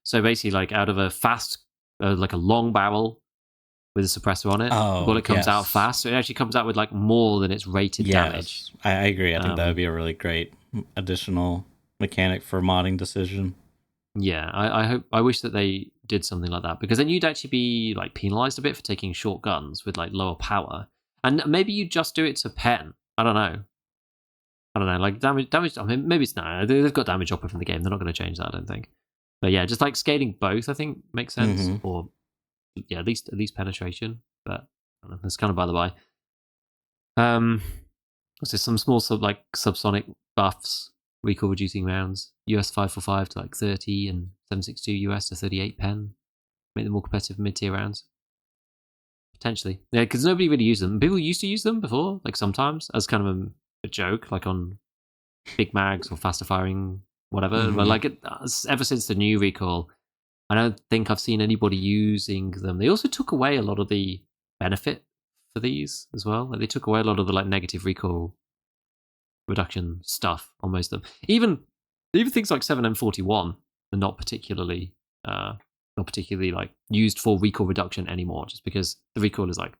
So basically, like out of a fast, like a long barrel, with a suppressor on it. Oh, The bullet comes out yes. fast, so it actually comes out with like more than its rated damage. Yes, I agree. I think that would be a really great additional mechanic for modding decision. Yeah, I wish that they did something like that, because then you'd actually be like penalized a bit for taking short guns with like lower power, and maybe you just do it to pen. I don't know. Like damage. I mean, maybe it's not. They've got damage upper from the game. They're not going to change that, I don't think. But yeah, just like scaling both, I think makes sense. Mm-hmm. Or yeah, at least penetration. But I don't know, that's kind of by the by. What's this? Some small subsonic buffs, recoil reducing rounds, US 545 to like 30 and 762 US to 38 pen. Make them more competitive mid tier rounds. Potentially, yeah, because nobody really used them. People used to use them before, like sometimes as kind of a joke, like on big mags or faster firing whatever. Mm-hmm. But like ever since the new recoil, I don't think I've seen anybody using them. They also took away a lot of the benefit for these as well. Like they took away a lot of the like negative recoil reduction stuff on most of them. Even things like 7M41 are not particularly like used for recoil reduction anymore, just because the recoil is like,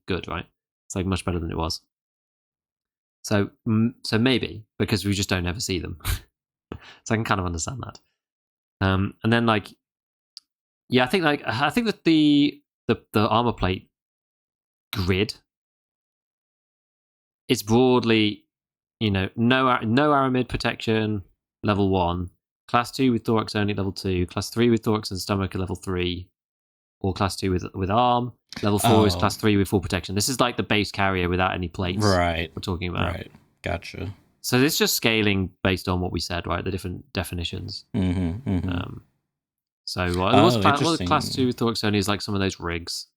good, right? It's like much better than it was. So maybe because we just don't ever see them. So I can kind of understand that. And then like, yeah, I think that the armor plate grid is broadly, no aramid protection, level 1, class 2 with thorax only, level 2, class 3 with thorax and stomach at level 3, or class 2 with arm. Level 4 is class 3 with full protection. This is like the base carrier without any plates. Right. We're talking about. Right. Gotcha. So it's just scaling based on what we said, right? The different definitions. Mm-hmm. Mm-hmm. So what was class 2 with thorax only is like some of those rigs.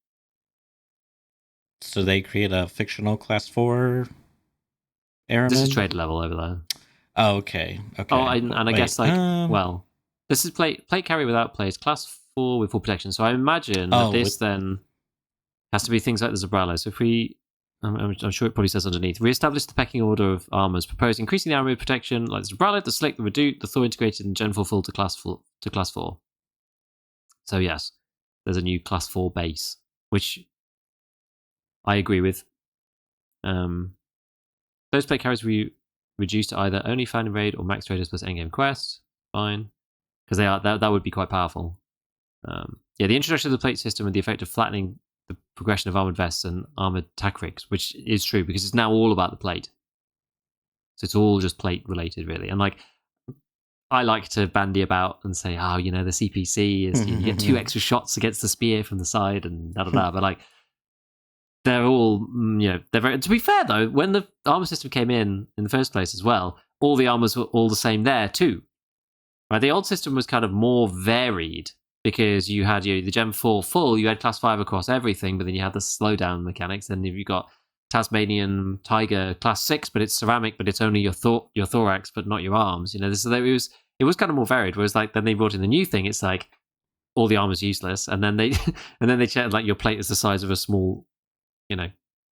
So they create a fictional class 4 airman? This is trade level over there. Oh, okay. Okay. Oh, and I guess like, well, this is plate carrier without plates, class 4 with full protection. So I imagine that this then has to be things like the Zabralo. So if we, I'm sure it probably says underneath, re-establish the pecking order of armors, propose increasing the armor protection like the Zabralo, the Slick, the Redoute, the Thor integrated, and Gen 4 full to class 4. So yes, there's a new class 4 base, which I agree with. Those plate carriers we reduced to either only fan raid or max traders plus endgame quest. Fine, because that would be quite powerful. The introduction of the plate system and the effect of flattening the progression of armored vests and armored tac rigs, which is true because it's now all about the plate. So it's all just plate related, really. And like, I like to bandy about and say, the CPC is you get 2 extra shots against the spear from the side and da. But like, they're all, they're very. To be fair though, when the armor system came in the first place as well, all the armors were all the same there too. Right, the old system was kind of more varied because you had the Gen 4 full, you had class 5 across everything, but then you had the slowdown mechanics. Then you got Tasmanian Tiger class 6, but it's ceramic, but it's only your thorax, but not your arms. It was kind of more varied. Whereas like then they brought in the new thing, it's like all the armor's useless, and then they check like your plate is the size of a small,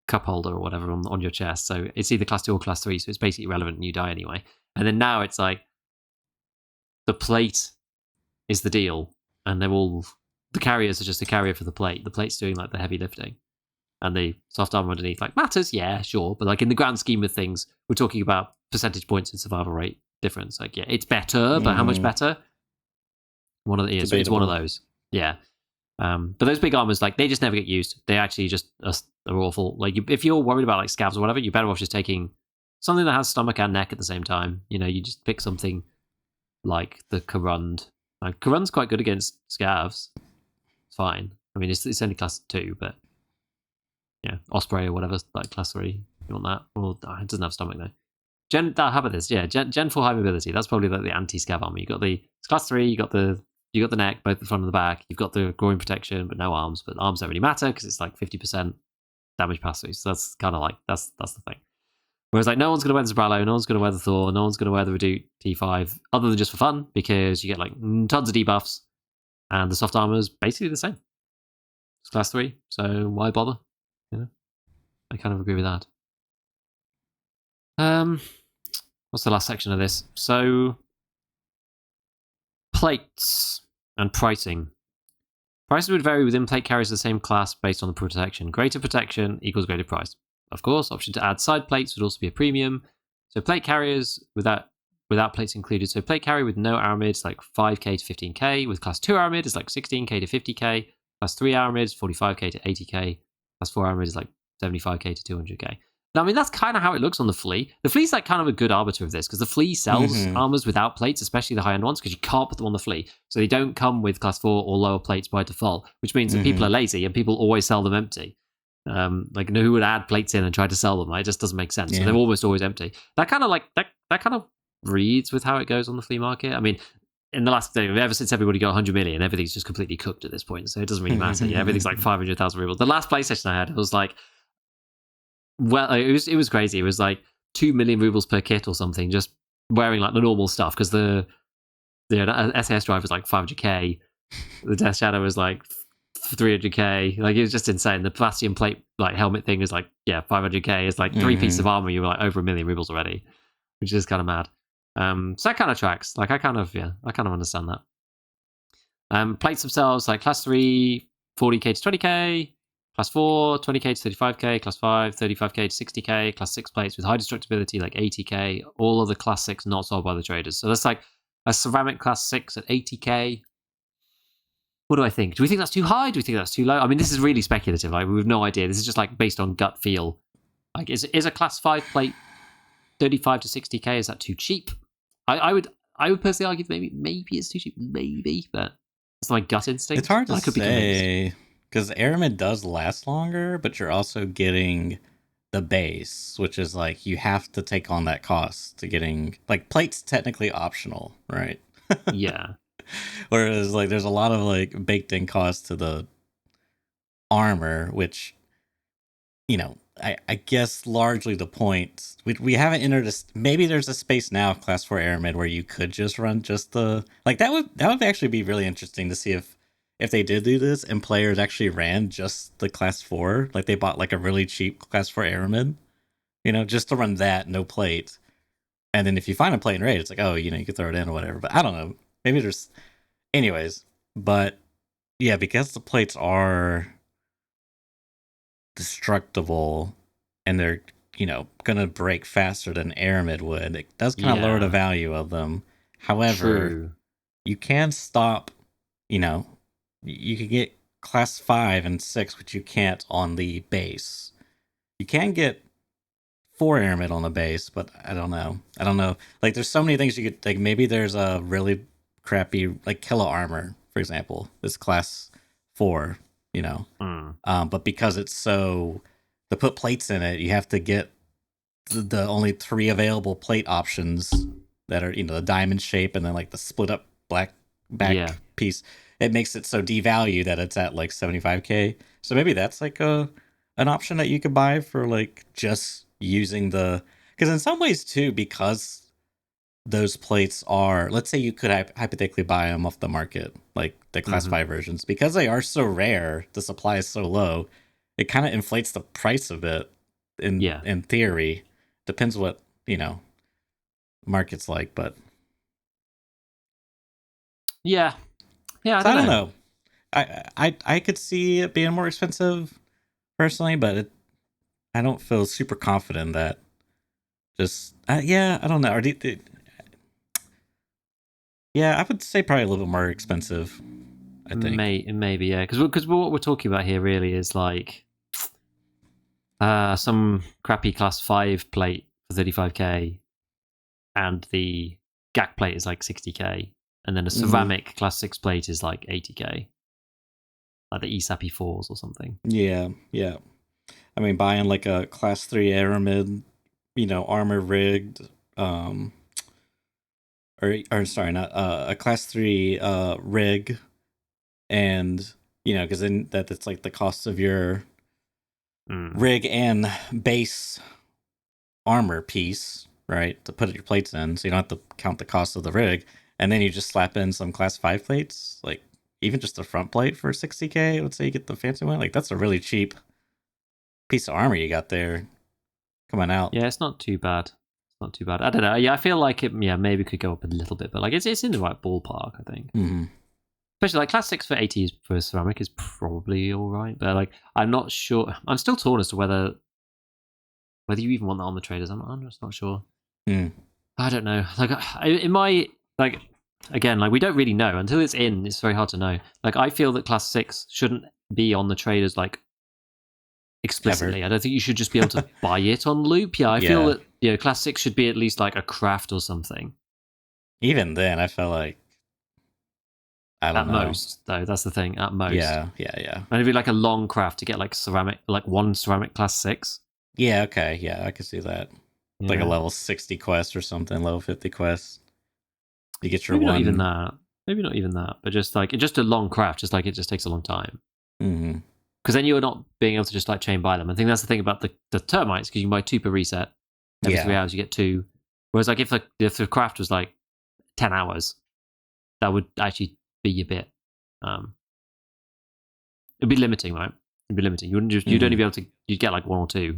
cup holder or whatever on your chest. So it's either class 2 or class 3, so it's basically irrelevant and you die anyway. And then now it's like the plate is the deal, and they're all, the carriers are just a carrier for the plate. The plate's doing like the heavy lifting, and the soft armor underneath like matters, yeah, sure, but like in the grand scheme of things, we're talking about percentage points and survival rate difference. Like, yeah, it's better, but how much better? It's one of those, yeah. But those big armors, like, they just never get used. They actually just are awful. Like, if you're worried about like scavs or whatever, you're better off just taking something that has stomach and neck at the same time. You just pick something like the Karund. Like, Karund's quite good against scavs. It's fine. I mean, it's only class 2, but yeah, Osprey or whatever, like class 3. You want that? Well, it doesn't have stomach though. How about this? Yeah, Gen 4 high mobility. That's probably like the anti-scav armor. It's class 3. You got the neck, both the front and the back. You've got the groin protection, but no arms. But arms don't really matter because it's like 50% damage pass through. So that's kind of like that's the thing. Whereas like no one's gonna wear the Zabralo, no one's gonna wear the Thor, no one's gonna wear the Redoute T5, other than just for fun, because you get like tons of debuffs, and the soft armor is basically the same. It's class 3, so why bother? I kind of agree with that. What's the last section of this? So, plates and pricing. Prices would vary within plate carriers of the same class based on the protection. Greater protection equals greater price. Of course, option to add side plates would also be a premium. So plate carriers without plates included. So plate carrier with no aramid is like 5k to 15k. With class 2 aramid is like 16k to 50k. Class 3 aramid is 45k to 80k. Class 4 aramid is like 75k to 200k. Now, I mean, that's kind of how it looks on the Flea. The Flea's like kind of a good arbiter of this because the Flea sells armors without plates, especially the high-end ones, because you can't put them on the Flea. So they don't come with class 4 or lower plates by default, which means that people are lazy and people always sell them empty. Like, who would add plates in and try to sell them? Right? It just doesn't make sense. Yeah. So they're almost always empty. That kind of like that kind of reads with how it goes on the flea market. I mean, in the last day, ever since everybody got 100 million, everything's just completely cooked at this point. So it doesn't really matter. Yeah, everything's like 500,000 rubles. The last PlayStation I had, it was like, well, it was crazy. It was like 2 million rubles per kit or something, just wearing like the normal stuff because the SAS drive was like 500k. The Death Shadow was like 300k. Like, it was just insane. The Platinum plate like helmet thing is like 500k. It's like 3 pieces of armor. You were like over 1 million rubles already, which is kind of mad. So that kind of tracks. Like, I kind of understand that. Plates themselves, like class 3, 40k to 20k. Class 4, 20k to 35k. Class 5, 35k to 60k. Class 6 plates with high destructibility, like 80k. All of the class 6 not sold by the traders. So that's like a ceramic class 6 at 80k. What do I think? Do we think that's too high? Do we think that's too low? I mean, this is really speculative. Like, we have no idea. This is just like based on gut feel. Like, is a class 5 plate 35 to 60k? Is that too cheap? I would personally argue that maybe it's too cheap. Maybe, but it's my gut instinct. It's hard to say because Aramid does last longer, but you're also getting the base, which is like you have to take on that cost to getting like plates technically optional, right? Yeah. Whereas like there's a lot of like baked in costs to the armor, which, you know, I guess largely the point we haven't entered maybe there's a space now of class 4 Aramid where you could just run just the like that would actually be really interesting to see if they did do this and players actually ran just the class 4, like they bought like a really cheap class 4 Aramid, you know, just to run that, no plate. And then if you find a plate in raid, it's like, oh, you know, you could throw it in or whatever. But I don't know. Maybe there's anyways, but yeah, because the plates are destructible and they're, you know, gonna break faster than Aramid would, it does kind of lower the value of them. However, you can stop, you know, you can get class 5 and 6, which you can't on the base. You can get 4 Aramid on the base, but I don't know. Like, there's so many things you could, like, maybe there's a really crappy, like, Killa armor, for example, this class 4, you know. But because it's so, to put plates in it, you have to get the only 3 available plate options that are, you know, the diamond shape and then like the split up black back piece. It makes it so devalued that it's at like 75k. So maybe that's like an option that you could buy for like just using the, because in some ways too, because those plates are, let's say you could hypothetically buy them off the market, like the class 5 versions, because they are so rare, the supply is so low, it kind of inflates the price a bit in theory. Depends what, you know, market's like, but I don't know. I could see it being more expensive personally, but I don't feel super confident that just I don't know. I would say probably a little bit more expensive, I think. Maybe, yeah. Because what we're talking about here really is like some crappy class 5 plate for 35k, and the GAC plate is like 60k, and then a ceramic class 6 plate is like 80k. Like the ESAPI 4s or something. Yeah. I mean, buying like a class 3 Aramid, you know, armor rigged, or sorry, not a class 3 rig, and you know, because then that's like the cost of your rig and base armor piece, right, to put your plates in, so you don't have to count the cost of the rig, and then you just slap in some class 5 plates, like even just a front plate for 60k. Let's say you get the fancy one, like that's a really cheap piece of armor you got there coming out. Yeah, it's not too bad. I don't know. Yeah, I feel like it maybe could go up a little bit, but like it's in the right ballpark, I think. especially like class 6 for 80 for ceramic is probably all right, but like I'm not sure. I'm still torn as to whether you even want that on the traders. I'm just not sure. I don't know. Like in my like again, like we don't really know until it's in. It's very hard to know. Like I feel that class 6 shouldn't be on the traders like explicitly. Ever. I don't think you should just be able to buy it on loop. Yeah, I feel that class 6 should be at least like a craft or something. Even then, I felt like I don't At know. most, though, that's the thing. At most, Yeah. and it'd be like a long craft to get like ceramic, like one ceramic class 6. Yeah. Okay. Yeah, I could see that. Yeah. Like a level 60 quest or something, level 50 quest. You get your Maybe one. not even that. Maybe not even that. But just like just a long craft, just like it just takes a long time. Mm-hmm. Because then you're not being able to just like chain buy them. I think that's the thing about the termites, because you can buy 2 per reset. Every 3 hours you get 2. Whereas like if the craft was like 10 hours, that would actually be a bit it'd be limiting, right? It'd be limiting. You wouldn't just you'd only be able to you'd get like 1 or 2,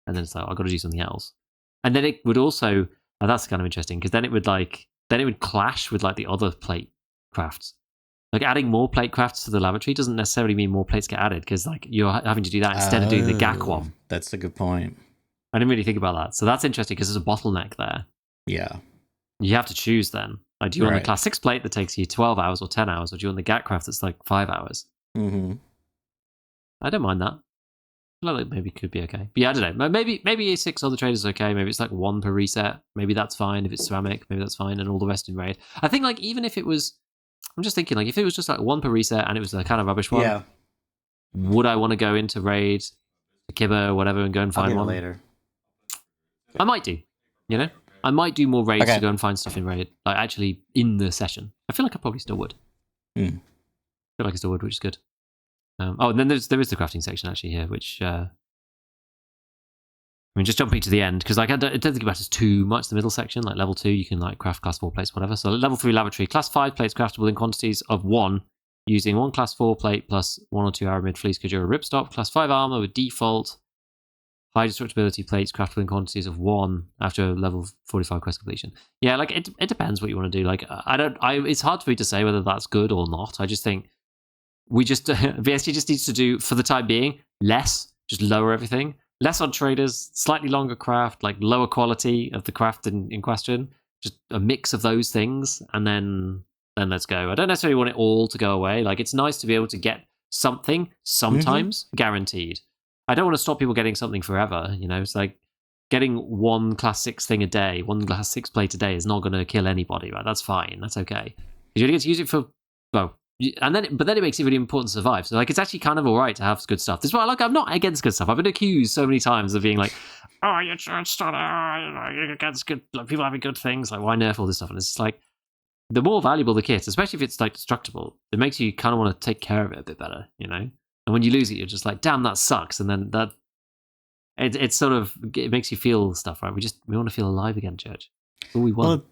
and then it's like I've got to do something else. And then it would also that's kind of interesting, because then it would clash with like the other plate crafts. Like adding more plate crafts to the lavatory doesn't necessarily mean more plates get added, because like you're having to do that instead of doing the GAC one. That's a good point. I didn't really think about that. So that's interesting, because there's a bottleneck there. Yeah. You have to choose then. Like, do you want the class 6 plate that takes you 12 hours or 10 hours, or do you want the GAC craft that's like 5 hours? Mm-hmm. I don't mind that. I feel like maybe it could be okay. But yeah, I don't know. Maybe 6 other traders is okay. Maybe it's like 1 per reset. Maybe that's fine. If it's ceramic, maybe that's fine, and all the rest in raid. I think like even if it was, I'm just thinking like if it was just like 1 per reset and it was the kind of rubbish one, would I want to go into raid, Kibba or whatever, and go and find one later? I might do. You know, I might do more raids to go and find stuff in raid, like actually in the session. I feel like I probably still would. I feel like I still would, which is good. And then there is the crafting section actually here, which I mean, just jumping to the end, because like I don't think it matters too much. The middle section, like level 2, you can like craft class 4 plates, whatever. So level 3 lavatory, class 5 plates craftable in quantities of 1, using 1 class 4 plate plus 1 or 2 aramid fleece Kajura ripstop. Class 5 armor with default high destructibility plates craftable in quantities of 1 after level 45 quest completion. Yeah, like it depends what you want to do. Like it's hard for me to say whether that's good or not. I just think VSG just needs to do, for the time being, less, just lower everything. Less on traders, slightly longer craft, like lower quality of the craft in question. Just a mix of those things, and then let's go. I don't necessarily want it all to go away. Like, it's nice to be able to get something sometimes guaranteed. I don't want to stop people getting something forever. You know, it's like getting 1 class 6 thing a day, 1 class 6 plate a day is not going to kill anybody, right? That's fine. That's okay. You only get to use it for, well, but then it makes it really important to survive. So like, it's actually kind of all right to have good stuff. This is why I'm not against good stuff. I've been accused so many times of being like, oh, you're against good, like, people having good things. Like, why nerf all this stuff? And it's just like, the more valuable the kit, especially if it's like destructible, it makes you kind of want to take care of it a bit better, you know. And when you lose it, you're just like, damn, that sucks. And then it's sort of, it makes you feel stuff, right? We want to feel alive again, Church. That's all we want. Well,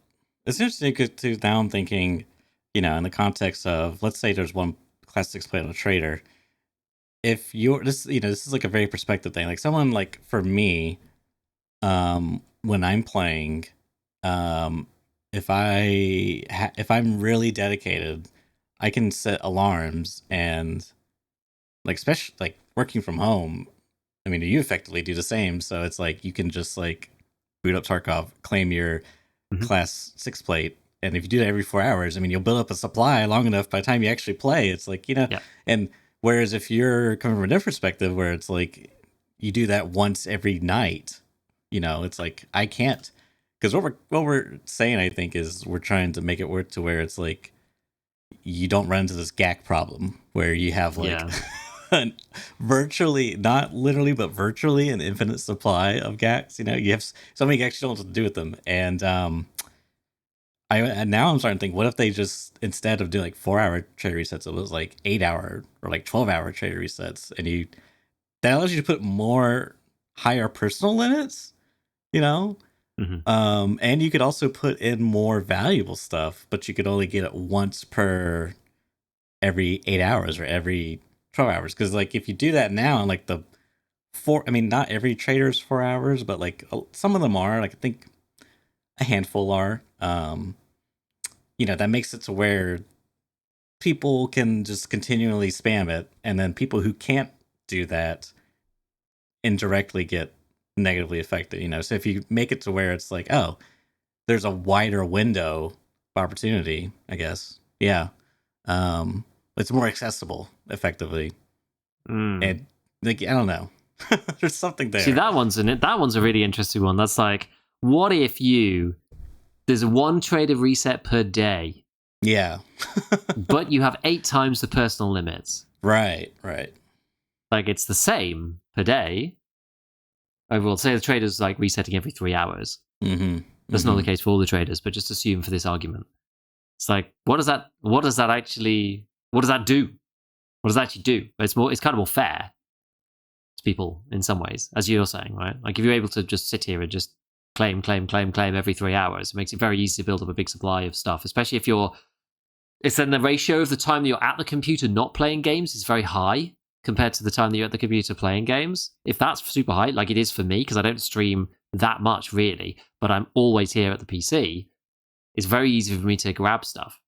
it's interesting because now I'm thinking, you know, in the context of, let's say there's 1 class 6 plate on a trader. If you're this, you know, this is like a very perspective thing. Like someone like for me, when I'm playing, if I'm really dedicated, I can set alarms, and like, especially like working from home, I mean, you effectively do the same. So it's like you can just like boot up Tarkov, claim your class 6 plate, and if you do that every 4 hours, I mean, you'll build up a supply long enough by the time you actually play. It's like, you know, and whereas if you're coming from a different perspective where it's like you do that once every night, you know, it's like I can't, because what we're saying, I think, is we're trying to make it work to where it's like you don't run into this GAC problem where you have like virtually, not literally, but virtually an infinite supply of GACs. You know, you have so many GACs you don't know what to do with them, and now I'm starting to think, what if they just, instead of doing like 4-hour trade resets, it was like 8-hour or like 12-hour trade resets, and that allows you to put more higher personal limits, you know. And you could also put in more valuable stuff, but you could only get it once per every 8 hours or every 12 hours. Because like if you do that now, like I mean, not every trader is 4 hours, but like some of them are. Like I think a handful are. You know, that makes it to where people can just continually spam it, and then people who can't do that indirectly get negatively affected. So if you make it to where it's like, oh, there's a wider window of opportunity, I guess. Yeah. It's more accessible effectively. And like, I don't know. There's something there. See, that one's a really interesting one. That's like, what if there's one trader reset per day? Yeah. But you have 8 times the personal limits. Right. Like, it's the same per day. Overall, say the trader's like resetting every 3 hours. That's not the case for all the traders, but just assume for this argument. It's like, what does that do? What does that actually do? It's kind of more fair to people in some ways, as you're saying, right? Like, if you're able to just sit here and just claim every 3 hours, it makes it very easy to build up a big supply of stuff, especially if it's then the ratio of the time that you're at the computer not playing games is very high compared to the time that you're at the computer playing games. If that's super high, like it is for me, because I don't stream that much really, but I'm always here at the PC, it's very easy for me to grab stuff.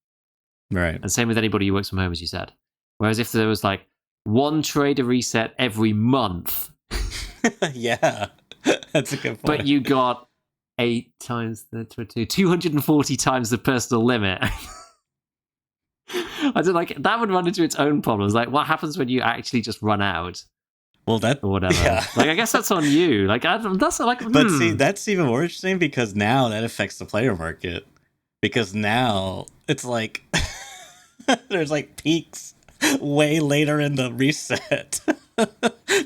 Right. And same with anybody who works from home, as you said. Whereas if there was like one trader reset every month. Yeah, that's a good point. But you got 8 times the 240 times the personal limit. I don't like that would run into its own problems. Like, what happens when you actually just run out? Well, that or whatever. Yeah. Like, I guess that's on you. Like, that's like. But see, that's even more interesting because now that affects the player market. Because now it's like there's like peaks way later in the reset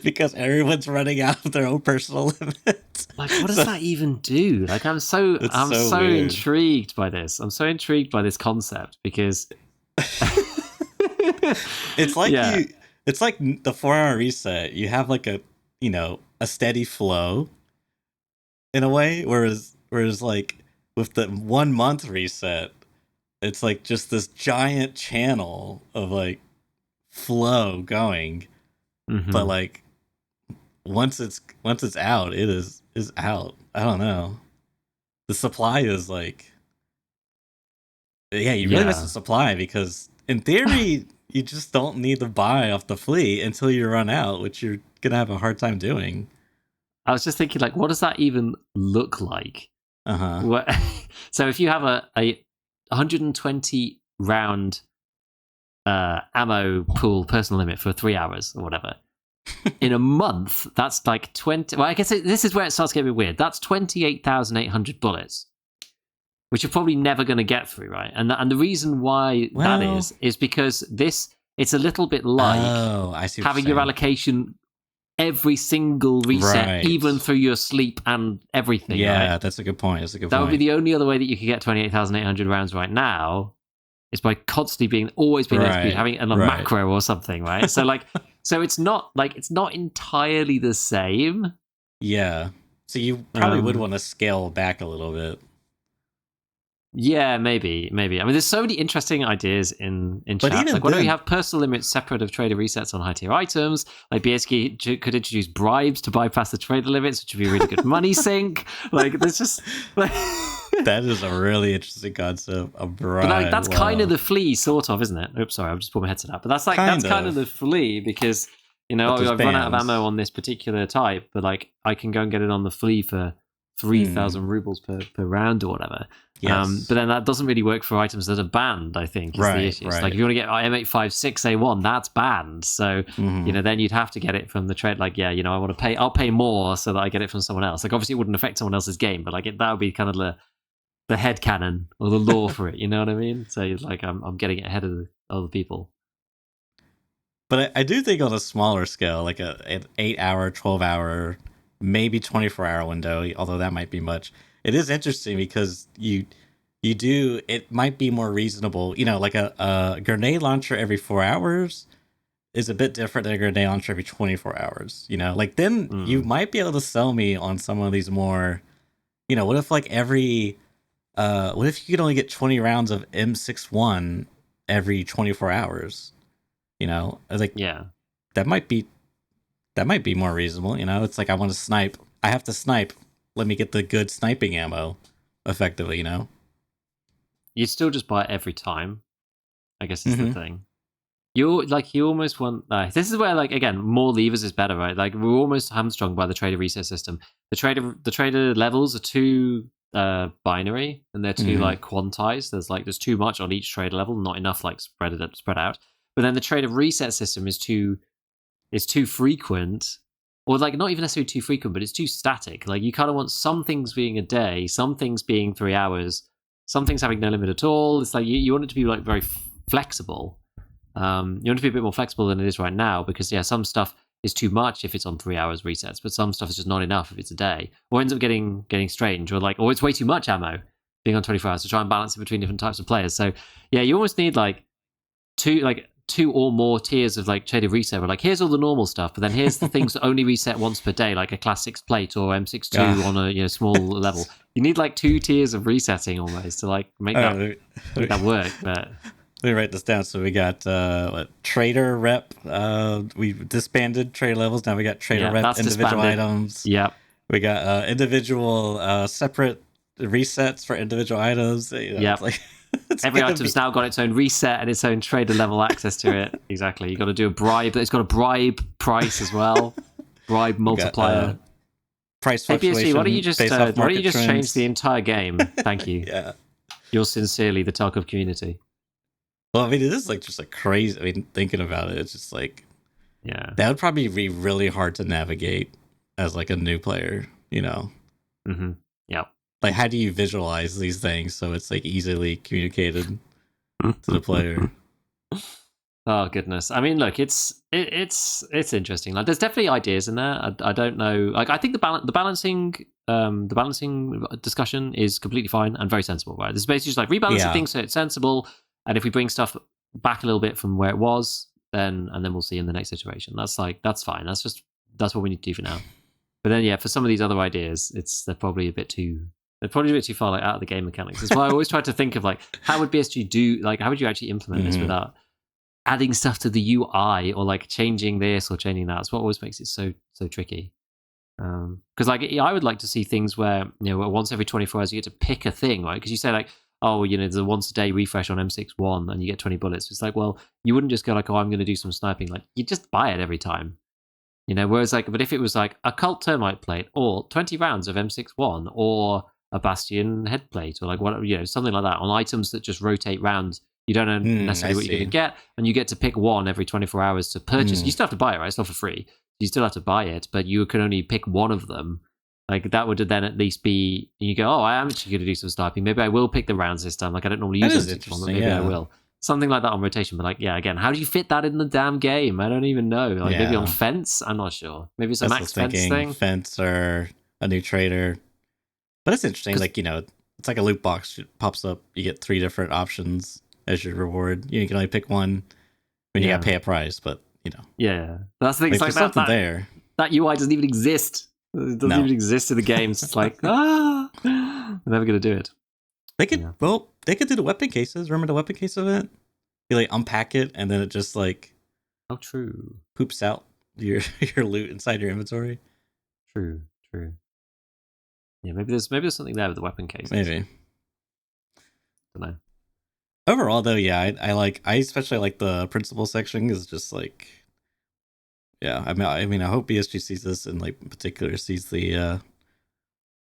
because everyone's running out of their own personal limits. Like, what does that even do? Like, I'm so intrigued by this. I'm so intrigued by this concept because it's like it's like the 4-hour reset. You have like a steady flow in a way, whereas like with the 1 month reset, it's like just this giant channel of like flow going. But like once it's out, it is out. I don't know. The supply is like, you really miss the supply because in theory you just don't need to buy off the fleet until you run out, which you're gonna have a hard time doing. I was just thinking, like, what does that even look like? So if you have a 120 round ammo pool personal limit for 3 hours or whatever, in a month, that's like 20. Well, I guess this is where it starts getting weird. That's 28,800 bullets, which you're probably never going to get through, right? And the reason why that is because it's a little bit like having your allocation every single reset, even through your sleep and everything. Yeah, right? That's a good point. That would be the only other way that you could get 28,800 rounds right now, is by constantly always being executed, having a macro or something, right? So so it's not entirely the same. Yeah. So you probably would want to scale back a little bit. Yeah, maybe. I mean, there's so many interesting ideas in chat. Like, what do we have? Personal limits separate of trader resets on high tier items. Like, BSK could introduce bribes to bypass the trader limits, which would be a really good money sink. Like, there's just that is a really interesting concept. A bribe. But that's kind of the flea, sort of, isn't it? Oops, sorry, I've just put my headset up. But that's kind of the flea because I've run out of ammo on this particular type, but like I can go and get it on the flea for 3,000 rubles per round or whatever. Yes. But then that doesn't really work for items that are banned, I think, is the issue. Like, if you want to get M856A1, that's banned. So, then you'd have to get it from the trade. Like, I'll pay more so that I get it from someone else. Like, obviously it wouldn't affect someone else's game, but like that would be kind of the headcanon or the law for it. You know what I mean? So like, I'm getting it ahead of the other people. But I do think on a smaller scale, like an 8-hour, 12-hour, maybe 24-hour window, although that might be much. It is interesting because it might be more reasonable. Like a grenade launcher every 4 hours is a bit different than a grenade launcher every 24 hours. Like then you might be able to sell me on some of these more, what if like what if you could only get 20 rounds of M61 every 24 hours? Like, that might be more reasonable. It's like, I want to snipe. I have to snipe. Let me get the good sniping ammo effectively, You'd still just buy it every time. I guess is the thing. You almost want. This is where, like, again, more levers is better, right? Like, we're almost hamstrung by the trader reset system. The trader levels are too binary, and they're too like quantized. There's too much on each trader level, not enough like spread out. But then the trader reset system is too frequent, or like not even necessarily too frequent, but it's too static. Like, you kind of want some things being a day, some things being 3 hours, some things having no limit at all. It's like you want it to be like very flexible. You want to be a bit more flexible than it is right now, because some stuff is too much if it's on 3 hours resets, but some stuff is just not enough if it's a day, or ends up getting strange, or it's way too much ammo being on 24 hours to try and balance it between different types of players. So you almost need two or more tiers of like trader reset, where like, here's all the normal stuff, but then here's the things that only reset once per day, like a class 6 plate or M62 on a small level. You need like 2 tiers of resetting almost to like make that work. But let me write this down. So we got trader rep. We disbanded trader levels. Now we got trader rep individual items. Yep. We got individual separate resets for individual items. It's like every item's now got its own reset and its own trader level access to it. Exactly. You got to do a bribe. It's got a bribe price as well. Bribe multiplier. Got, price fluctuation. APSG, why don't you just change the entire game? Thank you. Yeah. You're sincerely the Tarkov community. Well, I mean, it is like just like crazy. I mean, thinking about it, it's just like, that would probably be really hard to navigate as like a new player, Mm-hmm. Yeah. Like, how do you visualize these things so it's like easily communicated to the player? Oh goodness! I mean, look, it's interesting. Like, there's definitely ideas in there. I don't know. Like, I think the balancing discussion is completely fine and very sensible. Right? This is basically just like rebalancing things so it's sensible. And if we bring stuff back a little bit from where it was, then we'll see in the next iteration. That's fine. That's what we need to do for now. But then for some of these other ideas, they're probably a bit too far like out of the game mechanics. That's why I always try to think of like, how would BSG do, like, how would you actually implement this without adding stuff to the UI or like changing this or changing that? That's what always makes it so tricky. Because like, I would like to see things where once every 24 hours you get to pick a thing, right? Because you say like, oh, there's a once a day refresh on M61 and you get 20 bullets. It's like, well, you wouldn't just go like, oh, I'm going to do some sniping. Like, you just buy it every time. Whereas like, but if it was like a cult termite plate or 20 rounds of M61 or a bastion head plate or like what, something like that on items that just rotate round, you don't know necessarily what you're going to get, and you get to pick one every 24 hours to purchase. You still have to buy it, right? It's not for free. You still have to buy it, but you can only pick one of them. Like, that would then at least be, you go, oh, I am actually going to do some sniping. Maybe I will pick the rounds this time. Like, I don't normally use it, but maybe I will. Something like that on rotation. But like, again, how do you fit that in the damn game? I don't even know. Like, maybe on fence? I'm not sure. Maybe it's a max fence thing. Fence or a new trader. But it's interesting. Like, it's like a loot box. It pops up. You get 3 different options as your reward. You can only pick one when you got to pay a price, but, Yeah. That's the thing. It's like something there. That UI doesn't even exist. It doesn't even exist in the games. It's like, we're never going to do it. They could, they could do the weapon cases. Remember the weapon case event? You like unpack it and then it just like, oh, true, poops out your loot inside your inventory. True. Yeah, maybe there's something there with the weapon cases. Maybe. Don't know. Overall, though, I especially like the principal section. Is just like, I mean, I hope BSG sees this and like in particular sees the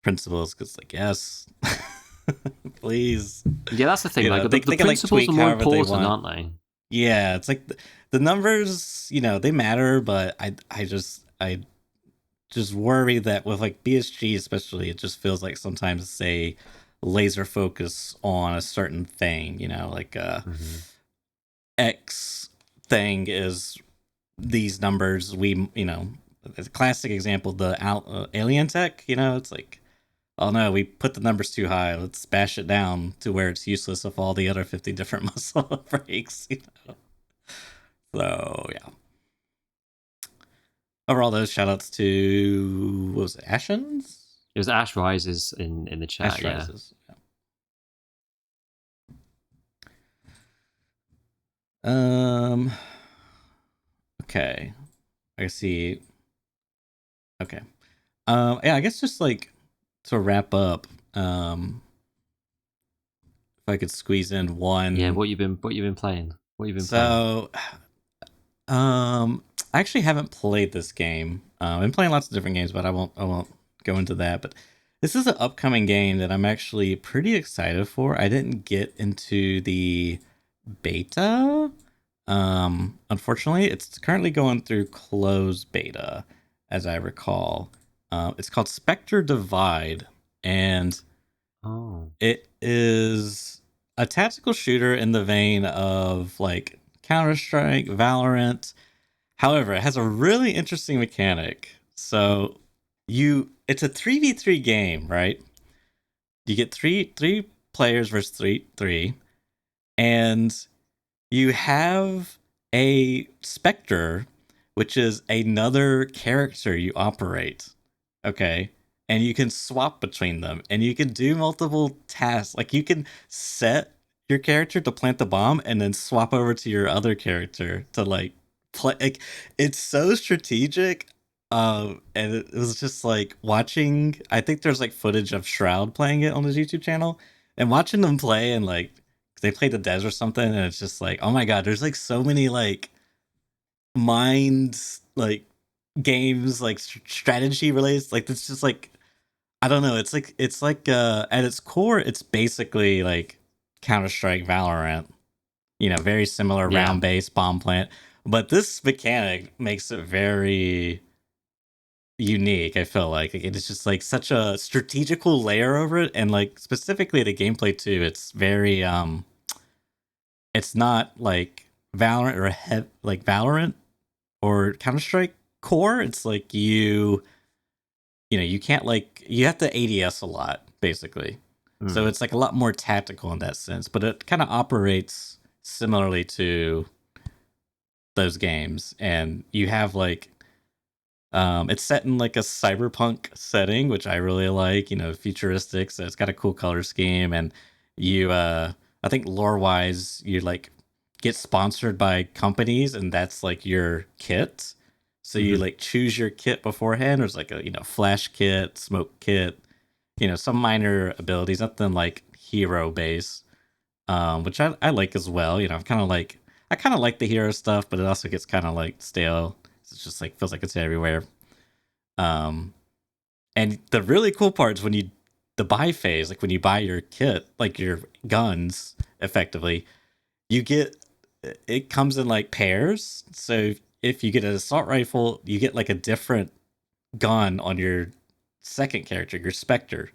principles, because like, yes. Please. Yeah, that's the thing. Like, the principles are more important, aren't they? Yeah, it's like the numbers, they matter, but I just worry that with like BSG especially, it just feels like sometimes they laser focus on a certain thing, like X thing is these numbers. We, a classic example, the alien tech, it's like, oh no, we put the numbers too high. Let's bash it down to where it's useless of all the other 50 different muscle breaks, So, yeah. Overall, those shoutouts to, what was it, Ashens? It was Ash Rises in the chat. Ash Rises. Okay. I see. Okay. I guess just like to wrap up, if I could squeeze in one. Yeah, what you've been playing. What have you been playing? So, I actually haven't played this game. I've been playing lots of different games, but I won't go into that. But this is an upcoming game that I'm actually pretty excited for. I didn't get into the beta. Unfortunately, it's currently going through closed beta, as I recall. It's called Spectre Divide, and Oh. it is a tactical shooter in the vein of like Counter Strike, Valorant. However, it has a really interesting mechanic. So it's a 3v3 game, right? You get three players versus three, and you have a Spectre, which is another character you operate. Okay. And you can swap between them and you can do multiple tasks. Like you can set your character to plant the bomb and then swap over to your other character to like play. Like, it's so strategic. And it was just like watching. I think there's like footage of Shroud playing it on his YouTube channel and watching them play and like they play the Des or something, and it's just like, oh my god, there's like so many like mind like games like strategy related. Like it's just like I don't know. It's like at its core, it's basically like Counter Strike, Valorant. You know, very similar Yeah. round based bomb plant, but this mechanic makes it very unique. I feel like it's just like such a strategical layer over it, and like specifically the gameplay too. It's very it's not like Valorant or like Valorant or Counter Strike core. It's like you know you can't like you have to ADS a lot basically. So Mm. it's like a lot more tactical in that sense, but it kind of operates similarly to those games. And you have like it's set in like a cyberpunk setting, which I really like. You know, futuristic. So it's got a cool color scheme, and you, I think lore wise, you like get sponsored by companies, and that's like your kit. So you Hmm. like choose your kit beforehand. There's like a flash kit, smoke kit, some minor abilities, nothing like hero base, which I like as well. I kind of like the hero stuff, but it also gets kind of like stale. It's just like feels like it's everywhere. Um, and the really cool part is when you the buy phase, like when you buy your kit, like your guns, effectively, you get it comes in like pairs. So if you get an assault rifle, you get like a different gun on your second character, your Spectre.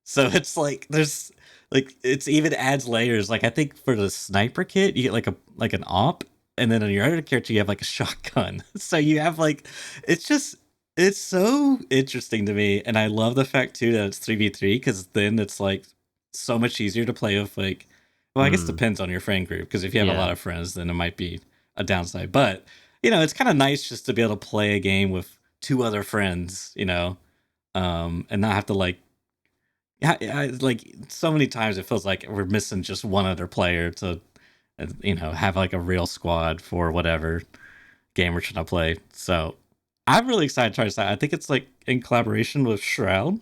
So it's like there's like it's even adds layers. Like I think for the sniper kit, you get like an op, and then on your other character you have like a shotgun. So you have like it's just it's so interesting to me, and I love the fact too that it's 3v3 because then it's like so much easier to play with like. Well, I guess it Mm. depends on your friend group because if you have a lot Yeah. of friends, then it might be a downside. But it's kind of nice just to be able to play a game with two other friends, and not have to like, yeah, like so many times it feels like we're missing just one other player to, have like a real squad for whatever game we're trying to play. So I'm really excited to try this out. I think it's like in collaboration with Shroud.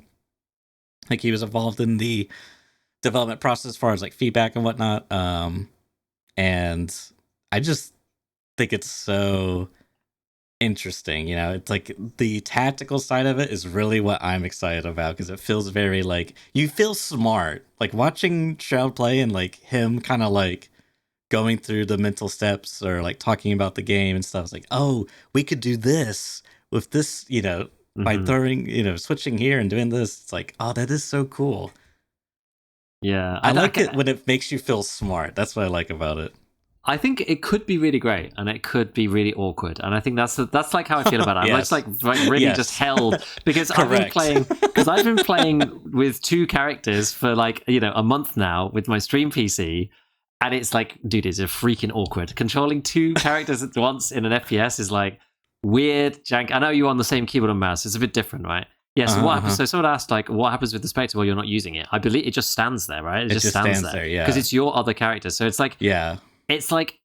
Like he was involved in the development process as far as like feedback and whatnot. And I just think it's so interesting. It's like the tactical side of it is really what I'm excited about because it feels very like you feel smart. Like watching Shroud play and like him kind of like going through the mental steps or like talking about the game and stuff. It's like, oh, we could do this with this, by Hmm. throwing, switching here and doing this. It's like, oh, that is so cool. Yeah. I like it when it makes you feel smart. That's what I like about it. I think it could be really great, and it could be really awkward, and I think that's like how I feel about it. I'm just Yes. like really just Yes. held because Correct. I've been playing with two characters for like a month now with my stream PC, and it's like, dude, it's a freaking awkward. Controlling two characters at once in an FPS is like weird, jank. I know you're on the same keyboard and mouse; it's a bit different, right? Yeah. So Uh-huh, what happens? uh-huh. So someone asked like, what happens with the Spectre while you're not using it? I believe it just stands there, right? It It just just stands stands there there, because yeah. it's your other character. So Yeah. it's like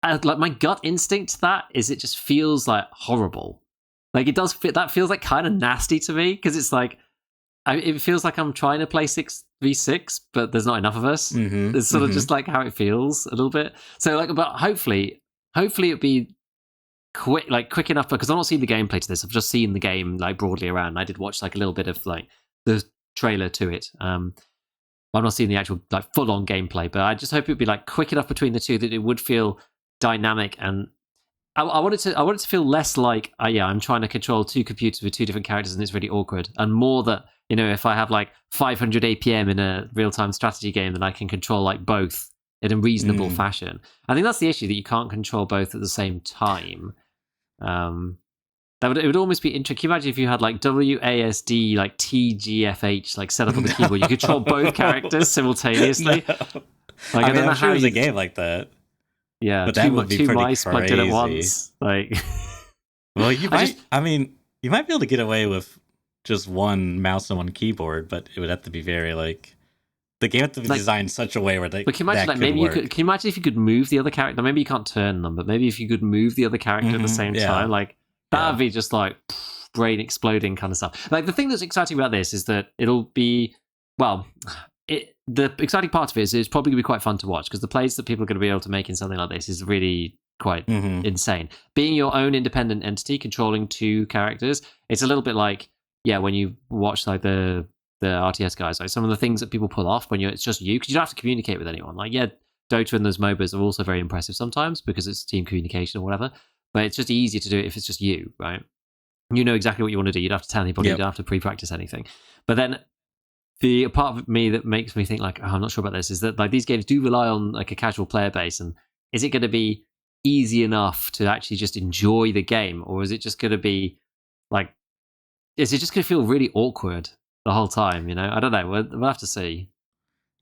my gut instinct to that is it just feels like horrible. Like it does fit. That feels like kind of nasty to me because it's like it feels like I'm trying to play 6v6, but there's not enough of us. Mm-hmm, It's sort of just like how it feels a little bit. So like, but hopefully it'll be quick enough, because I'm not seeing the gameplay to this. I've just seen the game like broadly around. I did watch like a little bit of like the trailer to it. I'm not seeing the actual like full on gameplay, but I just hope it'd be like quick enough between the two that it would feel dynamic. And I want it to feel less like, I'm trying to control two computers with two different characters and it's really awkward, and more that, if I have like 500 APM in a real time strategy game, then I can control like both in a reasonable fashion. I think that's the issue, that you can't control both at the same time. It would almost be interesting. Can you imagine if you had like WASD, like TGFH, like set up on the keyboard? You could control both characters simultaneously. No. Like, I don't know I'm sure how there's a game like that. Yeah, but that would be two pretty mice plugged in at once. Like, well, you might. You might be able to get away with just one mouse and one keyboard, but it would have to be very like the game had to be designed in such a way where they. But can you imagine, like, maybe work. Can you imagine if you could move the other character? Maybe you can't turn them, but maybe if you could move the other character at the same time, like that would be just like brain exploding kind of stuff. Like, the thing that's exciting about this is that it'll be the exciting part of it is it's probably going to be quite fun to watch, because the plays that people are going to be able to make in something like this is really quite insane. Being your own independent entity, controlling two characters, it's a little bit like, when you watch like the RTS guys, like some of the things that people pull off when it's just you, because you don't have to communicate with anyone. Like, Dota and those MOBAs are also very impressive sometimes because it's team communication or whatever, but it's just easier to do it if it's just you, right? You know exactly what you want to do. You don't have to tell anybody. You don't have to pre-practice anything. But then the part of me that makes me think like, I'm not sure about this, is that like these games do rely on like a casual player base, and is it going to be easy enough to actually just enjoy the game, or is it just going to be like, is it just going to feel really awkward the whole time? I don't know. We'll have to see.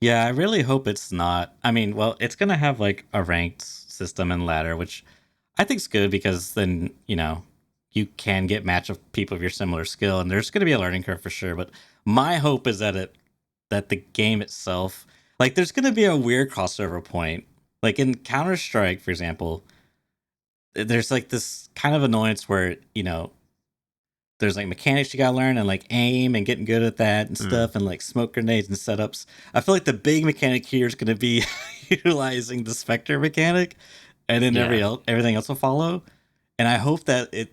Yeah, I really hope it's not. I mean, well, it's going to have like a ranked system and ladder, which I think is good, because then, you can get match of people of your similar skill, and there's going to be a learning curve for sure. But my hope is that the game itself, like, there's going to be a weird crossover point. Like in Counter-Strike, for example, there's like this kind of annoyance where, there's like mechanics you gotta learn, and like aim and getting good at that and stuff, and like smoke grenades and setups. I feel like the big mechanic here is going to be utilizing the Spectre mechanic, and then everything else will follow. And I hope that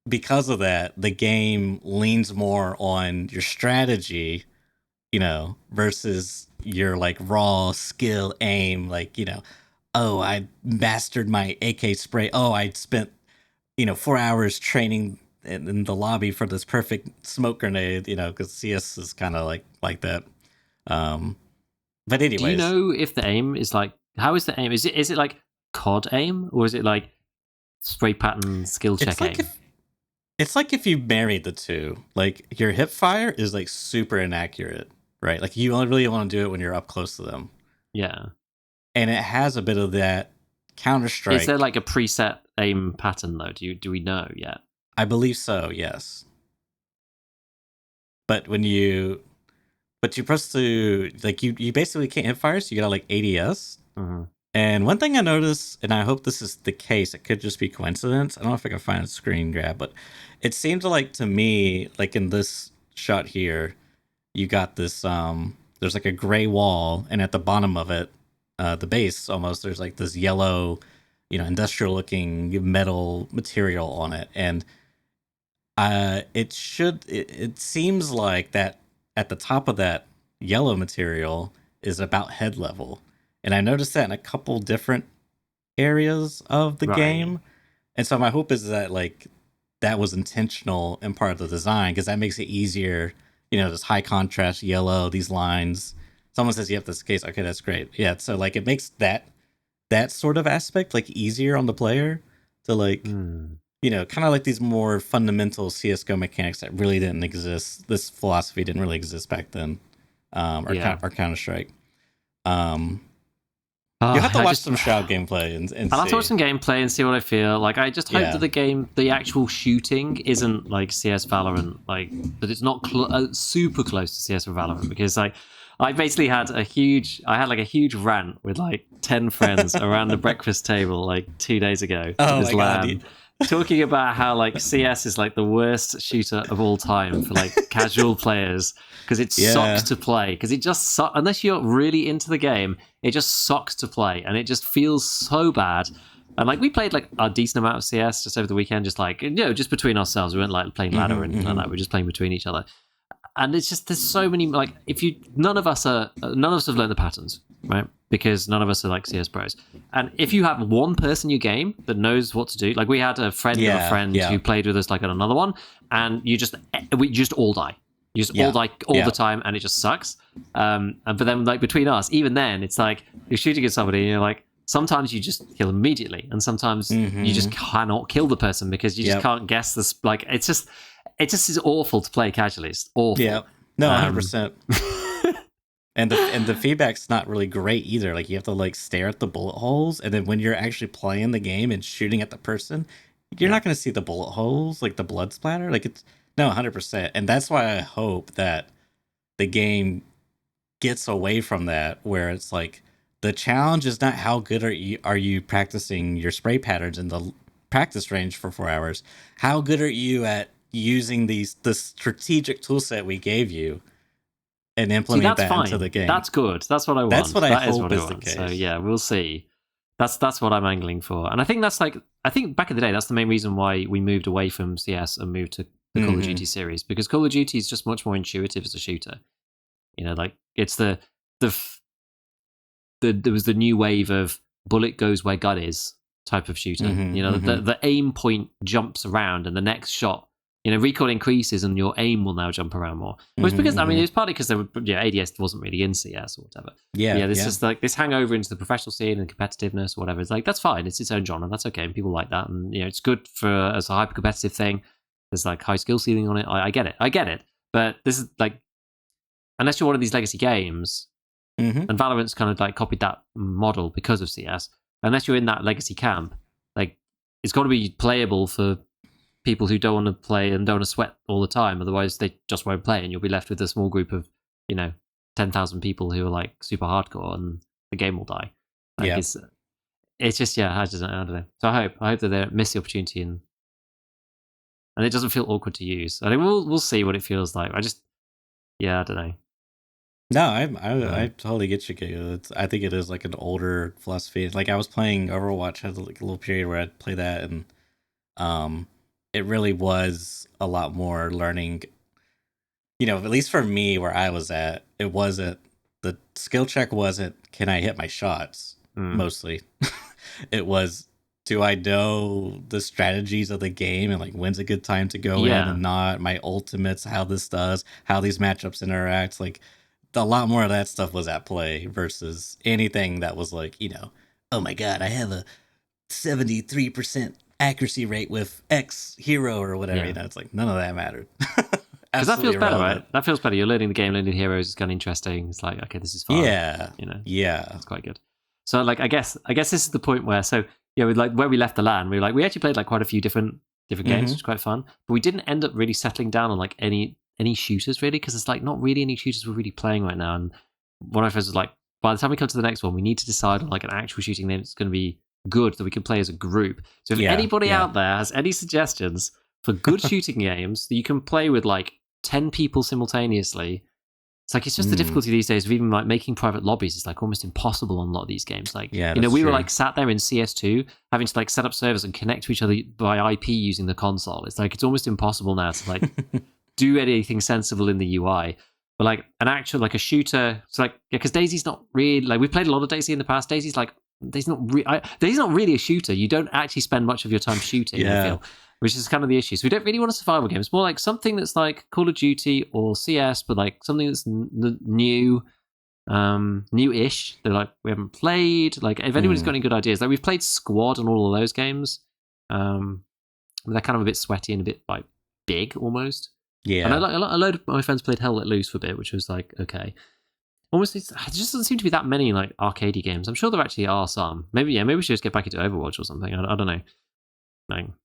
because of that, the game leans more on your strategy, versus your like raw skill aim. Like, oh, I mastered my AK spray. Oh, I spent 4 hours training in the lobby for this perfect smoke grenade, because CS is kind of like that. But anyways, do you know if the aim is like, how is the aim? Is it like COD aim, or is it like spray pattern skill check aim? It's like if you married the two. Like, your hip fire is like super inaccurate, right? Like, you only really want to do it when you're up close to them. Yeah. And it has a bit of that Counter-Strike. Is there like a preset aim pattern though? Do we know yet? I believe so, yes. But you're supposed to, like, you basically can't hip fire, so you got like ADS. And one thing I noticed, and I hope this is the case, it could just be coincidence. I don't know if I can find a screen grab, but it seems like to me, like in this shot here, you got this, there's like a gray wall, and at the bottom of it, the base almost, there's like this yellow, industrial looking metal material on it. And it seems like that at the top of that yellow material is about head level. And I noticed that in a couple different areas of the game. And so my hope is that like that was intentional and part of the design, because that makes it easier, this high contrast yellow, these lines. Someone says, yep, that's the case. Okay, that's great. Yeah, so like it makes that sort of aspect like easier on the player to like kind of like these more fundamental CSGO mechanics that really didn't exist. This philosophy didn't really exist back then, or Counter-Strike. You have to watch some Shroud gameplay and I'll have to watch some gameplay and see what I feel. Like, I just hope that the actual shooting isn't like CS Valorant, like that it's not super close to CS or Valorant, because like I basically had a huge rant with like 10 friends around the breakfast table like 2 days ago. Oh my God. talking about how like CS is like the worst shooter of all time for like casual players because it sucks to play because it just sucks unless you're really into the game. It just sucks to play and it just feels so bad. And like we played like a decent amount of CS just over the weekend, just like just between ourselves. We weren't like playing ladder or anything like that. We were just playing between each other. And it's just there's so many like none of us have learned the patterns, right? Because none of us are like CS pros. And if you have one person in your game that knows what to do, like we had a friend of a friend who played with us like on another one, and we just all die. You just all die all the time, and it just sucks. But then like between us, even then, it's like you're shooting at somebody, and you're like sometimes you just kill immediately, and sometimes you just cannot kill the person because you just can't guess this. Like it just is awful to play casually. It's awful. Yeah, no, 100%. And the feedback's not really great either. Like you have to like stare at the bullet holes, and then when you're actually playing the game and shooting at the person, you're not going to see the bullet holes, like the blood splatter. Like it's no 100%, and that's why I hope that the game gets away from that, where it's like the challenge is not how good are you practicing your spray patterns in the practice range for 4 hours. How good are you at using the strategic tool set we gave you and implement that into the game? That's good. That's what I want. That's what I hope is the case. So yeah, we'll see. That's what I'm angling for. And I think that's like back in the day, that's the main reason why we moved away from CS and moved to the Call of Duty series, because Call of Duty is just much more intuitive as a shooter. Like it's there was the new wave of bullet goes where gun is type of shooter. The aim point jumps around and the next shot, recoil increases and your aim will now jump around more. Well, it's because, it's partly because ADS wasn't really in CS or whatever. This is like this hangover into the professional scene and competitiveness or whatever. It's like, that's fine. It's its own genre. That's okay. And people like that. And, it's good as a hyper competitive thing. There's like high skill ceiling on it. I get it. But this is like, unless you're one of these legacy games, and Valorant's kind of like copied that model because of CS, unless you're in that legacy camp, like it's got to be playable for people who don't want to play and don't want to sweat all the time. Otherwise, they just won't play, and you'll be left with a small group of 10,000 people who are like super hardcore, and the game will die. Like, it's just I don't know. So I hope that they don't miss the opportunity and it doesn't feel awkward to use. I think we'll see what it feels like. I don't know. No, I totally get you, Giga. I think it is like an older philosophy. Like I was playing Overwatch, had like a little period where I'd play that, and it really was a lot more learning. At least for me, where I was at, it wasn't the skill check wasn't can I hit my shots mostly. It was, do I know the strategies of the game and like when's a good time to go in and not, my ultimates, how this does, how these matchups interact, like. A lot more of that stuff was at play versus anything that was like, oh my god, I have a 73% accuracy rate with X hero or whatever. It's like none of that mattered. Because that feels better, right? That feels better. You're learning the game, learning the heroes. It's kind of interesting. It's like, okay, this is fun. Yeah, it's quite good. So like, I guess this is the point where with like where we left the LAN, we actually played like quite a few different games, which was quite fun. But we didn't end up really settling down on like any shooters really, because it's like not really any shooters we're really playing right now. And one of my friends was like, by the time we come to the next one, we need to decide on like an actual shooting game that's going to be good that we can play as a group. So if anybody out there has any suggestions for good shooting games that you can play with like 10 people simultaneously, it's just the difficulty these days of even like making private lobbies is like almost impossible on a lot of these games. Like, we were like sat there in CS2 having to like set up servers and connect to each other by IP using the console. It's like, it's almost impossible now to like do anything sensible in the UI. But like an actual, like a shooter, it's like, because DayZ's not really, like we've played a lot of DayZ in the past. DayZ's not really a shooter. You don't actually spend much of your time shooting, I feel, which is kind of the issue. So we don't really want a survival game. It's more like something that's like Call of Duty or CS, but like something that's new, new-ish that like we haven't played. Like if anybody's got any good ideas, like we've played Squad and all of those games. They're kind of a bit sweaty and a bit like big almost. Yeah, and a load of my friends played Hell Let Loose for a bit, which was like okay. Almost, it just doesn't seem to be that many like arcadey games. I'm sure there actually are some. Maybe we should just get back into Overwatch or something. I don't know.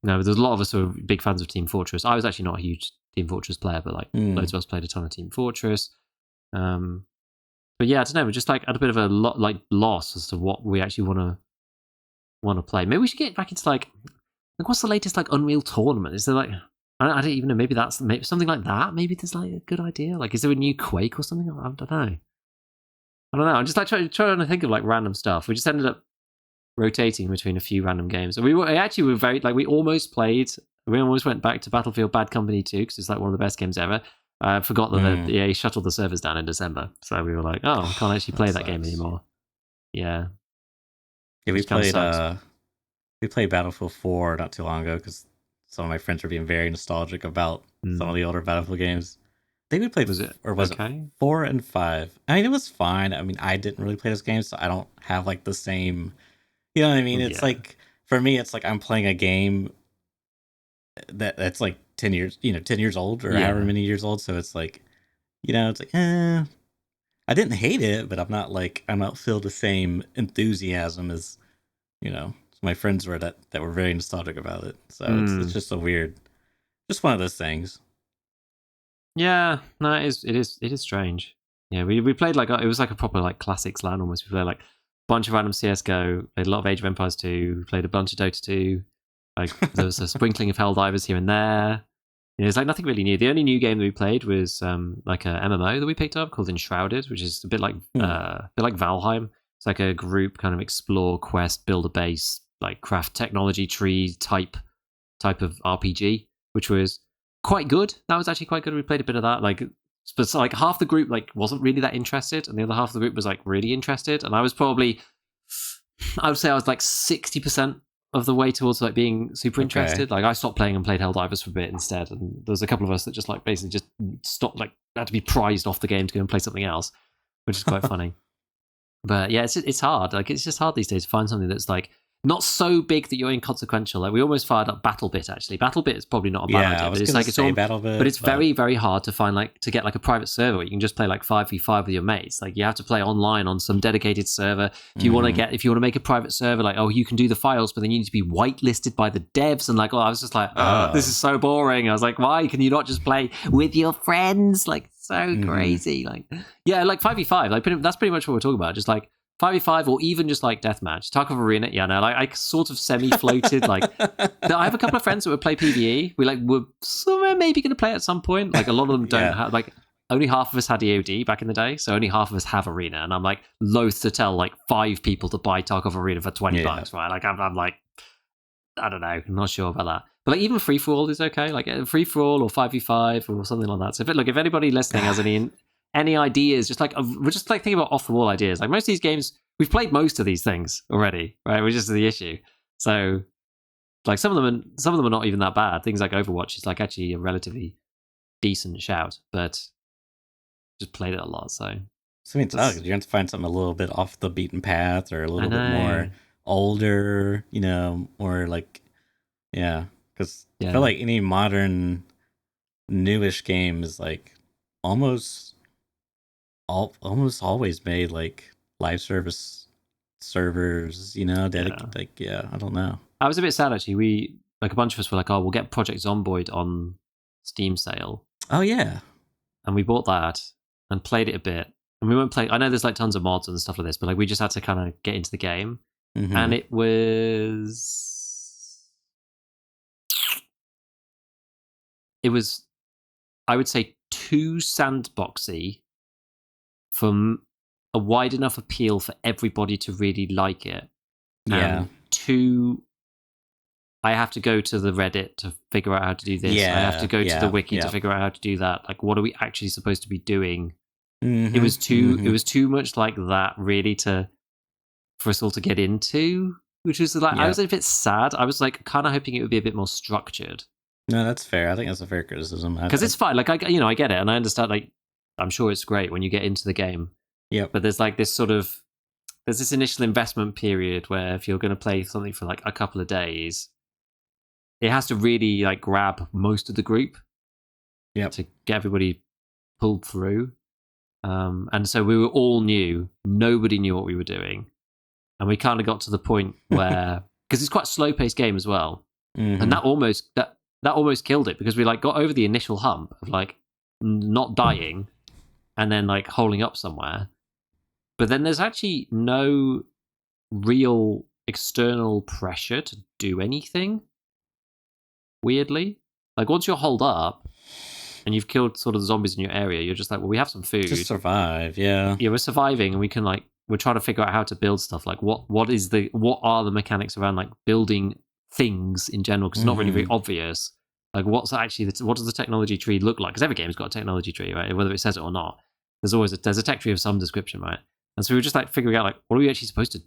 No, there's a lot of us who are big fans of Team Fortress. I was actually not a huge Team Fortress player, but like loads of us played a ton of Team Fortress. But yeah, I don't know. We're just like at a bit of a loss as to what we actually want to play. Maybe we should get back into like like what's the latest like Unreal Tournament? Is there like I don't even know. Maybe that's maybe something like that. Maybe there's like a good idea. Like, is there a new Quake or something? I don't know. I'm just like trying to think of like random stuff. We just ended up rotating between a few random games, and we were very like we almost went back to Battlefield Bad Company 2 because it's like one of the best games ever. I forgot that the EA shuttled the servers down in December, so we were like, oh, I can't actually play that game anymore. Yeah. Yeah, we played Battlefield 4 not too long ago because some of my friends were being very nostalgic about some of the older Battlefield games. I think we played it 4 and 5? I mean, it was fine. I mean, I didn't really play those games, so I don't have like the same. You know what I mean? It's like for me, it's like I'm playing a game that's like 10 years old or however many years old. So it's like, it's like, I didn't hate it, but I'm not filled the same enthusiasm as, my friends were that were very nostalgic about it. So it's just so weird. Just one of those things. Yeah, no, it is strange. Yeah, we played like it was like a proper like classics LAN almost. We played like a bunch of random CS:GO, played a lot of Age of Empires 2, played a bunch of Dota 2. Like there was a sprinkling of Helldivers here and there. It's like nothing really new. The only new game that we played was like a MMO that we picked up called Enshrouded, which is a bit like Valheim. It's like a group kind of explore, quest, build a base, like craft technology tree type of RPG, which was quite good. That was actually quite good. We played a bit of that. But like half the group like wasn't really that interested, and the other half of the group was like really interested. And I would say I was like 60% of the way towards like being super interested. Like I stopped playing and played Helldivers for a bit instead, and there's a couple of us that just like basically just stopped, like had to be prized off the game to go and play something else, which is quite funny. But yeah, it's hard. Like it's just hard these days to find something that's like not so big that you're inconsequential. Like we almost fired up BattleBit actually. BattleBit is probably not a bad idea, but it's like BattleBit, but it's very, very hard to find like to get like a private server where you can just play like 5v5 with your mates. Like you have to play online on some dedicated server. If you want to make a private server, like you can do the files, but then you need to be whitelisted by the devs. And like I was just like, this is so boring. I was like, why can you not just play with your friends? Like so crazy. Like yeah, like 5v5. Like that's pretty much what we're talking about. Just like 5v5 or even just like deathmatch. Tarkov Arena, yeah, no, like I sort of semi-floated. Like I have a couple of friends that would play PvE. We're somewhere maybe going to play at some point. Like a lot of them don't have, like only half of us had EOD back in the day, so only half of us have Arena. And I'm like loath to tell like 5 people to buy Tarkov Arena for $20, right? Like I'm like, I don't know, I'm not sure about that. But like even free for all is okay. Like free for all or 5v5 or something like that. So if anybody listening has any ideas, just like we're just like thinking about off the wall ideas. Like most of these games, we've played most of these things already, right? Which is the issue. So like some of them are not even that bad. Things like Overwatch is like actually a relatively decent shout, but just played it a lot. So I mean, you're going to find something a little bit off the beaten path or a little bit more older, or like, because I feel like any modern newish game is like almost always made like live service servers, like I don't know. I was a bit sad actually. We like a bunch of us were like, oh, we'll get Project Zomboid on Steam sale. Oh yeah, and we bought that and played it a bit. And we won't play. I know there's like tons of mods and stuff like this, but like we just had to kind of get into the game, and it was I would say too sandboxy from a wide enough appeal for everybody to really like it. Yeah. I have to go to the Reddit to figure out how to do this. I have to go to the wiki to figure out how to do that. Like, what are we actually supposed to be doing? It was too much like that, really, for us all to get into. Which was like, I was a bit sad. I was like, kind of hoping it would be a bit more structured. No, that's fair. I think that's a fair criticism. Because it's fine. Like, I get it, and I understand. Like, I'm sure it's great when you get into the game. Yeah. But there's like this there's this initial investment period where if you're going to play something for like a couple of days, it has to really like grab most of the group. Yeah. To get everybody pulled through. And so we were all new. Nobody knew what we were doing. And we kind of got to the point where, because it's quite a slow paced game as well. And that almost killed it, because we like got over the initial hump of like not dying and then like holding up somewhere. But then there's actually no real external pressure to do anything. weirdly. Like once you're holed up and you've killed sort of the zombies in your area, you're just like, well, we have some food. Just survive, yeah. Yeah, we're surviving, and we can like we're trying to figure out how to build stuff. Like what are the mechanics around like building things in general? Because it's not really very obvious. Like what does the technology tree look like? Because every game's got a technology tree, right? Whether it says it or not, there's a tech tree of some description, right? And so we were just like figuring out like what are we actually supposed to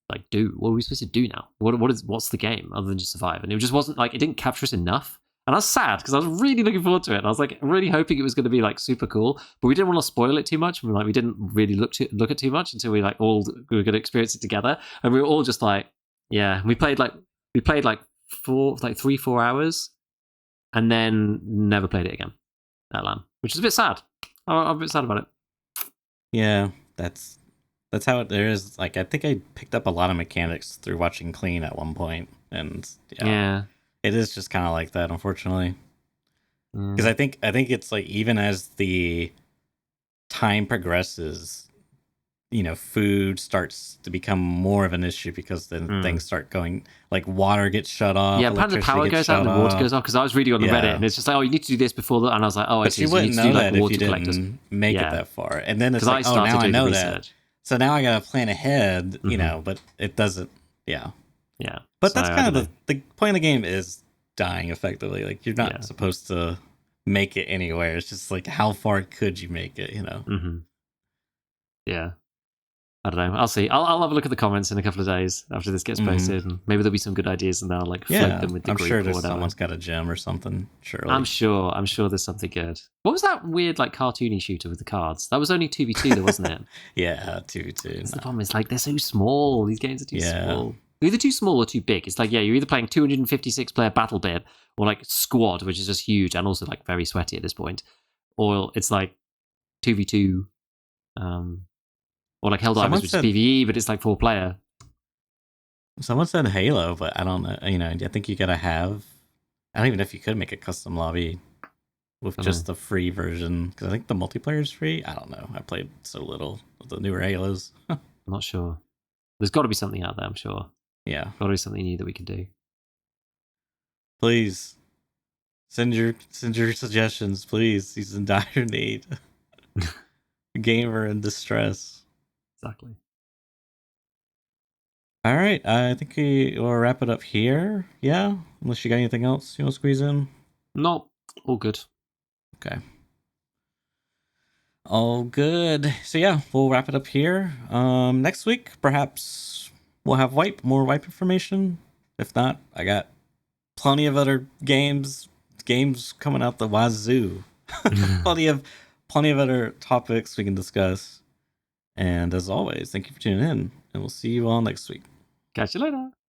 like do? What are we supposed to do now? What's the game other than just survive? And it just wasn't like it didn't capture us enough. And I was sad because I was really looking forward to it. And I was like really hoping it was going to be like super cool, but we didn't want to spoil it too much. We didn't really look at too much until we were going to experience it together. And we were all just like, yeah. We played like 3-4 hours, and then never played it again at LAN, which is a bit sad. I'm a bit sad about it. Yeah, that's how it there is. Like I think I picked up a lot of mechanics through watching Clean at one point, and Yeah. it is just kind of like that, unfortunately. Because I think it's like even as the time progresses, food starts to become more of an issue because then things start going like water gets shut off. Yeah, apparently the power goes out and the water goes off. Because I was reading on the Reddit and it's just like, oh, you need to do this before that, and I was like, oh, I see. But you wouldn't know that if you collectors. didn't make it that far, and then it's like, oh, now I know that. So now I gotta plan ahead, but it doesn't. Yeah. Yeah. But that's kind of the point of the game is dying effectively. Like you're not supposed to make it anywhere. It's just like how far could you make it? Yeah. I don't know. I'll see. I'll have a look at the comments in a couple of days after this gets posted, and maybe there'll be some good ideas, and I'll like float them with the group or whatever. Someone's got a gem or something. Surely. I'm sure there's something good. What was that weird like cartoony shooter with the cards? That was only 2v2 though, wasn't it? Yeah, 2v2. The problem is like they're so small. These games are too small. They're either too small or too big. It's like, you're either playing 256 player battle bit or like squad, which is just huge and also like very sweaty at this point, or it's like 2v2. Or like Helldivers, which is PvE, but it's like 4-player. Someone said Halo, but I don't know. I think you gotta have. I don't even know if you could make a custom lobby with just the free version, because I think the multiplayer is free. I don't know. I played so little of the newer Halos. I'm not sure. There's got to be something out there, I'm sure. Yeah. Got to be something new that we can do. Please send your suggestions, please. He's in dire need. Gamer in distress. Exactly. All right, I think we'll wrap it up here. Yeah, unless you got anything else you want to squeeze in. No, all good. Okay. All good. So yeah, we'll wrap it up here. Next week, perhaps we'll have more wipe information. If not, I got plenty of other games coming out the wazoo. plenty of other topics we can discuss. And as always, thank you for tuning in, and we'll see you all next week. Catch you later.